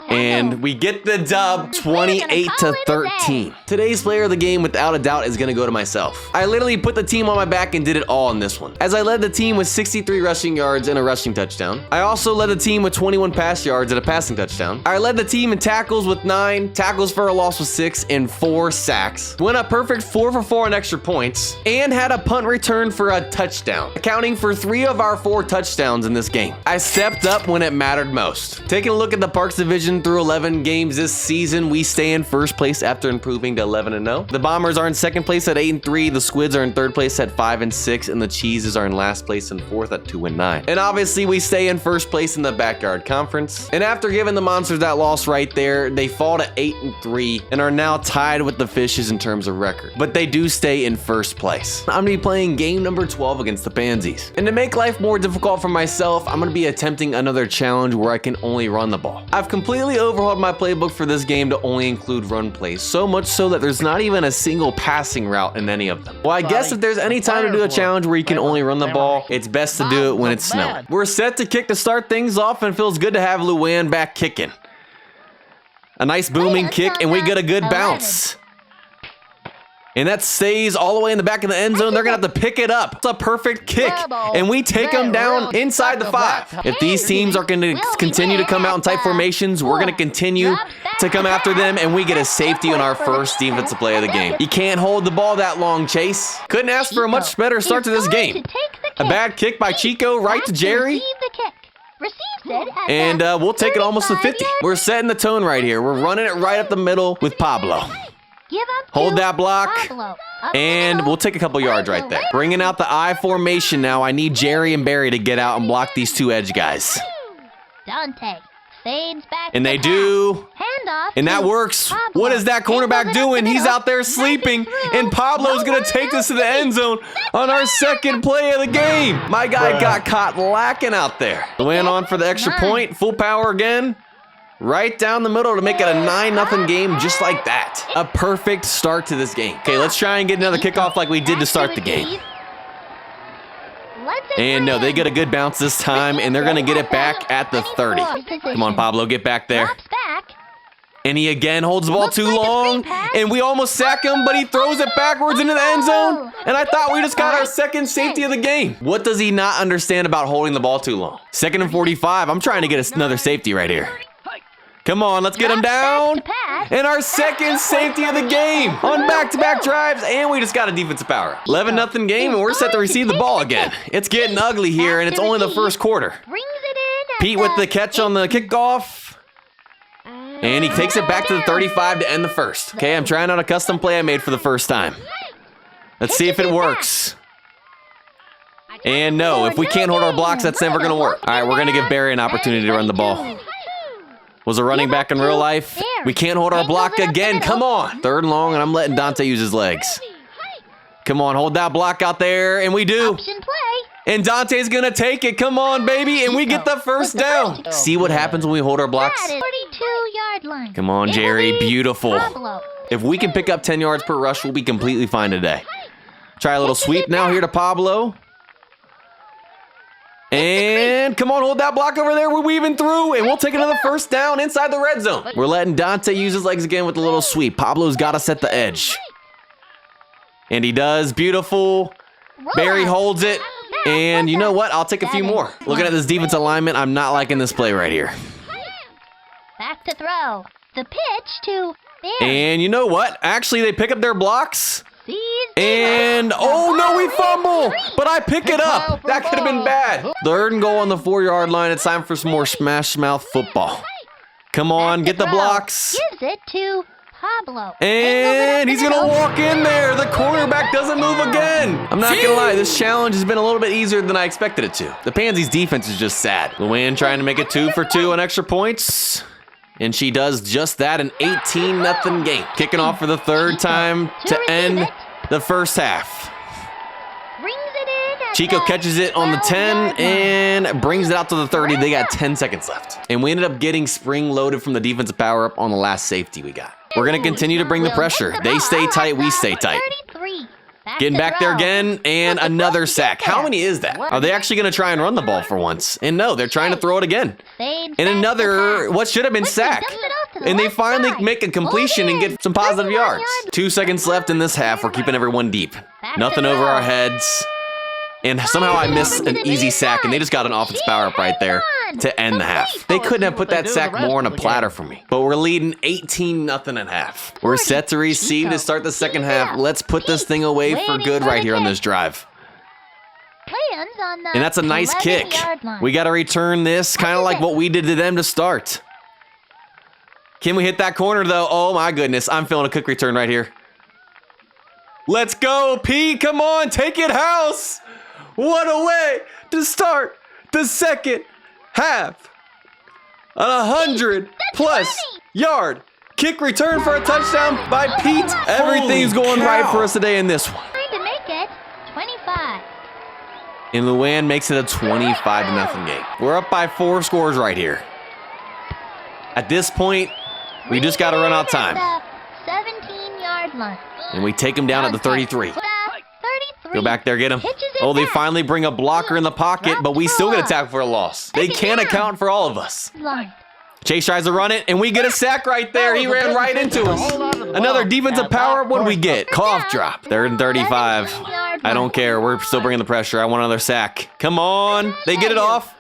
And we get the dub, 28-13. Today's player of the game, without a doubt, is going to go to myself. I literally put the team on my back and did it all in this one. As I led the team with 63 rushing yards and a rushing touchdown. I also led the team with 21 pass yards and a passing touchdown. I led the team in tackles with 9, tackles for a loss with 6, and 4 sacks. Went a perfect 4 for 4 on extra points, and had a punt return for a touchdown, accounting for 3 of our 4 touchdowns in this game. I stepped up when it mattered most. Taking a look at the Parks division through 11 games this season, we stay in first place after improving to 11-0. The Bombers are in second place at 8-3. The Squids are in third place at 5-6, and the Cheeses are in last place and fourth at 2-9. And obviously, we stay in first place in the Backyard Conference. And after giving the Monsters that loss right there, they fall to 8-3 and are now tied with the Fishes in terms of record. But they do stay in first place. I'm gonna be playing game number 12 against the Pansies. And to make life more difficult for myself, I'm gonna be attempting another challenge where I can only run the ball. I've completely overhauled my playbook for this game to only include run plays, so much so that there's not even a single passing route in any of them. Well, I guess if there's any time to do a challenge where you can only run the ball, it's best to do it when it's snowing. We're set to kick to start things off, and it feels good to have Luann back kicking. A nice booming kick, and we get a good bounce. And that stays all the way in the back of the end zone. They're going to have to pick it up. It's a perfect kick. And we take them down inside the 5. If these teams are going to continue to come out in tight formations, we're going to continue to come after them, and we get a safety on our first defensive play of the game. You can't hold the ball that long, Chase. Couldn't ask for a much better start to this game. A bad kick by Chico right to Jerry. And we'll take it almost to 50. We're setting the tone right here. We're running it right up the middle with Pablo. Hold that block, and we'll take a couple yards right there. Bringing out the I formation now. I need Jerry and Barry to get out and block these 2 edge guys. Dante fades back. And they do. Handoff. And that works. What is that cornerback doing? He's out there sleeping, and Pablo's going to take this to the end zone on our second play of the game. My guy got caught lacking out there. Went on for the extra point. Full power again. Right down the middle to make it a 9-0 game just like that. A perfect start to this game. Okay, let's try and get another kickoff like we did to start the game. And no, they get a good bounce this time, and they're going to get it back at the 30. Come on, Pablo, get back there. And he again holds the ball too long, and we almost sack him, but he throws it backwards into the end zone. And I thought we just got our second safety of the game. What does he not understand about holding the ball too long? 2nd and 45. I'm trying to get another safety right here. Come on, let's get him down. And our second safety of the game on back-to-back drives, and we just got a defensive power. 11-0 game, and we're set to receive the ball again. It's getting ugly here, and it's only the first quarter. Pete with the catch on the kickoff. And he takes it back to the 35 to end the first. Okay, I'm trying out a custom play I made for the first time. Let's see if it works. And no, if we can't hold our blocks, that's never going to work. All right, we're going to give Barry an opportunity to run the ball. Was a running back in real life. We can't hold our block again. Come on. 3rd and long, and I'm letting Dante use his legs. Come on, hold that block out there, and we do. And Dante's going to take it. Come on, baby, and we get the first down. See what happens when we hold our blocks? 42-yard line. Come on, Jerry. Beautiful. If we can pick up 10 yards per rush, we'll be completely fine today. Try a little sweep now here to Pablo. And come on, hold that block over there. We're weaving through, and we'll take another first down inside the red zone. We're letting Dante use his legs again with a little sweep. Pablo's got us at the edge. And he does. Beautiful. Barry holds it. And you know what? I'll take a few more. Looking at this defense alignment, I'm not liking this play right here. Back to throw. The pitch to Barry. And you know what? Actually, they pick up their blocks. Sees And, oh no, we fumble. But I pick it up. That could have been bad. 3rd and goal on the 4-yard line. It's time for some more smash mouth football. Come on, get the blocks. Gives it to Pablo. And he's gonna walk in there. The quarterback doesn't move again. I'm not gonna lie, this challenge has been a little bit easier than I expected it to. The Pansies defense is just sad. Luann trying to make it 2 for 2 on extra points. And she does just that, an 18-0 game. Kicking off for the 3rd time to end the first half. Brings it in at Chico the catches it on the 10 12-yard line. and brings it out to the 30. They got 10 seconds left. And we ended up getting spring-loaded from the defensive power-up on the last safety we got. We're going to continue to bring the pressure. They stay tight, we stay tight. 33. Getting to back there throw. again, and another sack. How many is that? Are they actually going to try and run the ball for once? And no, they're trying to throw it again. Fades And back another, to pass. what should have been Quickly sack. dumps it off to the And they left finally side. make a completion and get some positive 31 yards. 2 seconds left in this half. We're keeping everyone deep. Back Nothing to over throw. our heads. And somehow I miss an easy sack, and they just got an offense power up right there to end the half. They couldn't have put that sack more on a platter for me. But we're leading 18-0 at half. We're set to receive to start the second half. Let's put this thing away for good right here on this drive. Plans on the And that's a nice kick. 11-yard line. We got to return this, kind of like what we did to them to start. Can we hit that corner, though? Oh, my goodness. I'm feeling a quick return right here. Let's go, P. Come on, take it, house. What a way to start the second half. An 100-plus yard kick return for a touchdown by Pete. Everything's going right for us today in this one. Trying to make it 25. And Luann makes it a 25-0 game. We're up by 4 scores right here. At this point, we just got to run out time. The 17-yard line. And we take him down at the 33. The 33. Go back there, get him. Pitches it Oh, they back. finally bring a blocker in the pocket, but we still get a tackle for a loss. They can't account for all of us. Line. Chase tries to run it, and we get a sack right there. He ran right into us. Another defensive power. What do we get? Cough drop. 3rd and 35. I don't care. We're still bringing the pressure. I want another sack. Come on. They get it off.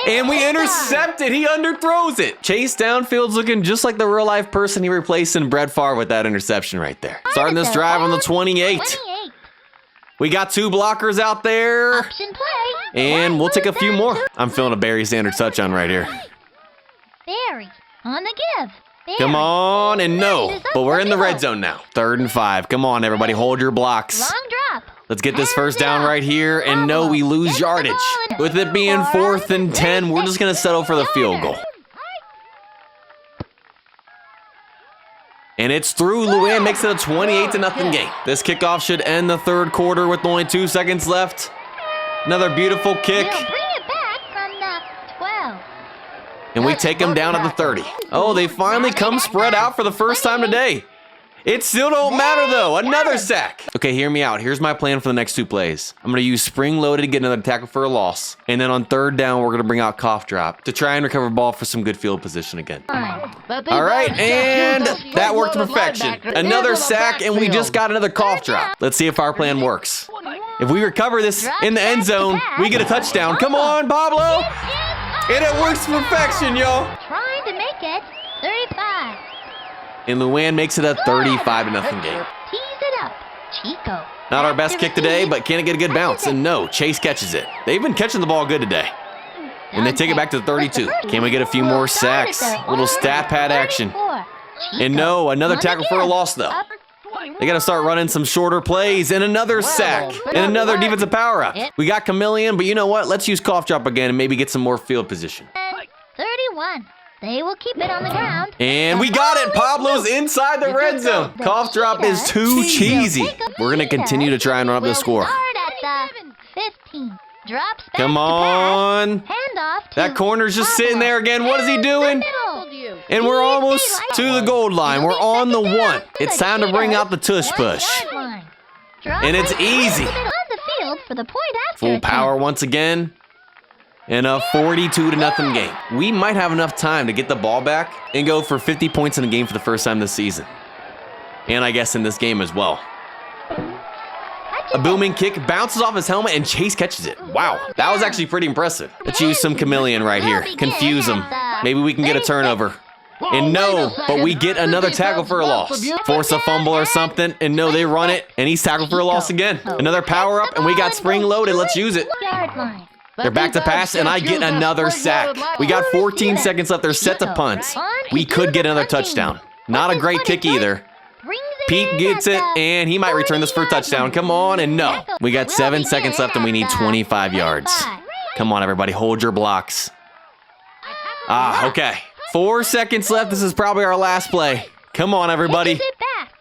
And we intercept it. He underthrows it. Chase downfield's looking just like the real-life person he replaced in Brett Favre with that interception right there. Starting this drive on the 28. 28. We got 2 blockers out there. Option play. And we'll take a few more. Down I'm feeling a Barry Sanders touchdown right here. Barry on the give. Barry. Come on, and no. But we're in the red zone now. 3rd and 5. Come on, everybody. Hold your blocks. Long drop. Let's get this first down right here. And no, we lose yardage. With it being 4th and 10, we're just going to settle for the field goal. And it's through. Luann makes it a 28-0 game. This kickoff should end the 3rd quarter with only 2 seconds left. Another beautiful kick. They'll bring it back from the 12. And we take them down at the 30. Oh, they finally come spread out for the first time today. It still don't matter, though. Another sack. Okay, hear me out. Here's my plan for the next 2 plays. I'm going to use spring loaded to get another tackle for a loss. And then on 3rd down, we're going to bring out cough drop to try and recover ball for some good field position again. All right, and that worked to perfection. Another sack, and we just got another cough drop. Let's see if our plan works. If we recover this in the end zone, we get a touchdown. Come on, Pablo. And it works to perfection, y'all. Trying to make it 35. And Luann makes it a 35-0 game. Tease it up. Chico. Not our best kick today, but can it get a good bounce? And no, Chase catches it. They've been catching the ball good today. And they take it back to the 32. Can we get a few more sacks? Little stat pad action. And no, another tackle for a loss, though. They got to start running some shorter plays. And another sack. And another defensive power-up. We got Chameleon, but you know what? Let's use cough drop again and maybe get some more field position. 31. They will keep it on the ground. And we got it. Pablo's inside the red zone. Cough drop is too cheesy. We're going to continue to try and run up the score. Start at the 15. Drops back Come to on. pass. Hand off to That corner's just sitting there again. What is he In the doing? middle. And we're almost to the goal line. We're on the 1. It's time to bring out the tush push. 1-yard line. Drop And it's right easy. to the middle of the field for the point after Full attempt. power once again. In a 42-0 game. We might have enough time to get the ball back and go for 50 points in a game for the first time this season. And I guess in this game as well. A booming kick bounces off his helmet and Chase catches it. Wow, that was actually pretty impressive. Let's use some chameleon right here. Confuse him. Maybe we can get a turnover. And no, but we get another tackle for a loss. Force a fumble or something, and no, they run it, and he's tackled for a loss again. Another power up, and we got spring loaded. Let's use it. Yard line. They're back to pass, and I get another sack. We got 14 seconds left. They're set to punt. We could get another touchdown. Not a great kick either. Pete gets it, and he might return this for a touchdown. Come on, and no. We got 7 seconds left, and we need 25 yards. Come on, everybody, hold your blocks. Ah, okay. 4 seconds left. This is probably our last play. Come on, everybody. Pitches it back.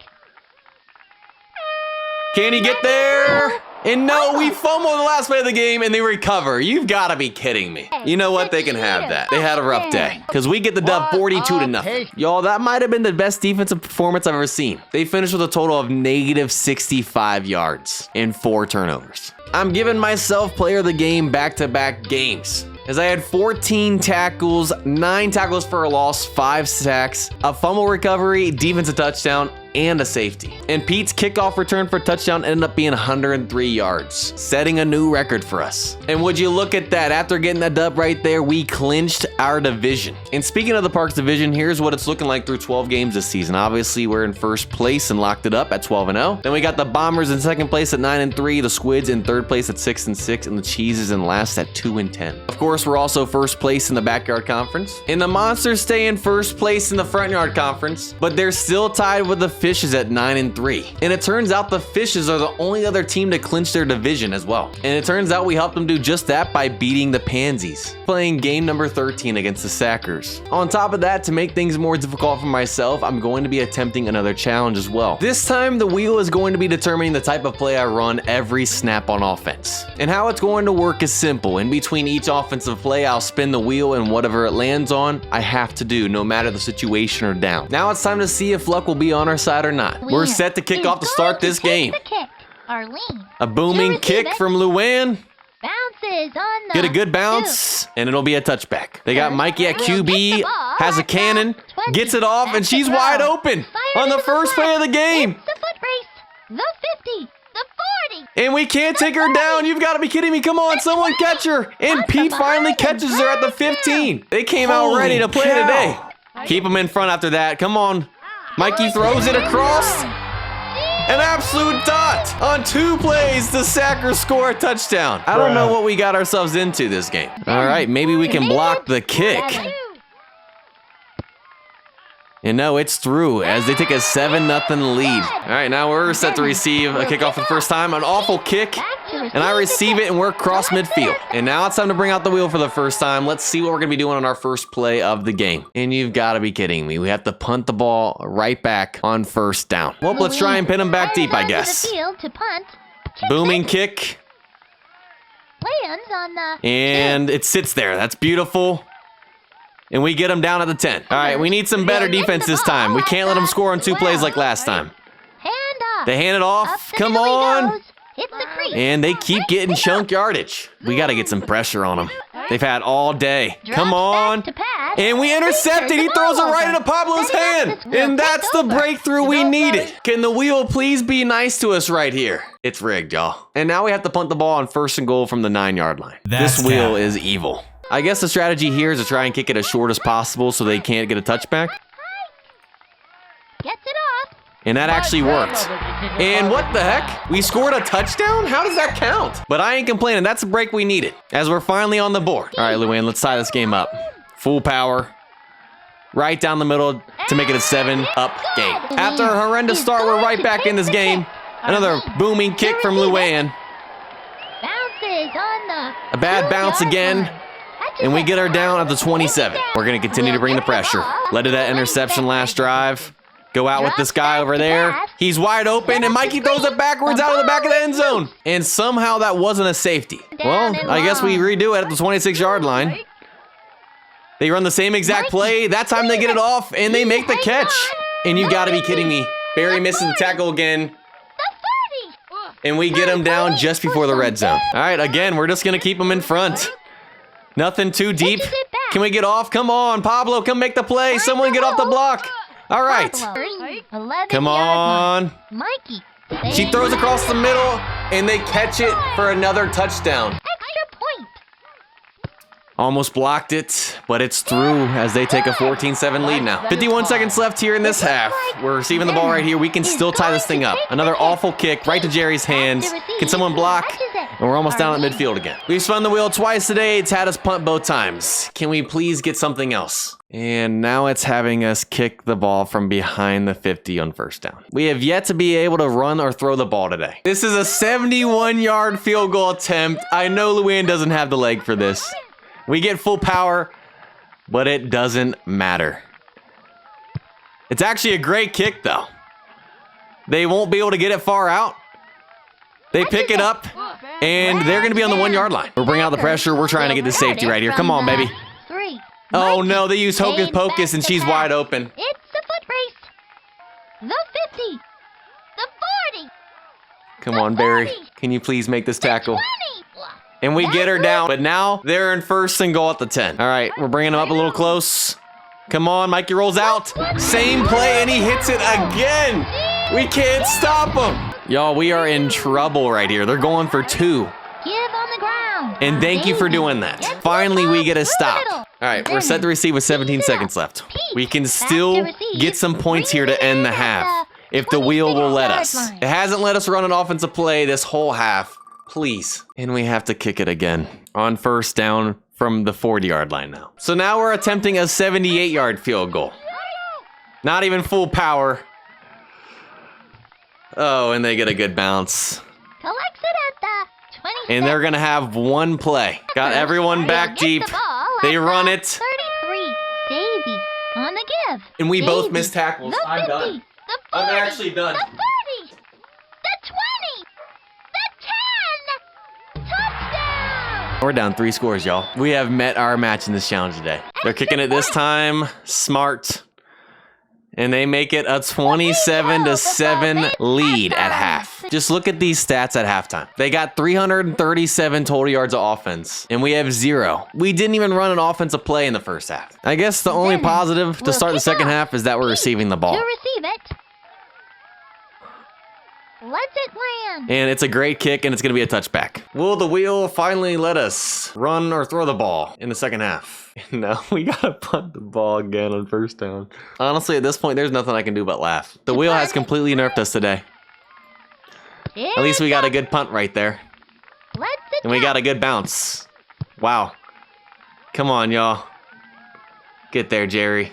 Can he get there? And no, we fumble the last play of the game, and they recover. You've got to be kidding me. You know what? They can have that. They had a rough day, because we get the dub 42-0. Y'all, that might have been the best defensive performance I've ever seen. They finished with a total of negative 65 yards and 4 turnovers. I'm giving myself player of the game back-to-back games, as I had 14 tackles, 9 tackles for a loss, 5 sacks, a fumble recovery, defensive touchdown, and a safety. And Pete's kickoff return for a touchdown ended up being 103 yards, setting a new record for us. And would you look at that, after getting that dub right there, we clinched our division. And speaking of the Parks division, here's what it's looking like through 12 games this season. Obviously, we're in first place and locked it up at 12-0. Then we got the Bombers in second place at 9-3, the Squids in third place at 6-6, and the Cheeses in last at 2-10. Of course, we're also first place in the Backyard Conference. And the Monsters stay in first place in the Front Yard Conference, but they're still tied with the Fishes at 9-3. And it turns out the Fishes are the only other team to clinch their division as well. And it turns out we helped them do just that by beating the Pansies, playing game number 13 against the Sackers. On top of that, to make things more difficult for myself, I'm going to be attempting another challenge as well. This time, the wheel is going to be determining the type of play I run every snap on offense. And how it's going to work is simple. In between each offensive play, I'll spin the wheel, and whatever it lands on, I have to do, no matter the situation or down. Now it's time to see if luck will be on our side or not. We're set to kick off to start this game. Arlene. A booming kick from Luann. Bounces on the Get a good bounce, and it'll be a touchback. They got Mikey at QB, has a cannon, gets it off, and she's wide open on the first play of the game. It's the foot race. The 50. The 40. And we can't take her down. You've got to be kidding me. Come on, someone catch her. And Pete finally catches her at the 15. They came out ready to play today. Keep them in front after that. Come on. Mikey throws it across. An absolute dot. On 2 plays, the Sackers score a touchdown. I don't know what we got ourselves into this game. All right, maybe we can block the kick. And no, it's through as they take a 7-0 lead. All right, now we're set to receive a kickoff for the first time. An awful kick, and I receive it, and we're across midfield. And now it's time to bring out the wheel for the first time. Let's see what we're going to be doing on our first play of the game. And you've got to be kidding me. We have to punt the ball right back on first down. Well, let's try and pin them back deep, I guess. Booming kick. Lands on the And it sits there. That's beautiful. And we get them down at the 10. All right, we need some better defense this time. We can't let them score on 2 plays like last time. Hand off. They hand it off. Up the Come middle he on. goes. Hits the crease. And they keep getting chunk yardage. We got to get some pressure on them. They've had all day. Come on. Drops back to pass. And we intercept it. He throws it right into Pablo's hand. And that's the breakthrough we needed. Can the wheel please be nice to us right here? It's rigged, y'all. And now we have to punt the ball on 1st and goal from the 9-yard line. This wheel is evil. I guess the strategy here is to try and kick it as short as possible so they can't get a touchback. Gets it off. And that actually worked. And what the heck? We scored a touchdown? How does that count? But I ain't complaining. That's the break we needed as we're finally on the board. All right, Luann, let's tie this game up. Full power. Right down the middle to make it a 7-up game. After a horrendous start, we're right back in this game. Another booming kick from Luann. Bounces on the A bad bounce again. And we get her down at the 27. We're going to continue to bring the pressure. Led to that interception last drive. Go out with this guy over there. He's wide open, and Mikey throws it backwards out of the back of the end zone. And somehow that wasn't a safety. Well, I guess we redo it at the 26-yard line. They run the same exact play. That time they get it off, and they make the catch. And you got to be kidding me. Barry misses the tackle again. And we get him down just before the red zone. All right, again, we're just going to keep him in front. Nothing too deep. Can we get off? Come on, Pablo, come make the play. Someone get off the block. All right. Come on. Mikey She throws across the middle, and they catch it for another touchdown. Extra point. Almost blocked it, but it's through as they take a 14-7 lead now. 51 seconds left here in this half. We're receiving the ball right here. We can still tie this thing up. Another awful kick right to Jerry's hands. Can someone block? And we're almost down at midfield again. We've spun the wheel twice today. It's had us punt both times. Can we please get something else? And now it's having us kick the ball from behind the 50 on first down. We have yet to be able to run or throw the ball today. This is a 71-yard field goal attempt. I know Luann doesn't have the leg for this. We get full power, but it doesn't matter. It's actually a great kick, though. They won't be able to get it far out. They pick it up, and they're going to be on the 1-yard line. We're bringing out the pressure. We're trying to get the safety right here. Come on, baby. 3. Oh, no, they use Hocus Pocus, and she's wide open. It's the foot race. The 50. The 40. Come on, Barry. Can you please make this tackle? 20. And we get her down, but now they're in first and goal at the 10. All right, we're bringing them up a little close. Come on, Mikey rolls out. Same play, and he hits it again. We can't stop him. Y'all, we are in trouble right here. They're going for 2. Give on the ground. And thank you for doing that. Finally, we get a stop. All right, we're set to receive with 17 seconds left. We can still get some points here to end the half if the wheel will let us. It hasn't let us run an offensive play this whole half. Please. And we have to kick it again on first down from the 40-yard line now. So now we're attempting a 78-yard field goal. Not even full power. Oh, and they get a good bounce. Collects it at the 20. And they're going to have one play. Got everyone back deep. They run it. 33. Davey on the give. And we both missed tackles. The 50. I'm done. The 40. I'm actually done. The 40. The 20. The 10. Touchdown. We're down 3 scores, y'all. We have met our match in this challenge today. They're kicking it this time. Smart. And they make it a 27-7 lead at half. Just look at these stats at halftime. They got 337 total yards of offense, and we have 0. We didn't even run an offensive play in the first half. I guess the only positive to start the second half is that we're receiving the ball. You receive it. Let it land. And it's a great kick, and it's going to be a touchback. Will the wheel finally let us run or throw the ball in the second half? No, we got to punt the ball again on first down. Honestly, at this point, there's nothing I can do but laugh. The wheel has completely nerfed us today. At least we got a good punt right there. And we got a good bounce. Wow. Come on, y'all. Get there, Jerry.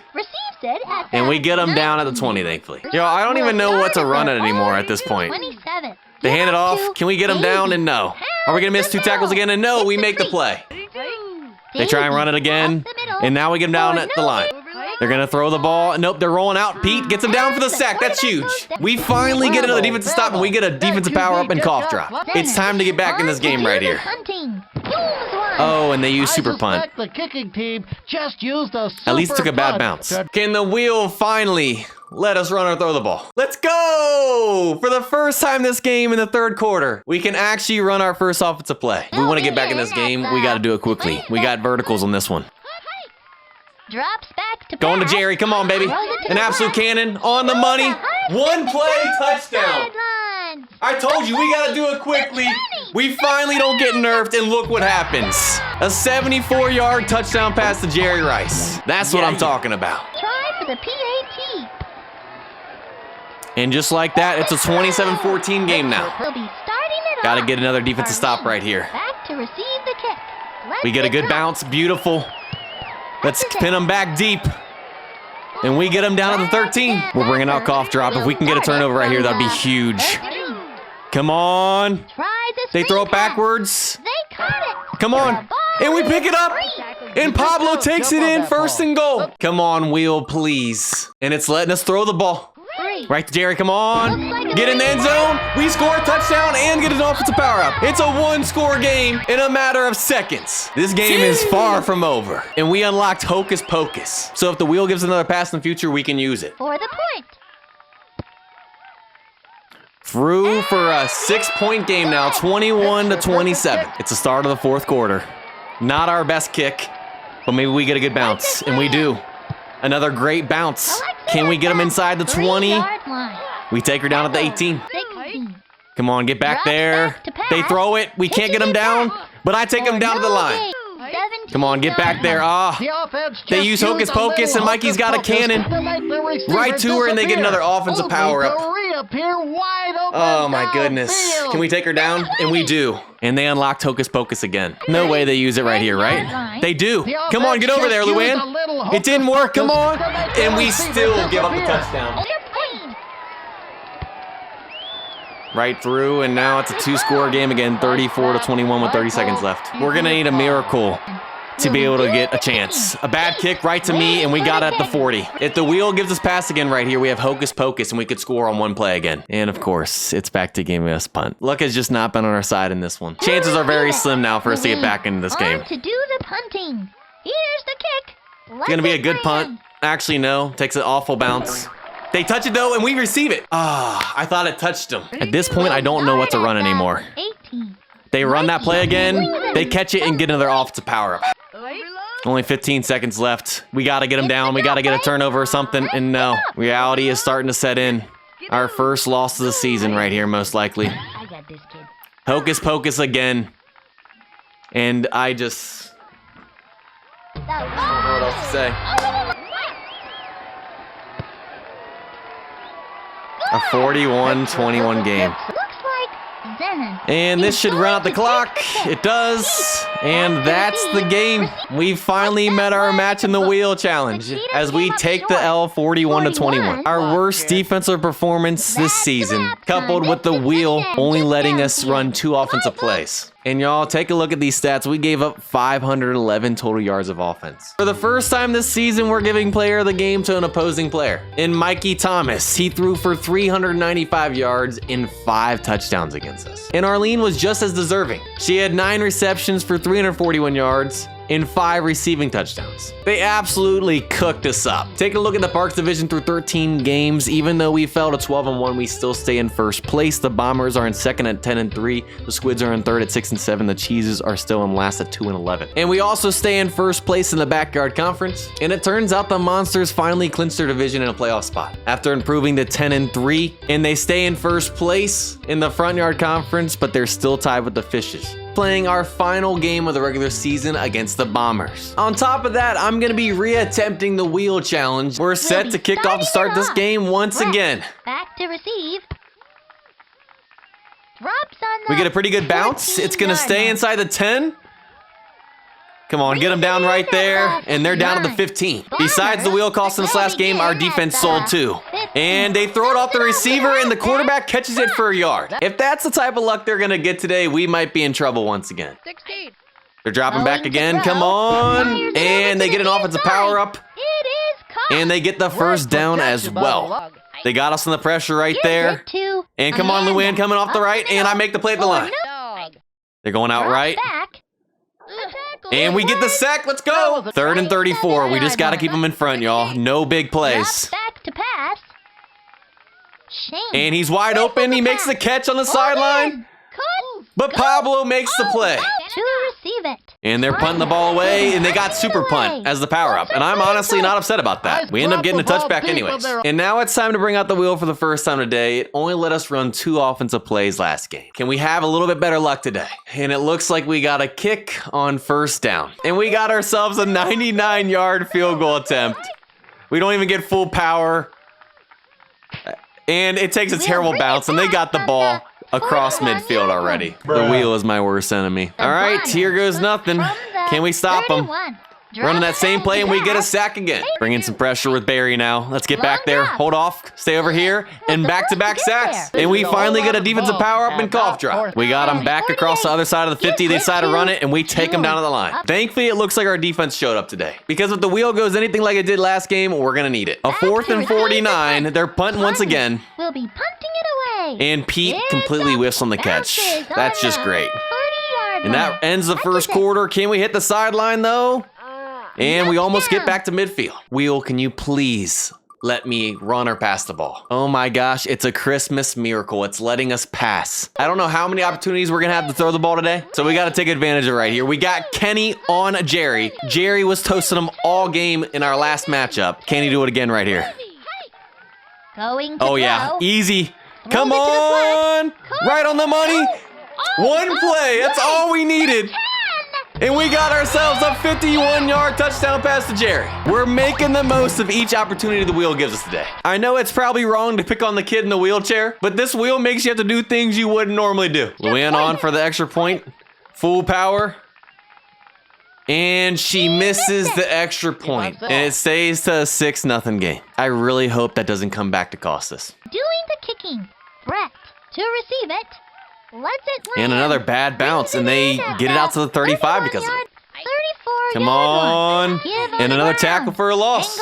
And we get them down at the 20, thankfully. Yo, I don't even know what to run it anymore at this point. 27. They hand it off. Can we get them down? And no. Are we going to miss 2 tackles again? And no, we make the play. They try and run it again. And now we get them down at the line. They're going to throw the ball. Nope, they're rolling out. Pete gets them down for the sack. That's huge. We finally get another defensive stop, and we get a defensive power up and cough drop. It's time to get back in this game right here. Oh, and they use super punt. The kicking team just used a super At least took a bad bounce. Can the wheel finally let us run or throw the ball? Let's go! For the first time this game in the 3rd quarter, we can actually run our first offensive play. If we want to get back in this game, we got to do it quickly. We got verticals on this one. Drops back to Going to Jerry. Come on, baby. An absolute cannon on the money. 1 play touchdown. I told you, we got to do it quickly. We finally don't get nerfed, and look what happens. A 74-yard touchdown pass to Jerry Rice. That's what I'm talking about. Try for the PAT. And just like that, it's a 27-14 game now. We'll be starting it Got to off. get another defensive stop right here. Back to receive the kick. We get a good bounce. Beautiful. Let's pin them back deep. And we get them down at the 13. We're bringing out cough drop. If we can get a turnover right here, that'd be huge. Come on. They throw it backwards. They caught it. Come on. And we pick it up. And Pablo takes it in, 1st and goal. Come on, wheel, please. And it's letting us throw the ball. Right to Jerry, come on. Get in the end zone. We score a touchdown and get an offensive power up. It's a 1-score game in a matter of seconds. This game is far from over. And we unlocked Hocus Pocus. So if the wheel gives another pass in the future, we can use it. For the point. Through for a 6-point game now, 21-27. It's the start of the 4th quarter. Not our best kick, but maybe we get a good bounce. And we do. Another great bounce. Can we get them inside the 20? We take her down at the 18. Come on, get back Drops there. back to pass. They throw it. We can't get them down, but I take them down to the line. Come on, get back there. Ah, The offense they just use Hocus used a Pocus, little and Mikey's got a hocus pocus cannon. to make the receiver Right to her, and they get disappear. another offensive power up. Only to reappear wide open Oh my goodness. downfield. Can we take her down? And we do. And they unlocked Hocus Pocus again. No way they use it right here, right? They do. The Come on, get over there, offense just used a Luann. little It didn't work. Come on. hocus pocus to make And the we receiver still give up the disappear. touchdown. Right through, and now it's a 2-score game again, 34-21 with 30 seconds left. We're gonna need a miracle to be able to get a chance. A bad kick right to me, and we got it at the 40. If the wheel gives us pass again right here, we have Hocus Pocus, and we could score on one play again. And of course, it's back to giving us punt. Luck has just not been on our side in this one. Chances are very slim now for us to get back into this game. On to do the punting. Here's the kick. It's gonna be a good punt. Actually, no. Takes an awful bounce. They touch it though, and we receive it. Ah, I thought it touched them. At this point, I don't know what to run anymore. 18. They run that play again. They catch it and get another offensive power up. Only 15 seconds left. We gotta get them down. We gotta get a turnover or something. And no, reality is starting to set in. Our first loss of the season right here, most likely. I got this kid. Hocus Pocus again. And I just don't know what else to say. A 41-21 game. Looks like Zen. And this should run out the clock. It does. And that's the game. We finally met our match in the wheel challenge as we take the L 41-21. Our worst defensive performance this season, coupled with the wheel only letting us run 2 offensive plays. And y'all, take a look at these stats. We gave up 511 total yards of offense. For the first time this season, we're giving player of the game to an opposing player. In Mikey Thomas, he threw for 395 yards and 5 touchdowns against us. And Arlene was just as deserving. She had 9 receptions for 341 yards and 5 receiving touchdowns. They absolutely cooked us up. Take a look at the Parks division through 13 games. Even though we fell to 12-1, we still stay in first place. The Bombers are in second at 10-3. The Squids are in third at 6-7. The Cheeses are still in last at 2-11. And we also stay in first place in the Backyard Conference. And it turns out the Monsters finally clinched their division in a playoff spot after improving to 10-3. And they stay in first place in the Front Yard Conference, but they're still tied with the Fishes, playing our final game of the regular season against the Bombers. On top of that, I'm gonna be reattempting the wheel challenge. We're set to kick off to start this game once again. Back to receive. Drops on the We get a pretty good bounce. It's gonna 14-yard stay line. inside the 10. Come on, get them down right there, and they're down to the 15. Besides the wheel costing us last game, our defense sold too. And they throw it off the receiver, and the quarterback catches it for a yard. If that's the type of luck they're gonna get today, we might be in trouble once again. 16. They're dropping back again. Come on. And they get an offensive power up, It is caught. and they get the first down as well. Dog. They got us in the pressure right Here's there. it to And come on, Luann, coming off the right, and I make the play at the line. Dog. They're going out Drops right. back. And we get the sack. Let's go. 3rd and 34. We just got to keep them in front, y'all. No big plays. Drops back to pass. Shane. And he's wide open. He makes the catch on the sideline. Cut. But Pablo makes the play. To receive it. And they're punting the ball away, and they got super punt as the power up. And I'm honestly not upset about that. We end up getting a touchback anyways. And now it's time to bring out the wheel for the first time today. It only let us run 2 offensive plays last game. Can we have a little bit better luck today? And it looks like we got a kick on first down. And we got ourselves a 99-yard field goal attempt. We don't even get full power. And it takes a terrible bounce, and they got the ball across midfield already. The wheel is my worst enemy. All right, here goes nothing. Can we stop them? Running that same play, and we get a sack again. Bringing some pressure with Barry now. Let's get back there. Hold off. Stay over here. And back-to-back sacks. And we finally get a defensive power-up and cough drop. We got them back across the other side of the 50. They decide to run it, and we take them down to the line. Thankfully, it looks like our defense showed up today. Because if the wheel goes anything like it did last game, we're going to need it. A 4th and 49. They're punting once again. We'll be punting it away. And Pete completely whiffs on the catch. That's just great. And that ends the first quarter. Can we hit the sideline, though? And we almost get back to midfield. Wheel, can you please let me run or pass the ball? Oh my gosh, it's a Christmas miracle. It's letting us pass. I don't know how many opportunities we're gonna have to throw the ball today, so we gotta take advantage of it right here. We got Kenny on Jerry. Jerry was toasting him all game in our last matchup. Can he do it again right here? Going to Oh yeah, throw. easy. Come it to the on. flat. Right on the money. One play. That's all we needed. And we got ourselves a 51-yard touchdown pass to Jerry. We're making the most of each opportunity the wheel gives us today. I know it's probably wrong to pick on the kid in the wheelchair, but this wheel makes you have to do things you wouldn't normally do. Luann on for the extra point. Full power. And she misses the extra point. And it stays to a 6-0 game. I really hope that doesn't come back to cost us. Doing the kicking. Brett to receive it. Lets it land. And another bad bounce, and they get it out to the 35 because of it. 34 Come on. And another tackle for a loss.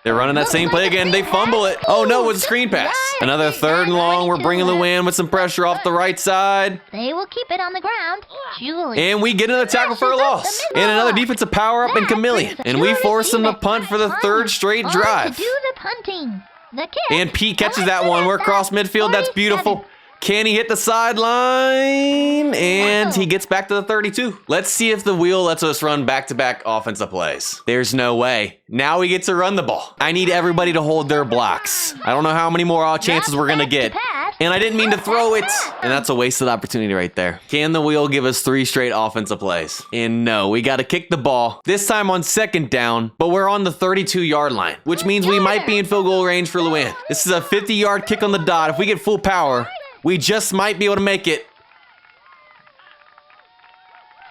They're running that same play again. They fumble it. Oh no, it was a screen pass. Another 3rd and long. We're bringing Luann with some pressure off the right side. They will keep it on the ground. Julie. And we get another tackle for a loss. And another defensive power up in Chameleon. And we force them to punt for the 3rd straight drive. To do the punting. The kick. And Pete catches that one. We're across midfield. That's beautiful. Can he hit the sideline? And he gets back to the 32. Let's see if the wheel lets us run back-to-back offensive plays. There's no way. Now we get to run the ball. I need everybody to hold their blocks. I don't know how many more chances we're going to get. And I didn't mean to throw it. And that's a wasted opportunity right there. Can the wheel give us 3 straight offensive plays? And no, we got to kick the ball. This time on 2nd down, but we're on the 32-yard line, which means we might be in field goal range for Luann. This is a 50-yard kick on the dot. If we get full power, we just might be able to make it.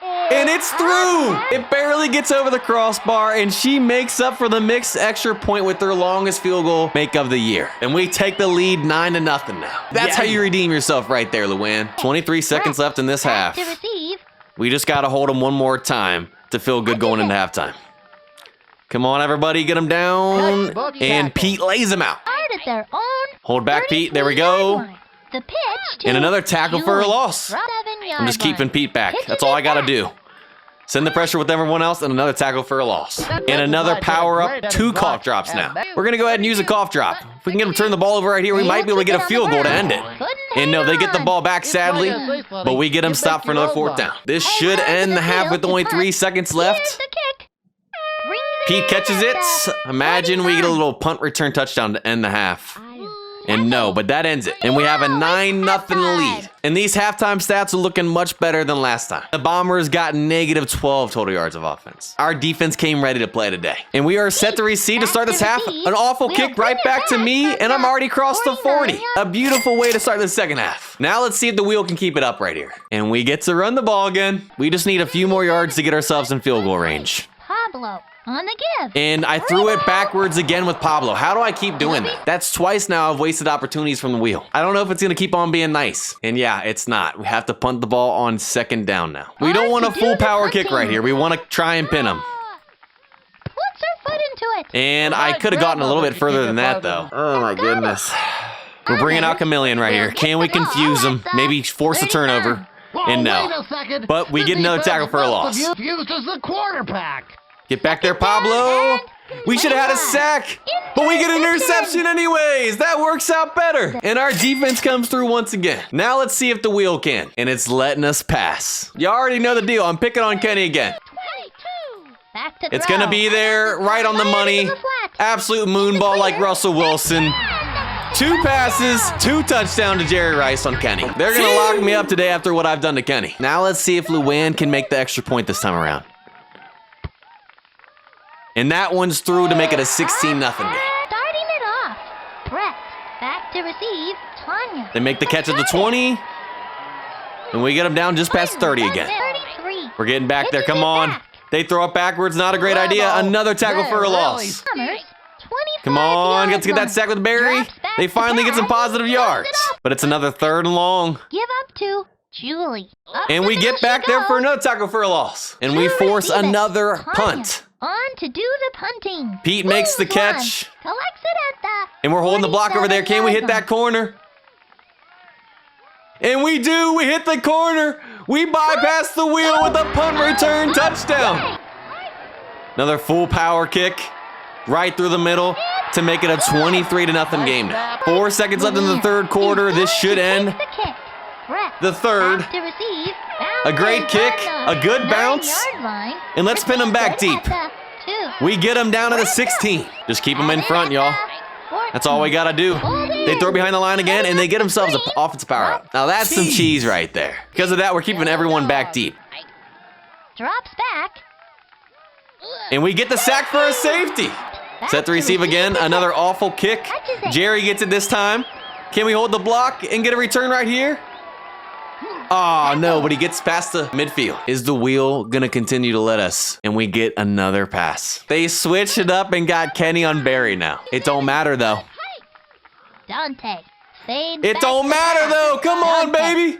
And it's through! It barely gets over the crossbar, and she makes up for the mixed extra point with her longest field goal make of the year. And we take the lead 9-0 now. That's how you redeem yourself right there, Luann. 23 seconds left in this half. To receive. We just got to hold them one more time to feel good going into halftime. Come on, everybody, get them down. And Pete lays them out. At their own Hold back, Pete. There we go. The pitch to And another tackle for a loss. 7-yard I'm just keeping Pete back. That's all I got to do. Send the pressure with everyone else and another tackle for a loss. And another power up, 2 cough drops now. We're going to go ahead and use a cough drop. If we can get them to turn the ball over right here, we might be able to get a field goal to end it. And no, they get the ball back sadly, but we get them stopped for another 4th down. This should end the half with only 3 seconds left. Pete catches it. Imagine we get a little punt return touchdown to end the half. And no, but that ends it. And we have a 9-0 lead. And these halftime stats are looking much better than last time. The Bombers got -12 total yards of offense. Our defense came ready to play today. And we are set to receive to start this half. An awful kick right back to me, and I'm already crossed the 40. A beautiful way to start the 2nd half. Now let's see if the wheel can keep it up right here. And we get to run the ball again. We just need a few more yards to get ourselves in field goal range. Pablo on the give. And I threw it backwards again with Pablo. How do I keep doing that? That's twice now I've wasted opportunities from the wheel. I don't know if it's going to keep on being nice. And yeah, it's not. We have to punt the ball on 2nd down now. We don't want a full power kick right here. We want to try and pin him. Puts her foot into it. And I could have gotten a little bit further than that, though. Oh, my goodness. We're bringing out Chameleon right here. Can we confuse him? Maybe force a turnover? And no. But we get another tackle for a loss. Confused as the quarterback. Get back there, Pablo. We should have had a sack, but we get an interception anyways. That works out better. And our defense comes through once again. Now let's see if the wheel can. And it's letting us pass. You already know the deal. I'm picking on Kenny again. 22. Back to It's going to be there, right on the money. Absolute moonball like Russell Wilson. 2 passes, 2 touchdowns to Jerry Rice on Kenny. They're going to lock me up today after what I've done to Kenny. Now let's see if Luann can make the extra point this time around. And that one's through to make it a 16-0 game. Starting it off. Brett back to receive. Tanya. They make the catch at the 20. And we get them down just past 30 again. 33. We're getting back there. Come on. They throw it backwards. Not a great idea. Another tackle for a loss. Come on. Let's get that sack with Barry. They finally get some positive yards. But it's another 3rd and long. Give up to Julie. And we get back there for another tackle for a loss. And we force another punt. On to do the punting. Pete makes the catch. Collects it at the And we're holding the block over there. Can we hit that corner? And we do. We hit the corner. We bypass the wheel with a punt return touchdown. Another full power kick right through the middle to make it a 23-0 game now. 4 seconds left in the 3rd quarter. This should end the 3rd. A great kick, a good bounce, and let's pin them back deep. We get them down to the 16. Just keep them in front, y'all. That's all we got to do. They throw behind the line again, and they get themselves an offensive power up. Now that's some cheese right there. Because of that, we're keeping everyone back deep. Drops back. And we get the sack for a safety. Set to receive again. Another awful kick. Jerry gets it this time. Can we hold the block and get a return right here? Oh, no, but he gets past the midfield. Is the wheel going to continue to let us? And we get another pass. They switched it up and got Kenny on Barry now. It don't matter, though. Dante. Fades It back don't to matter, pass. though. Come on, baby.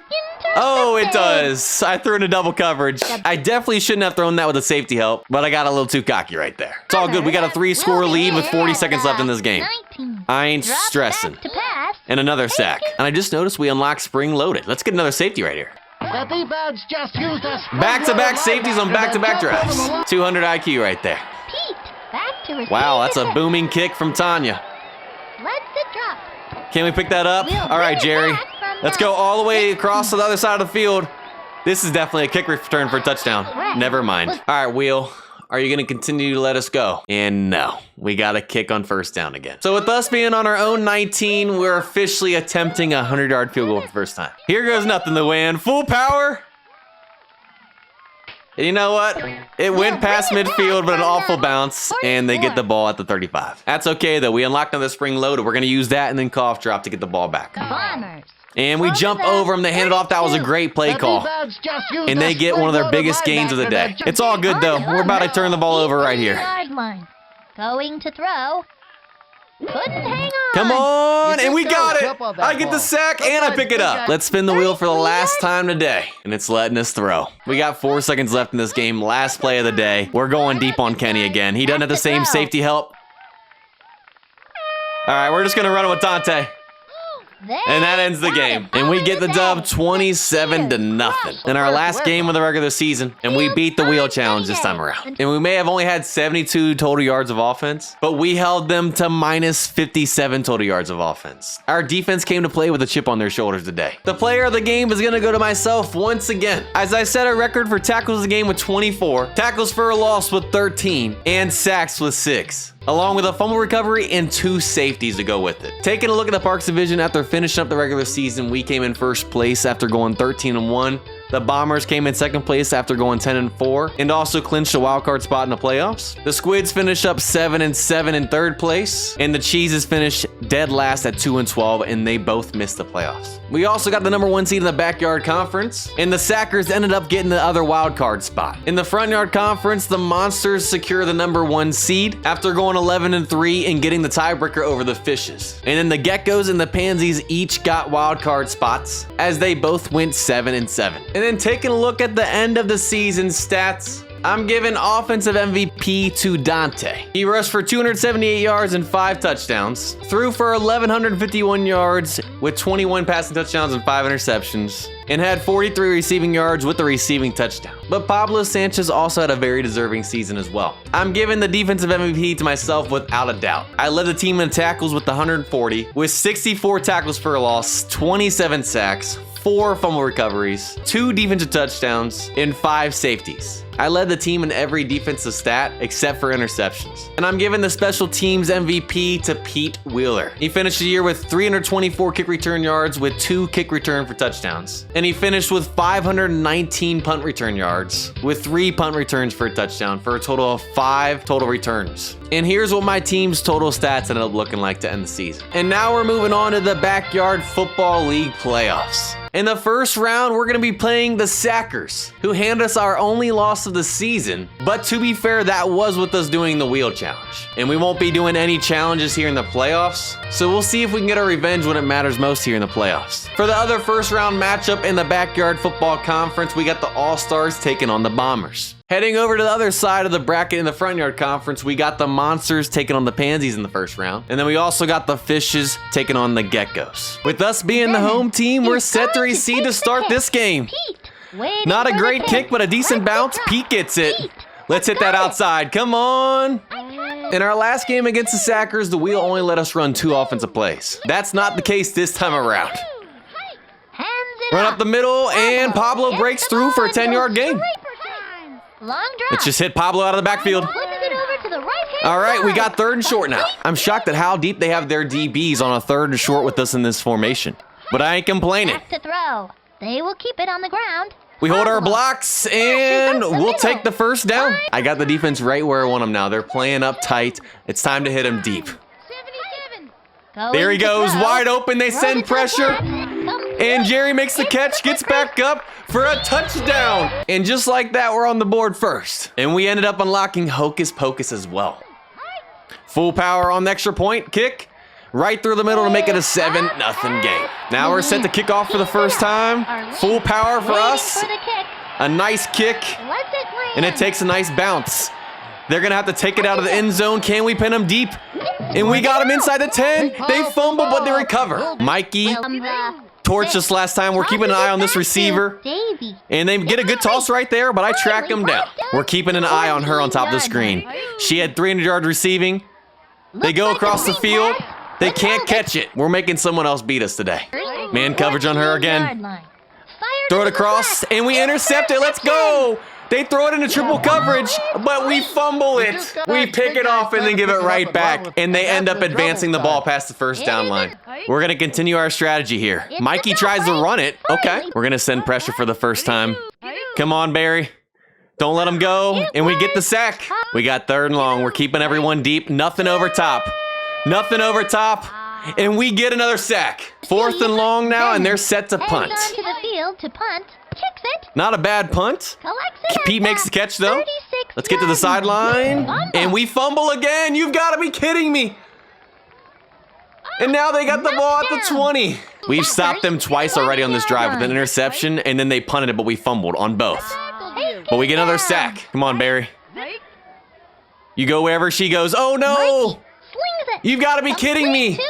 Oh, it Intercepted. does. I threw into double coverage. I definitely shouldn't have thrown that with a safety help, but I got a little too cocky right there. It's all good. We got a 3-score lead with 40 seconds left in this game. 19. I ain't Drops stressing. back to pass. And another sack. And I just noticed we unlocked spring loaded. Let's get another safety right here. The defense just used a Back-to-back safeties on back-to-back drives. 200 IQ right there. Pete. Back to receive. Wow, that's a the booming kick from Tanya. Lets it drop. Can we pick that up? We'll All right, bring it Jerry. back from Let's the go all the way across to the other side of the field. This is definitely a kick return for a touchdown. Never mind. All right, Wheel. Are you going to continue to let us go? And no, we got a kick on first down again. So with us being on our own 19, we're officially attempting a 100-yard field goal for the first time. Here goes nothing to win. Full power. And you know what? It went past midfield, but an awful bounce, and they get the ball at the 35. That's okay, though. We unlocked another spring loader. We're going to use that and then cough drop to get the ball back. Bombers. And we jump over them. They hand it off. That was a great play call. And they get one of their biggest gains of the day. It's all good, though. We're about to turn the ball over right here. Yard line. Going to throw. Couldn't hang on. Come on, and we got Jump on it. that I get the ball. sack, and I pick it up. Let's spin the wheel for the last time today, and it's letting us throw. We got 4 seconds left in this game. Last play of the day. We're going deep on Kenny again. He doesn't have the same safety help. All right, we're just going to run it with Dante. And that ends the game. And we get the dub 27-0 in our last game of the regular season. And we beat the wheel challenge this time around. And we may have only had 72 total yards of offense, but we held them to minus 57 total yards of offense. Our defense came to play with a chip on their shoulders today. The player of the game is going to go to myself once again, as I set a record for tackles of the game with 24, tackles for a loss with 13, and sacks with 6. Along with a fumble recovery and 2 safeties to go with it. Taking a look at the Parks division, after finishing up the regular season, we came in first place after going 13-1. The Bombers came in second place after going 10-4 and also clinched a wild card spot in the playoffs. The Squids finished up 7-7 in third place, and the Cheeses finished dead last at 2-12, and they both missed the playoffs. We also got the number 1 seed in the backyard conference, and the Sackers ended up getting the other wild card spot. In the front yard conference, the Monsters secure the number 1 seed after going 11-3 and getting the tiebreaker over the Fishes. And then the Geckos and the Pansies each got wild card spots as they both went 7-7. And then taking a look at the end of the season stats, I'm giving offensive MVP to Dante. He rushed for 278 yards and 5 touchdowns, threw for 1,151 yards with 21 passing touchdowns and 5 interceptions, and had 43 receiving yards with a receiving touchdown. But Pablo Sanchez also had a very deserving season as well. I'm giving the defensive MVP to myself without a doubt. I led the team in tackles with 140, with 64 tackles for a loss, 27 sacks, 4 fumble recoveries, 2 defensive touchdowns, and 5 safeties. I led the team in every defensive stat except for interceptions. And I'm giving the special teams MVP to Pete Wheeler. He finished the year with 324 kick return yards with 2 kick return for touchdowns. And he finished with 519 punt return yards with 3 punt returns for a touchdown for a total of 5 total returns. And here's what my team's total stats ended up looking like to end the season. And now we're moving on to the Backyard Football League playoffs. In the first round, we're going to be playing the Sackers, who hand us our only loss of the season. But to be fair, that was with us doing the wheel challenge. And we won't be doing any challenges here in the playoffs. So we'll see if we can get our revenge when it matters most here in the playoffs. For the other first round matchup in the Backyard Football Conference, we got the All-Stars taking on the Bombers. Heading over to the other side of the bracket in the Front Yard Conference, we got the Monsters taking on the Pansies in the first round. And then we also got the Fishes taking on the Geckos. With us being the home team, we're set to receive to start this game. Not a great kick, but a decent bounce. Pete gets it. Let's hit that outside. Come on. In our last game against the Sackers, the wheel only let us run 2 offensive plays. That's not the case this time around. Run up the middle, and Pablo breaks through for a 10-yard gain. Long drop. Let's just hit Pablo out of the backfield. Flips it over to the right hand All right, we got third and short now. I'm shocked at how deep they have their DBs on a third and short with us in this formation. But I ain't complaining. Back to throw. They will keep it on the ground. We hold our blocks, and we'll take the first down. I got the defense right where I want them now. They're playing up tight. It's time to hit them deep. 77. There he goes, wide open. They send pressure. Complete. And Jerry makes the catch, gets back up for a touchdown. And just like that, we're on the board first. And we ended up unlocking Hocus Pocus as well. Full power on the extra point kick. Right through the middle to make it a 7-0 game. Now we're set to kick off for the first time. Full power for us. For the kick. A nice kick. Lets it land. And it takes a nice bounce. They're going to have to take it out of the end zone. Can we pin them deep? And we got them inside the 10. They fumble, but they recover. Mikey torched us last time. We're keeping an eye on this receiver. Davey. And they get a good toss right there, but I track them down. We're keeping an eye on her on top of the screen. She had 300 yards receiving. They go across the field. They can't catch it. We're making someone else beat us today. Man coverage on her again. Throw it across, and we intercept it. Let's go. They throw it into triple coverage, but we fumble it. We pick it off and then give it right back, and they end up advancing the ball past the first down line. We're going to continue our strategy here. Mikey tries to run it. Okay. We're going to send pressure for the first time. Come on, Barry. Don't let him go, and we get the sack. We got third and long. We're keeping everyone deep. Nothing over top. Nothing over top. And we get another sack. Fourth and long now, and they're set to punt. Heads onto the field to punt. Kicks it. Not a bad punt. Collects it. Pete makes the catch, though. Let's get to the sideline. And we fumble again. You've got to be kidding me. And now they got the ball at the 20. We've stopped them twice already on this drive with an interception, and then they punted it, but we fumbled on both. But we get another sack. Come on, Barry. You go wherever she goes. Oh, no. Slings it. You've got to be kidding me. To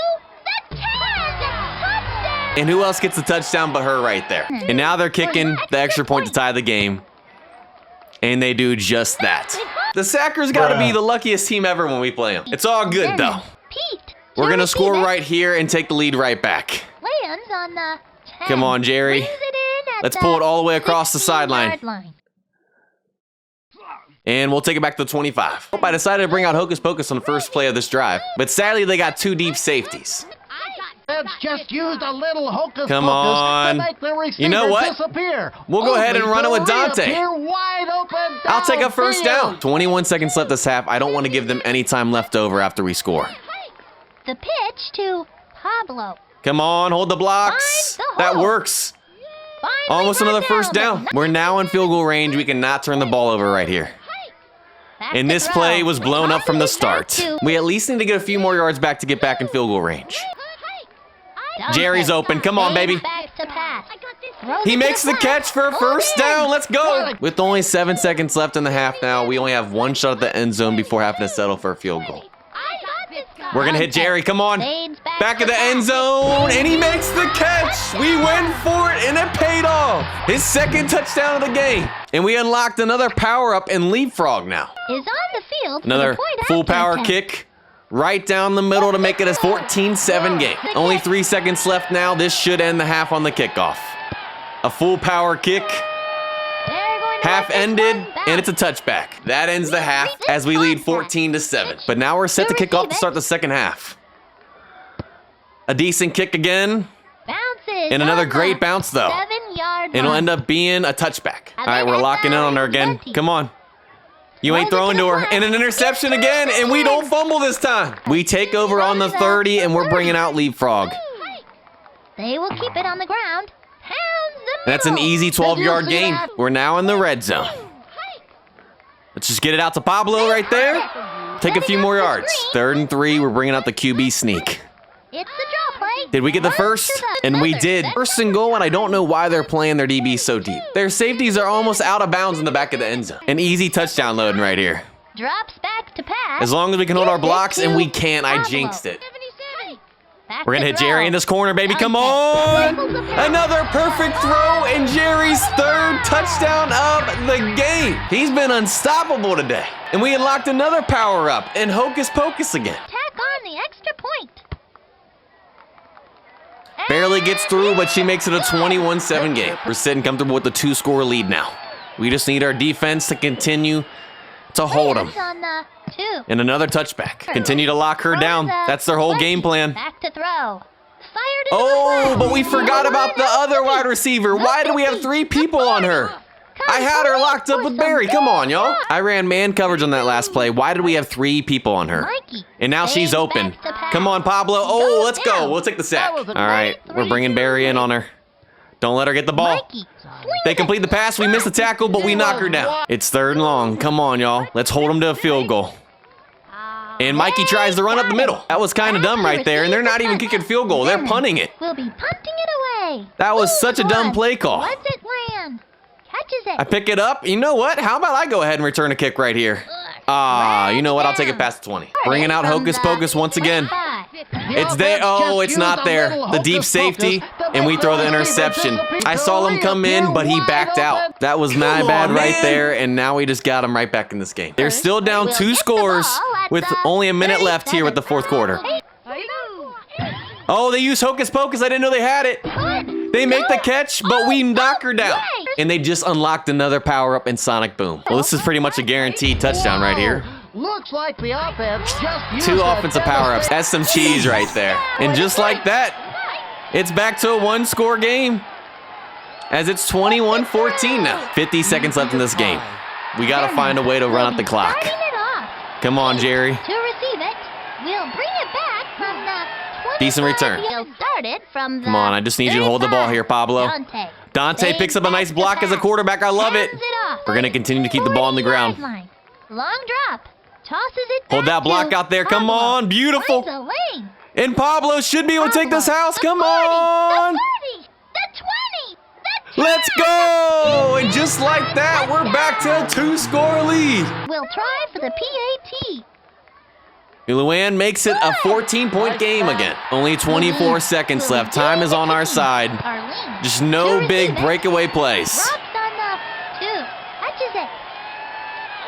the 10. Touchdown. And who else gets the touchdown but her right there? And now they're kicking the extra point to tie the game. And they do just that. The Sackers got to be the luckiest team ever when we play them. It's all good, though. Pete. We're going to score right here and take the lead right back. Lands on the 10. Come on, Jerry. Brings it in at Let's pull it all the way across the 16-yard sideline. line. And we'll take it back to the 25. I decided to bring out Hocus Pocus on the first play of this drive. But sadly, they got two deep safeties. It's just used a little hocus Come pocus on. to make the receiver You know what? disappear. We'll go ahead and Only run it with to Dante. reappear wide open I'll take a first down. downfield. 21 seconds left this half. I don't want to give them any time left over after we score. The pitch to Pablo. Come on, hold the blocks. Find the That hole. works. Finally Almost brought another down, first but down. not We're now in field goal range. We cannot turn the ball over right here. back And to this throw. play was blown up from the Tosses it back start. to We at least need to get a few more yards back to get back in field goal range. Jerry's open. Come on, baby. Back to pass. Throws He it to makes the pass. catch for a Goes first in. down. Let's go. With only 7 seconds left in the half now, we only have one shot at the end zone before having to settle for a field goal. We're going to hit Jerry. Come on. Fades Back to of the end pass. zone, and he makes the catch. We went for it, and it paid off. His second touchdown of the game. And we unlocked another power-up and leapfrog now. Is on the field for Another the point full after power attempt. kick right down the middle to make it a 14-7 game. Only 3 seconds left now. This should end the half on the kickoff. A full power kick. They're going to Half let this ended, one bounce. and it's a touchback. That ends the half as we lead 14-7. But now we're set to kick off to start the second half. A decent kick again, Bounces and another on great the bounce, though. 7-yard It'll line. end up being a touchback. All right, we're locking in on her again. Come on. You ain't throwing to her. And an interception again, and we don't fumble this time. We take over on the 30, and we're bringing out leapfrog. They will keep it on the ground. Pounds the That's an middle. easy 12-yard gain. We're now in the red zone. Let's just get it out to Pablo right there. Take a few more yards. 3rd and 3, we're bringing out the QB sneak. It's the draw play. Did we get the One first? to the And we other. did. First and goal, and I don't know why they're playing their DB so deep. Their safeties are almost out of bounds in the back of the end zone. An easy touchdown loading right here. Drops back to pass. As long as we can hold our Gives it blocks, and to we can't, I Pablo. jinxed it. 77. Back We're to gonna hit throw. Jerry in this corner, baby. Come on! Another perfect throw, and Jerry's 3rd touchdown of the game. He's been unstoppable today. And we unlocked another power-up, and Hocus Pocus again. Tack on the extra point. Barely gets through, but she makes it a 21-7 game. We're sitting comfortable with the 2-score lead now. We just need our defense to continue to hold him. On the 2. And another touchback. Continue to lock her down. That's their whole game plan. Back to throw. Fired into Oh, the but we forgot about the other wide receiver. Why do we have 3 people on her? I had her locked up with Barry. Come on, y'all. I ran man coverage on that last play. Why did we have 3 people on her? And now she's open. Come on, Pablo. Oh, let's go. We'll take the sack. All right, we're bringing Barry in on her. Don't let her get the ball. They complete the pass. We miss the tackle, but we knock her down. It's 3rd and long. Come on, y'all. Let's hold them to a field goal. And Mikey tries to run up the middle. That was kind of dumb right there, and they're not even kicking field goal. They're punting it. We'll be punting it away. That was such a dumb play call. Lets it land. Catches it. I pick it up. You know what? How about I go ahead and return a kick right here? You know what? I'll take it past the 20. Bringing out Hocus Pocus once again. It's there. Oh, it's not there. The deep safety, and we throw the interception. I saw him come in, but he backed out. That was my bad right there, and now we just got him right back in this game. They're still down 2 scores with only a minute left here with the 4th quarter. Oh, they used Hocus Pocus. I didn't know they had it. They make the catch, but we knock her down. And they just unlocked another power-up in Sonic Boom. Well, this is pretty much a guaranteed touchdown right here. Looks like the offense just used 2 that offensive power-ups. That's some cheese right there. And just like that, it's back to a 1-score game. As it's 21-14 now. 50 seconds left in this game. We got to find a way to run out the clock. Come on, Jerry. To receive it, we'll bring it back from the Decent return. Come on, I just need you to hold the ball here, Pablo. Dante picks up a nice block as a quarterback. I love it. We're going to continue to keep the ball on the ground. Long drop. Tosses it back. Hold that block out there. Come on. Beautiful. And Pablo should be able to take this house. Come on. The 30. The 20. The 10. Let's go. And just like that, we're back to a 2-score lead. We'll try for the PAT. Luann makes it a 14-point game again. Only 24 seconds left. Time is on our side. Just no big breakaway plays.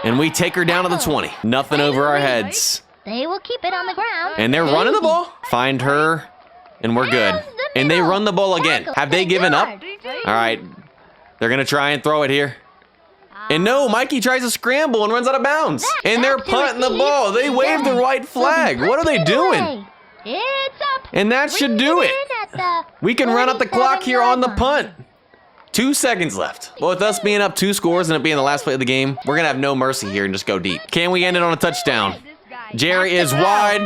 And we take her down to the 20. Nothing over our heads. They will keep it on the ground. And they're running the ball. Find her, and we're good. And they run the ball again. Have they given up? All right. They're going to try and throw it here. And no, Mikey tries to scramble and runs out of bounds. And they're punting the ball. They waved the white flag. What are they doing? It's up. And that should do it. We can run out the clock here on the punt. 2 seconds left. Well, with us being up 2 scores and it being the last play of the game, we're going to have no mercy here and just go deep. Can we end it on a touchdown? Jerry is wide.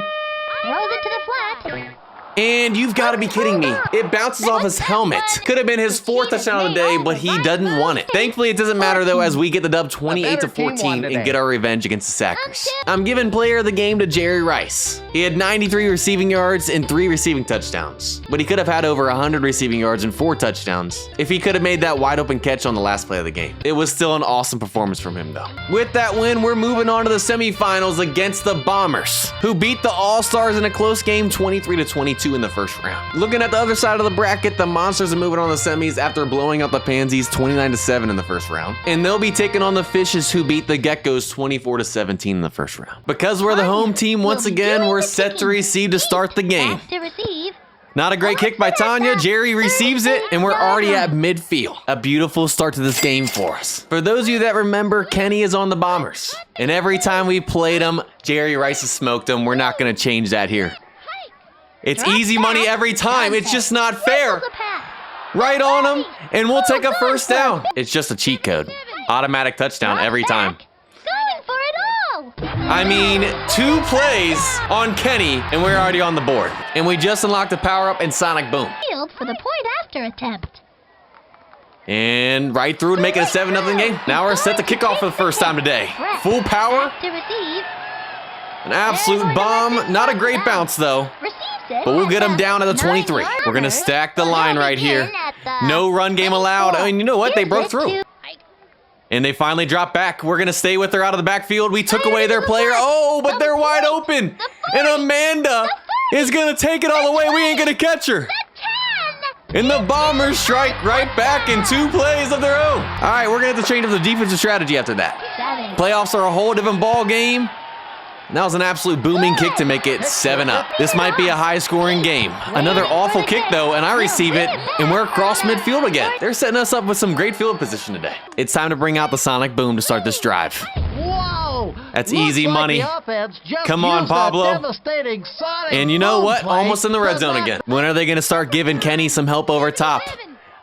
Throws it to the flat. And you've got to be kidding me. It bounces off his helmet. Could have been his 4th touchdown of the day, but he doesn't want it. Thankfully, it doesn't matter, though, as we get the dub 28-14 and get our revenge against the Sackers. I'm giving player of the game to Jerry Rice. He had 93 receiving yards and 3 receiving touchdowns, but he could have had over 100 receiving yards and 4 touchdowns if he could have made that wide open catch on the last play of the game. It was still an awesome performance from him, though. With that win, we're moving on to the semifinals against the Bombers, who beat the All-Stars in a close game 23-22 in the first round. Looking at the other side of the bracket, the Monsters are moving on to the semis after blowing out the Pansies 29-7 in the first round. And they'll be taking on the Fishes, who beat the Geckos 24-17 in the first round. Because we're the home team once again, we're set to receive to start the game. Not a great kick by Tanya. Jerry receives it, and we're already at midfield. A beautiful start to this game for us. For those of you that remember, Kenny is on the Bombers. And every time we played him, Jerry Rice has smoked him. We're not going to change that here. It's easy money every time. It's just not fair. Right on him, and we'll take a first down. It's just a cheat code. Automatic touchdown every time. Going for it all. I mean, 2 plays on Kenny, and we're already on the board. And we just unlocked a power-up in Sonic Boom. Field for the point after attempt. And right through to make it a 7-0 game. Now we're set to kick off for the first time today. Full power. To receive. An absolute bomb. Not a great bounce, though. But we'll get them down at the 23. We're going to stack the line right here. No run game allowed. I mean, you know what? They broke through. And they finally drop back. We're going to stay with her out of the backfield. We took away their player. Oh, but they're wide open. And Amanda is going to take it all the way. We ain't going to catch her. And the Bombers strike right back in 2 plays of their own. All right, we're going to have to change up the defensive strategy after that. Playoffs are a whole different ball game. And that was an absolute booming kick to make it 7-0. This might be a high-scoring game. Another awful kick, though, and I receive it, and we're across midfield again. They're setting us up with some great field position today. It's time to bring out the Sonic Boom to start this drive. Whoa! That's Looks easy like money. the offense just Come on, used that Pablo. devastating sonic And you know boom what? play Almost in the red to zone knock again. When are they going to start giving Kenny some help over top?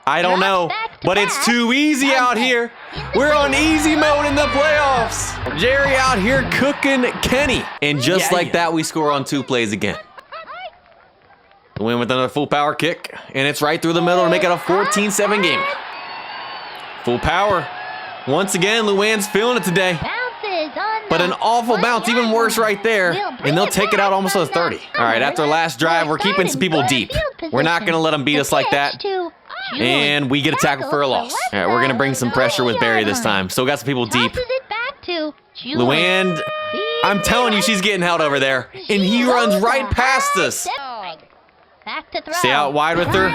I don't know, but it's too easy out here. We're on easy mode in the playoffs. Jerry out here cooking Kenny. And just like that, we score on 2 plays again. Win with another full power kick, and it's right through the middle to make it a 14-7 game. Full power. Once again, Luann's feeling it today. Bounces on But an the awful bounce, even 1-yard worse line. right there. We'll And they'll take it out almost to the back 30. on All right, after last drive, we're keeping some people deep. We're not going to let them beat us like that. And we get a tackle for a loss. All right, we're going to bring some pressure with Barry this time. Still got some people deep. Tosses it back to Luann, I'm telling you, she's getting held over there. And he runs right past us. Back to throw. Stay out wide with her.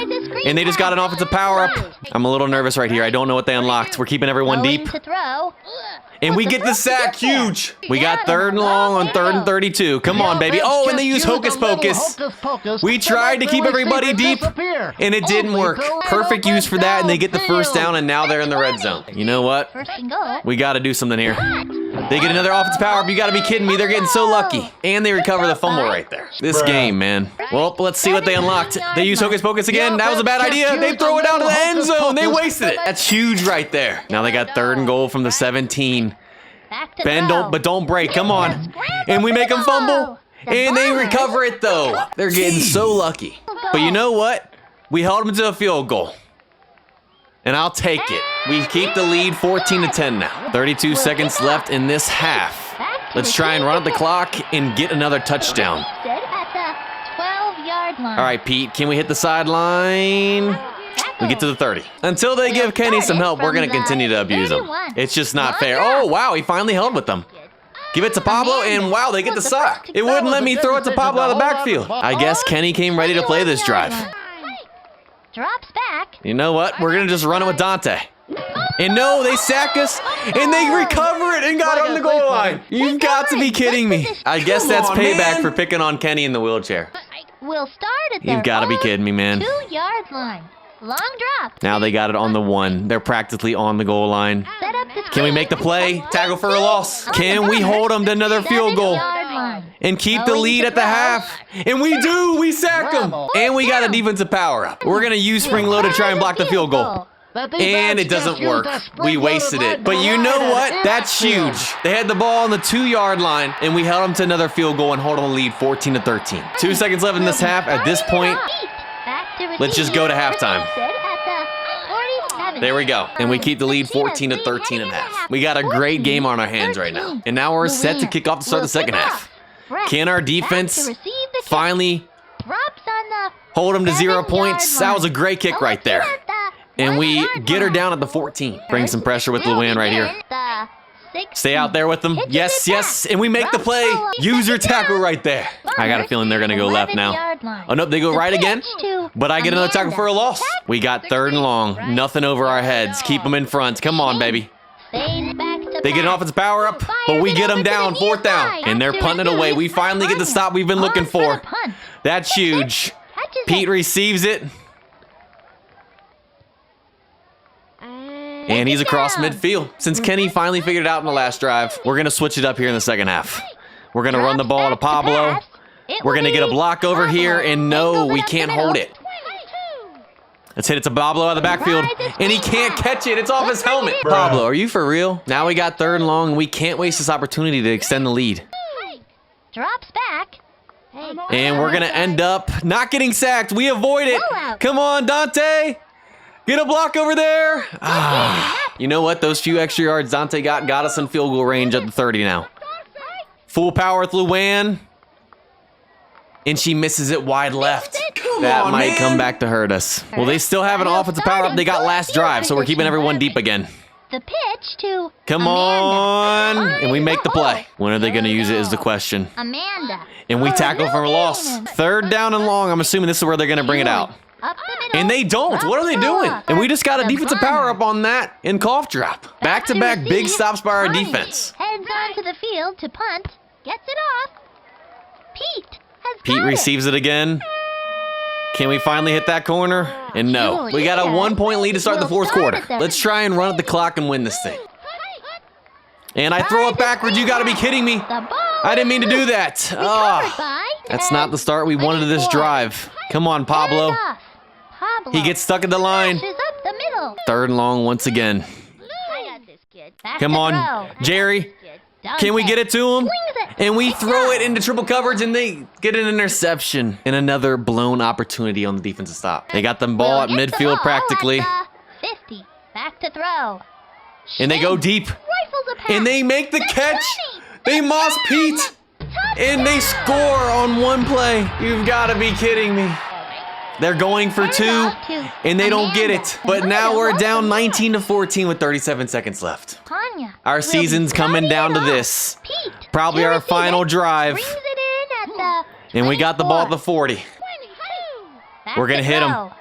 And they just got an offensive power up. I'm a little nervous right here. I don't know what they unlocked. We're keeping everyone Going deep. to throw. And we get the sack. Huge. We got 3rd and long on 3rd and 32. Come on, baby. Oh, and they use hocus pocus. We tried to keep everybody deep, and it didn't work. Perfect use for that, and they get the first down, and now they're in the red zone. You know what? First and goal. We got to do something here. They get another offensive power up. You got to be kidding me. They're getting so lucky. And they recover the fumble right there. This game, man. Well, let's see what they unlocked. They use hocus pocus again. That was a bad idea. They throw it out of the end zone. They wasted it. That's huge right there. Now they got 3rd and goal from the 17. Back to Ben, throw. but don't break. Come on. And we make them fumble. And they recover it, though. They're getting so lucky. But you know what? We held them to a field goal. And I'll take it. We keep the lead 14-10 now. 32 seconds left in this half. Let's try and run up the clock and get another touchdown. At the 12-yard line. All right, Pete, can we hit the sideline? We get to the 30. Until they give Kenny some help, we're going to continue to abuse him. It's just not fair. Oh, wow, he finally held with them. Give it to Pablo, and wow, they get the sock. It wouldn't let me throw it to Pablo out of the backfield. I guess Kenny came ready to play this drive. Drops back. You know what? We're going to just run it with Dante. And no, they sack us, and they recover it and got on the goal line. You've got to be kidding me. I guess that's payback for picking on Kenny in the wheelchair. We'll start at their You've got to be own kidding me, man. 2-yard line. Long drop. Now they got it on the 1. They're practically on the goal line. Set up the Can we make the play? Tackle for a loss. Can we hold them to another field goal? 7-yard line. And keep the lead at the half. And we do. We sack them. And we got a defensive power up. We're going to use Spring Low to try and block the field goal. And it doesn't work. We wasted it. But you know what? That's huge. They had the ball on the 2-yard line, and we held them to another field goal and hold them a lead 14-13. 2 seconds left in this half. At this point, let's just go to halftime. There we go. And we keep the lead 14-13 and a half. We got a great game on our hands right now. And now we're set to kick off to start the second half. Can our defense finally hold them to 0 points? That was a great kick right there. And we get her down at the 14. Bring some pressure with Luann right here. Stay out there with them. Yes, yes. And we make the play. Use your tackle right there. I got a feeling they're going to go left now. Oh, nope, they go right again. But I get another tackle for a loss. We got 3rd and long. Nothing over our heads. Keep them in front. Come on, baby. They get an offensive power up, but we get them down. 4th down. And they're punting it away. We finally get the stop we've been looking for. That's huge. Pete receives it. And he's across midfield. Since Kenny finally figured it out in the last drive, we're going to switch it up here in the second half. We're going to run the ball to Pablo. We're going to get a block over here, and no, we can't hold it. Let's hit it to Pablo out of the backfield, and he can't catch it. It's off his helmet. Pablo, are you for real? Now we got 3rd and long, and we can't waste this opportunity to extend the lead. Drops back. And we're going to end up not getting sacked. We avoid it. Come on, Dante. Get a block over there. You know what? Those few extra yards Dante got us in field goal range at the 30 now. Full power with Luann. And she misses it wide left. That might come back to hurt us. Well, they still have an offensive power up they got last drive, so we're keeping everyone deep again. The pitch to Come on. And we make the play. When are they going to use it is the question. Amanda. And we tackle for a loss. 3rd down and long. I'm assuming this is where they're going to bring it out. Up the middle. And they don't. What are they doing? And we just got a defensive power up on that in cough drop. Back-to-back big stops by our defense. Heads onto the field to punt. Gets it off. Pete has Pete got receives it again. Can we finally hit that corner? And no. We got a 1-point lead to start the 4th quarter. Let's try and run up the clock and win this thing. And I throw it backwards. You got to be kidding me. The ball I didn't mean to do that. recovered Ah, by, that's not the start we wanted of this drive. Come on, Pablo. Hand off. Pablo He gets stuck at the line. smashes up the middle. 3rd and long once again. I got this kid. Back Come to on, throw. Jerry. Dante Can we get it to him? swings it. And we It's throw up. it into triple coverage, and they get an interception. And another blown opportunity on the defensive stop. They got the ball at We'll get the midfield ball practically. at the 50. Back to throw. And they go deep. Rifles a pass. And they make the That's catch. money. They moss Pete. And they score on one play. You've got to be kidding me. They're going for 2, and they don't get it. But now we're down 19-14 with 37 seconds left. Tanya Our will season's be coming driving down to it off. this. Pete, Probably you our receive final it, drive. brings it in at the And we got the ball at the 40. 22. Back We're gonna to hit 'em. throw.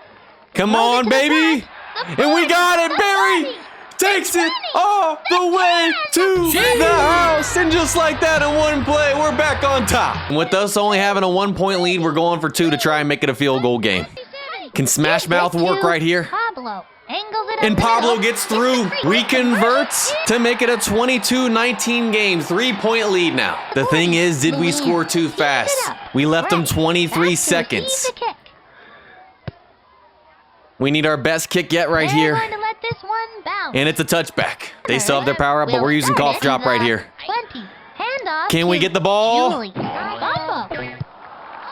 Come Throws on, it to the baby. pass. The And we 40, got it. the Barry 40. takes it all the way to the house. And just like that, in one play, we're back on top. And with us only having a 1-point lead, we're going for 2 to try and make it a field goal game. Can Smash Mouth work right here? Pablo angles it up And the Pablo middle. gets through. We converts to make it a 22-19 game. 3-point lead now. The thing is, did we score too fast? We left them 23 seconds. We need our best kick yet right They're here. going to let this one bounce. And it's a touchback. They still have their power up, but we're using We'll cough start drop it. right here. 20. Handoff Can we to get the ball? Julie. Bumbo.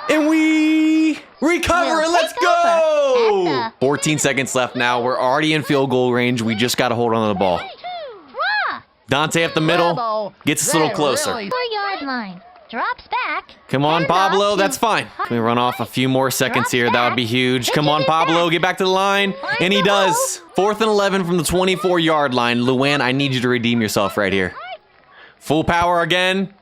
And we recover We'll it. Let's take over go. at the 14 seconds left now. We're already in field goal range. We just got to hold on to the ball. Draw. Dante up the middle. Bravo. Gets us a little They closer. really- 4-yard line. Drops back. Come on, Handoff Pablo. to That's fine. Can we run off a few more seconds Drop here? That would be back. huge. Come Pitches on, it Pablo. back. Get back to the line. Find And he the does. 4th and 11 from the 24-yard line. Luann, I need you to redeem yourself right here. Full power again.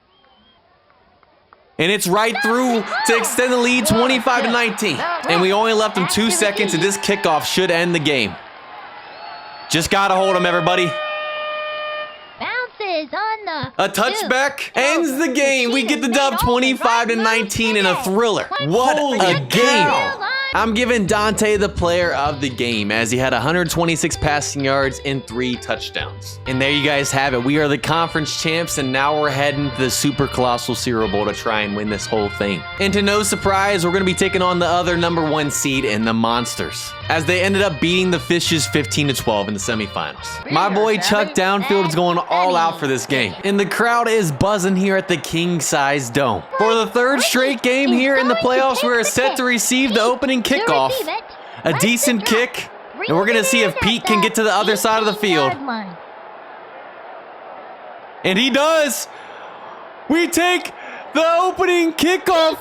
And it's right through to extend the lead 25-19. And we only left them 2 seconds, and this kickoff should end the game. Just got to hold them, everybody. Bounces on the A touchback ends the game. We get the dub 25-19 in a thriller. What a game. I'm giving Dante the player of the game as he had 126 passing yards and 3 touchdowns. And there you guys have it. We are the conference champs, and now we're heading to the Super Colossal Cereal Bowl to try and win this whole thing. And to no surprise, we're going to be taking on the other #1 seed in the Monsters, as they ended up beating the Fishes 15-12 in the semifinals. My boy Chuck Downfield is going all out for this game, and the crowd is buzzing here at the King Size Dome. For the 3rd straight game here in the playoffs, we're set to receive the opening kickoff, a decent kick, and we're gonna see if Pete can get to the other side of the field. And he does. We take the opening kickoff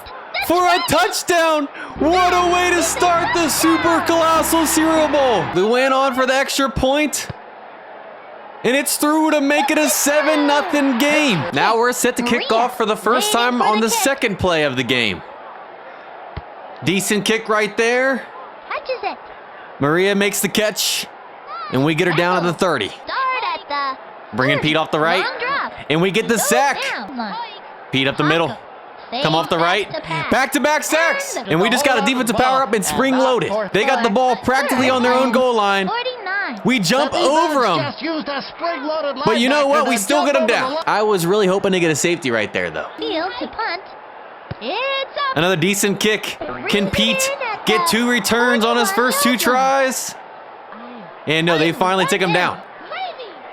for a touchdown. What a way to start the Super Colossal Cereal Bowl. Luann on for the extra point. And it's through to make it a 7-0 game. Now we're set to kick off for the first time on the 2nd play of the game. Decent kick right there. Touches it. Maria makes the catch, and we get her down at the 30. Start at the Bringing Pete off the right, long drop. and we get the Goes sack. down. Pete up the middle. Come off the right. Back-to-back sacks. And we just got a defensive power up and spring-loaded. They got the ball practically on their own goal line. 49. We jump The defense over them. just used a spring-loaded But you know linebacker what? We to still jump get them over the down. line. I was really hoping to get a safety right there, though. Field to punt. It's up. Another decent kick. Can Pete get 2 returns on his first 2 tries? And no, they finally take him down.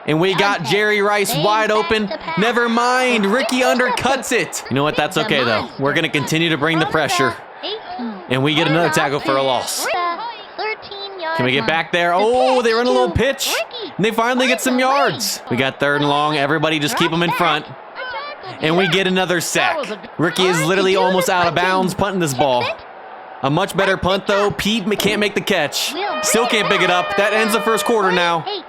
And we got Jerry Rice wide open. Never mind, Ricky undercuts it. You know what? That's okay, though. We're going to continue to bring the pressure. 18. And we get another tackle for a loss. 13-yard Can we get line. back there? The Oh, they pitch run a little to pitch. Ricky. And they finally get some yards. We got 3rd and long. Everybody just keep them in front. And we get another sack. Ricky is literally almost out of bounds punting this ball. A much better punt, though. Pete can't make the catch. Still can't pick it up. That ends the first quarter now. 8.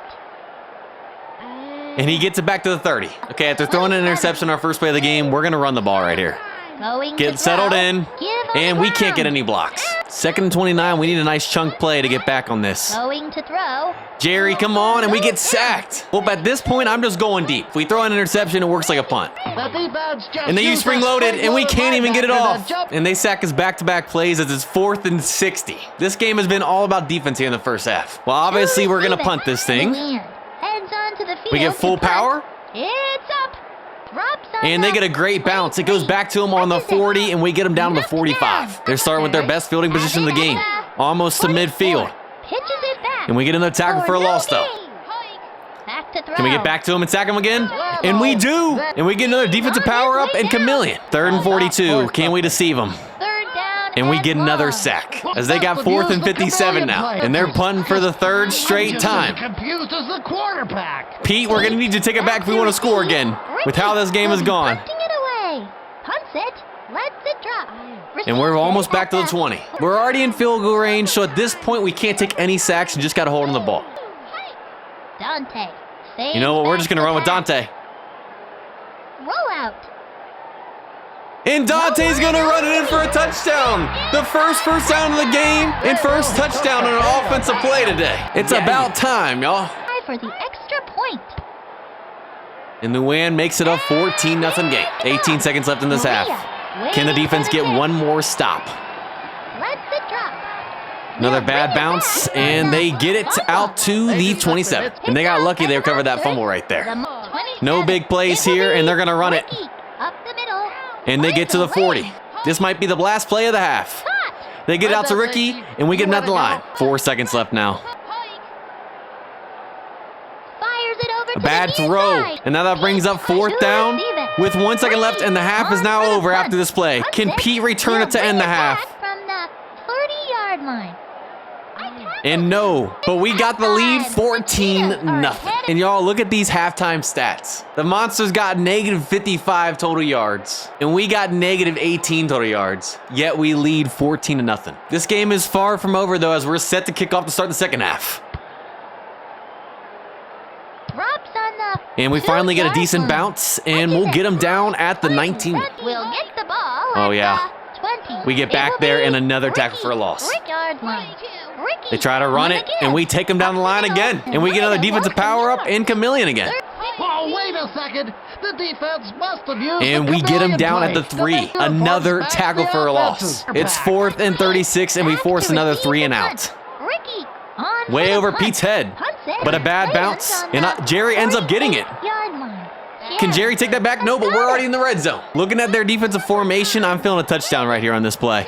And he gets it back to the 30. Okay, after throwing an interception our first play of the game, we're going to run the ball right here. Going to Get settled throw. in. Give on And the we can't get ground. any blocks. 2nd and 29. We need a nice chunk play to get back on this. Going to throw. Jerry, come on, and we get sacked. Well, at this point, I'm just going deep. If we throw an interception, it works like a punt. The defense just And they use used a spring-loaded, and we can't even get it linebacker off. to jump- And they sack us back-to-back plays as it's 4th and 60. This game has been all about defense here in the first half. Well, obviously, we're going to punt this thing. Heads on to the field We get to full punt. power. It's Drops on And they the get a great bounce. It goes back to them on the 40, and we get them down to the 45. They're starting with their best fielding position of the game, almost to midfield. Pitches it back. And we get another tackle for a loss, though. Back to throw. Can we get back to him and sack him again? And we do. And we get another defensive power up and chameleon. 3rd and 42. Can we deceive them? Third down And we get another long. sack as they got 4th and 57 now. And they're punting for the 3rd straight time. Confused as the quarterback. Pete, we're going to need you to take it back if we want to score again with how this game has gone. Punting it away. Punts it. Lets it drop. And we're almost back to the 20. We're already in field goal range, so at this point we can't take any sacks and just got to hold on the ball. Dante. You know what? We're just going to run with Dante. Roll out. And Dante's going to run it in for a touchdown. The first down of the game and first touchdown on an offensive play today. It's about time, y'all. For the extra point. And Luann makes it a 14-0 game. 18 seconds left in this half. Can the defense get one more stop? Lets it drop. Another bad bounce, and they get it out to the 27. And they got lucky they recovered that fumble right there. No big plays here, and they're going to run it. Up the middle. And they get to the 40. This might be the last play of the half. They get it out to Ricky, and we get him at the line. 4 seconds left now. Fires it over A to bad the near throw, side. and now that brings up 4th down with 1 second left, and the half is now over after this play. Can Pete return it to end the half? From the 30-yard line. And no, but we got the lead 14-0. And y'all, look at these halftime stats. The Monsters got negative 55 total yards, and we got negative 18 total yards, yet we lead 14-0. This game is far from over, though, as we're set to kick off to start the second half. Drops on the And we finally get a 2-yard decent line. bounce, and we'll get them down at the 19. We'll get the ball Oh, at yeah. the 20. We get back It will there be and another tackle Ricky, for a loss. Rick-yard line. Ricky, They try to run it, and we take them down the line again. And we get another defensive power up and chameleon again. Oh, wait a second. The defense must have used And the we get him chameleon down at play the to 3. make their Another punts tackle back for a the loss. offensive It's back. 4th and 36, and we force another 3 and out. Ricky on Way for the over punt. Pete's head, Punts it. but a bad Lands bounce, on and the Jerry ends up getting it. 48-yard line. Can Jerry take that back? No, but we're already in the red zone. Looking at their defensive formation, I'm feeling a touchdown right here on this play.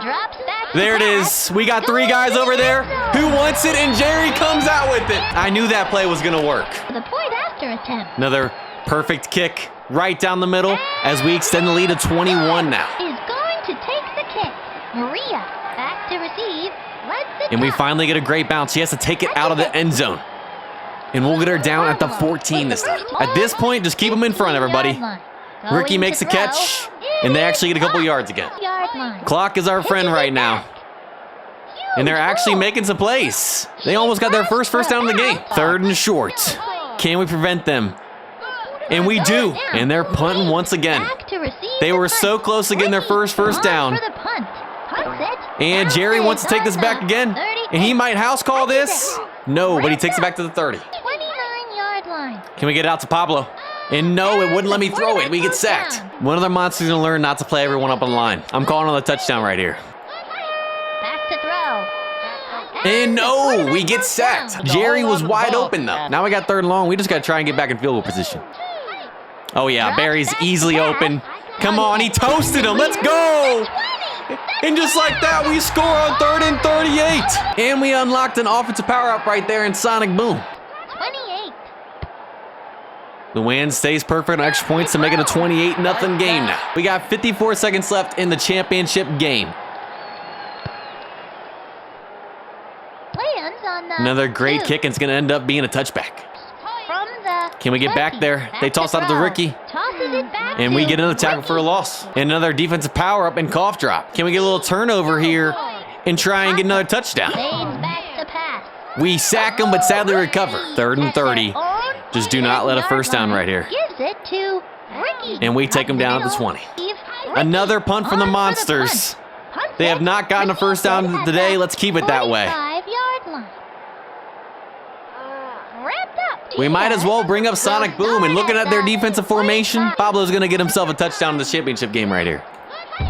Drops back to There it pass. is. We got 3 guys over there. Who wants it? And Jerry comes out with it. I knew that play was going to work. The point after attempt Another perfect kick right down the middle as we extend the lead to 21 now. is going to take the kick. Maria back to receive. Lets it And we drop. finally get a great bounce. She has to take it out of the end zone. And we'll get her down at the 14 this time. At this point, just keep them in front, everybody. Ricky makes a catch, and they actually get a couple yards again. Clock is our friend right now. And they're actually making some plays. They almost got their first down of the game. 3rd and short. Can we prevent them? And we do. And they're punting once again. They were so close to getting their first down. And Jerry wants to take this back again. And he might house call this. No, but he takes it back to the 30. 29-yard line. Can we get it out to Pablo? And no, it wouldn't let me throw it. We get sacked. One of their monsters going to learn not to play everyone up on the line. I'm calling on the touchdown right here. Back to throw. And no, we get sacked. Jerry was wide open, though. Now we got 3rd and long. We just got to try and get back in field goal position. Oh, yeah, Barry's easily open. Come on, he toasted him. Let's go. And just like that, we score on 3rd and 38. And we unlocked an offensive power-up right there in Sonic Boom. 28. Luann stays perfect on extra points to make it a 28-0 game now. We got 54 seconds left in the championship game. Lands on the Another great 2. kick, and it's going to end up being a touchback. From the Can we get back 20. there? They Back toss out to throw. Ricky. Tosses it back And we to get another tackle for a Ricky. loss. And another defensive power-up and cough drop. Can we get a little turnover here and try and get another touchdown? Fades back to pass. We sack them, but sadly recover. 3rd and 30. Just do not let a first down right here. Gives it to Ricky. And we take Up them the down at the middle. 20. Ricky Another punt from the on for Monsters. punt. Punts They have it. not gotten a Ricky first down at today. the Let's keep it that way. 45-yard line. Wrapped up. We might as well bring up Sonic Boom. And looking at their defensive formation, Pablo's going to get himself a touchdown in the championship game right here.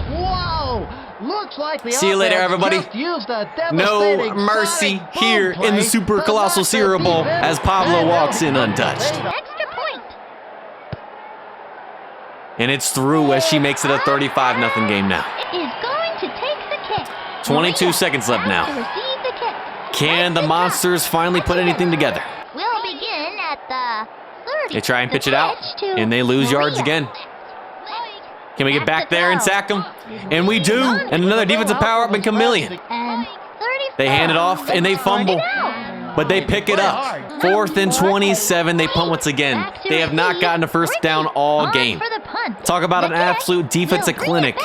Whoa! Looks like the See you later, offense everybody. just used a No devastating mercy sonic here boom in the play Super to Colossal knock the Cereal Bowl defense as Pablo back walks in out. untouched. Extra point. And it's through as she makes it a 35-0 game now. Is going to take the kick. 22 seconds left now. To receive the kick. Can the Monsters finally put anything together? We'll begin at the 30. They try and pitch it out, pitch to and they lose yards Maria. again. Can we get back there and sack them? And we do. And another defensive power-up in Chameleon. And 34. They hand it off, and they fumble. But they pick it up. 4th and 27, they punt once again. They have not gotten a first down all game. For the punt. Talk about an absolute defensive clinic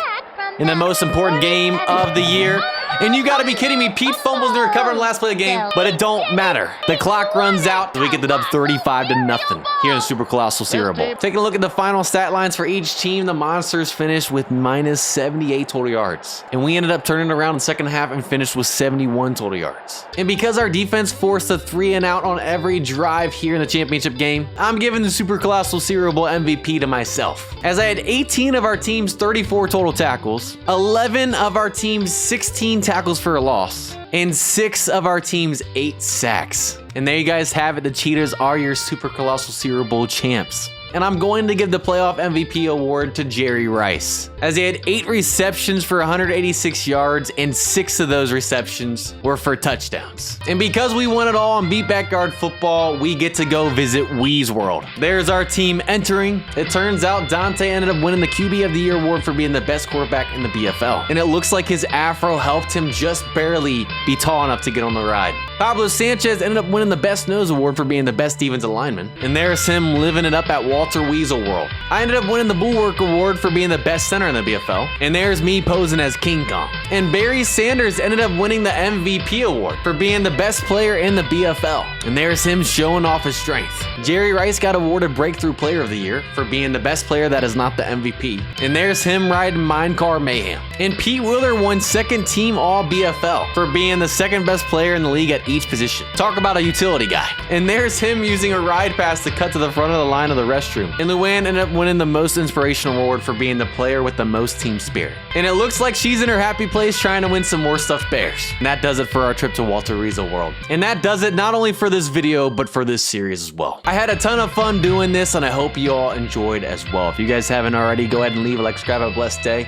in the most important game of the year. And you gotta be kidding me, Pete fumbles to recover in the last play of the game, but it don't matter. The clock runs out, we get the dub 35-0 here in the Super Colossal Cereal Bowl. Taking a look at the final stat lines for each team, the Monsters finished with minus 78 total yards. And we ended up turning around in the second half and finished with 71 total yards. And because our defense forced a 3 and out on every drive here in the championship game, I'm giving the Super Colossal Cereal Bowl MVP to myself. As I had 18 of our team's 34 total tackles, 11 of our team's 16 tackles for a loss, and 6 of our team's 8 sacks. And there you guys have it. The Cheetahs are your Super Colossal Cereal Bowl champs. And I'm going to give the playoff MVP award to Jerry Rice, as he had 8 receptions for 186 yards, and 6 of those receptions were for touchdowns. And because we won it all on Beat Backyard Football, we get to go visit Wee's World. There's our team entering. It turns out Dante ended up winning the QB of the Year award for being the best quarterback in the BFL. And it looks like his afro helped him just barely be tall enough to get on the ride. Pablo Sanchez ended up winning the Best Nose award for being the best defensive lineman. And there's him living it up at Walter Weasel World. I ended up winning the Bulwark award for being the best center in the BFL. And there's me posing as King Kong. And Barry Sanders ended up winning the MVP award for being the best player in the BFL. And there's him showing off his strength. Jerry Rice got awarded Breakthrough Player of the Year for being the best player that is not the MVP. And there's him riding Mine Car Mayhem. And Pete Wheeler won second team All BFL for being the second best player in the league at each position. Talk about a utility guy. And there's him using a ride pass to cut to the front of the line of the restroom. And Luann ended up winning the Most Inspirational award for being the player with the most team spirit. And it looks like she's in her happy place trying to win some more stuffed bears. And that does it for our trip to Walter Weasel World. And that does it not only for this video, but for this series as well. I had a ton of fun doing this, and I hope you all enjoyed as well. If you guys haven't already, go ahead and leave a like, subscribe, have a blessed day,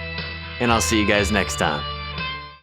and I'll see you guys next time.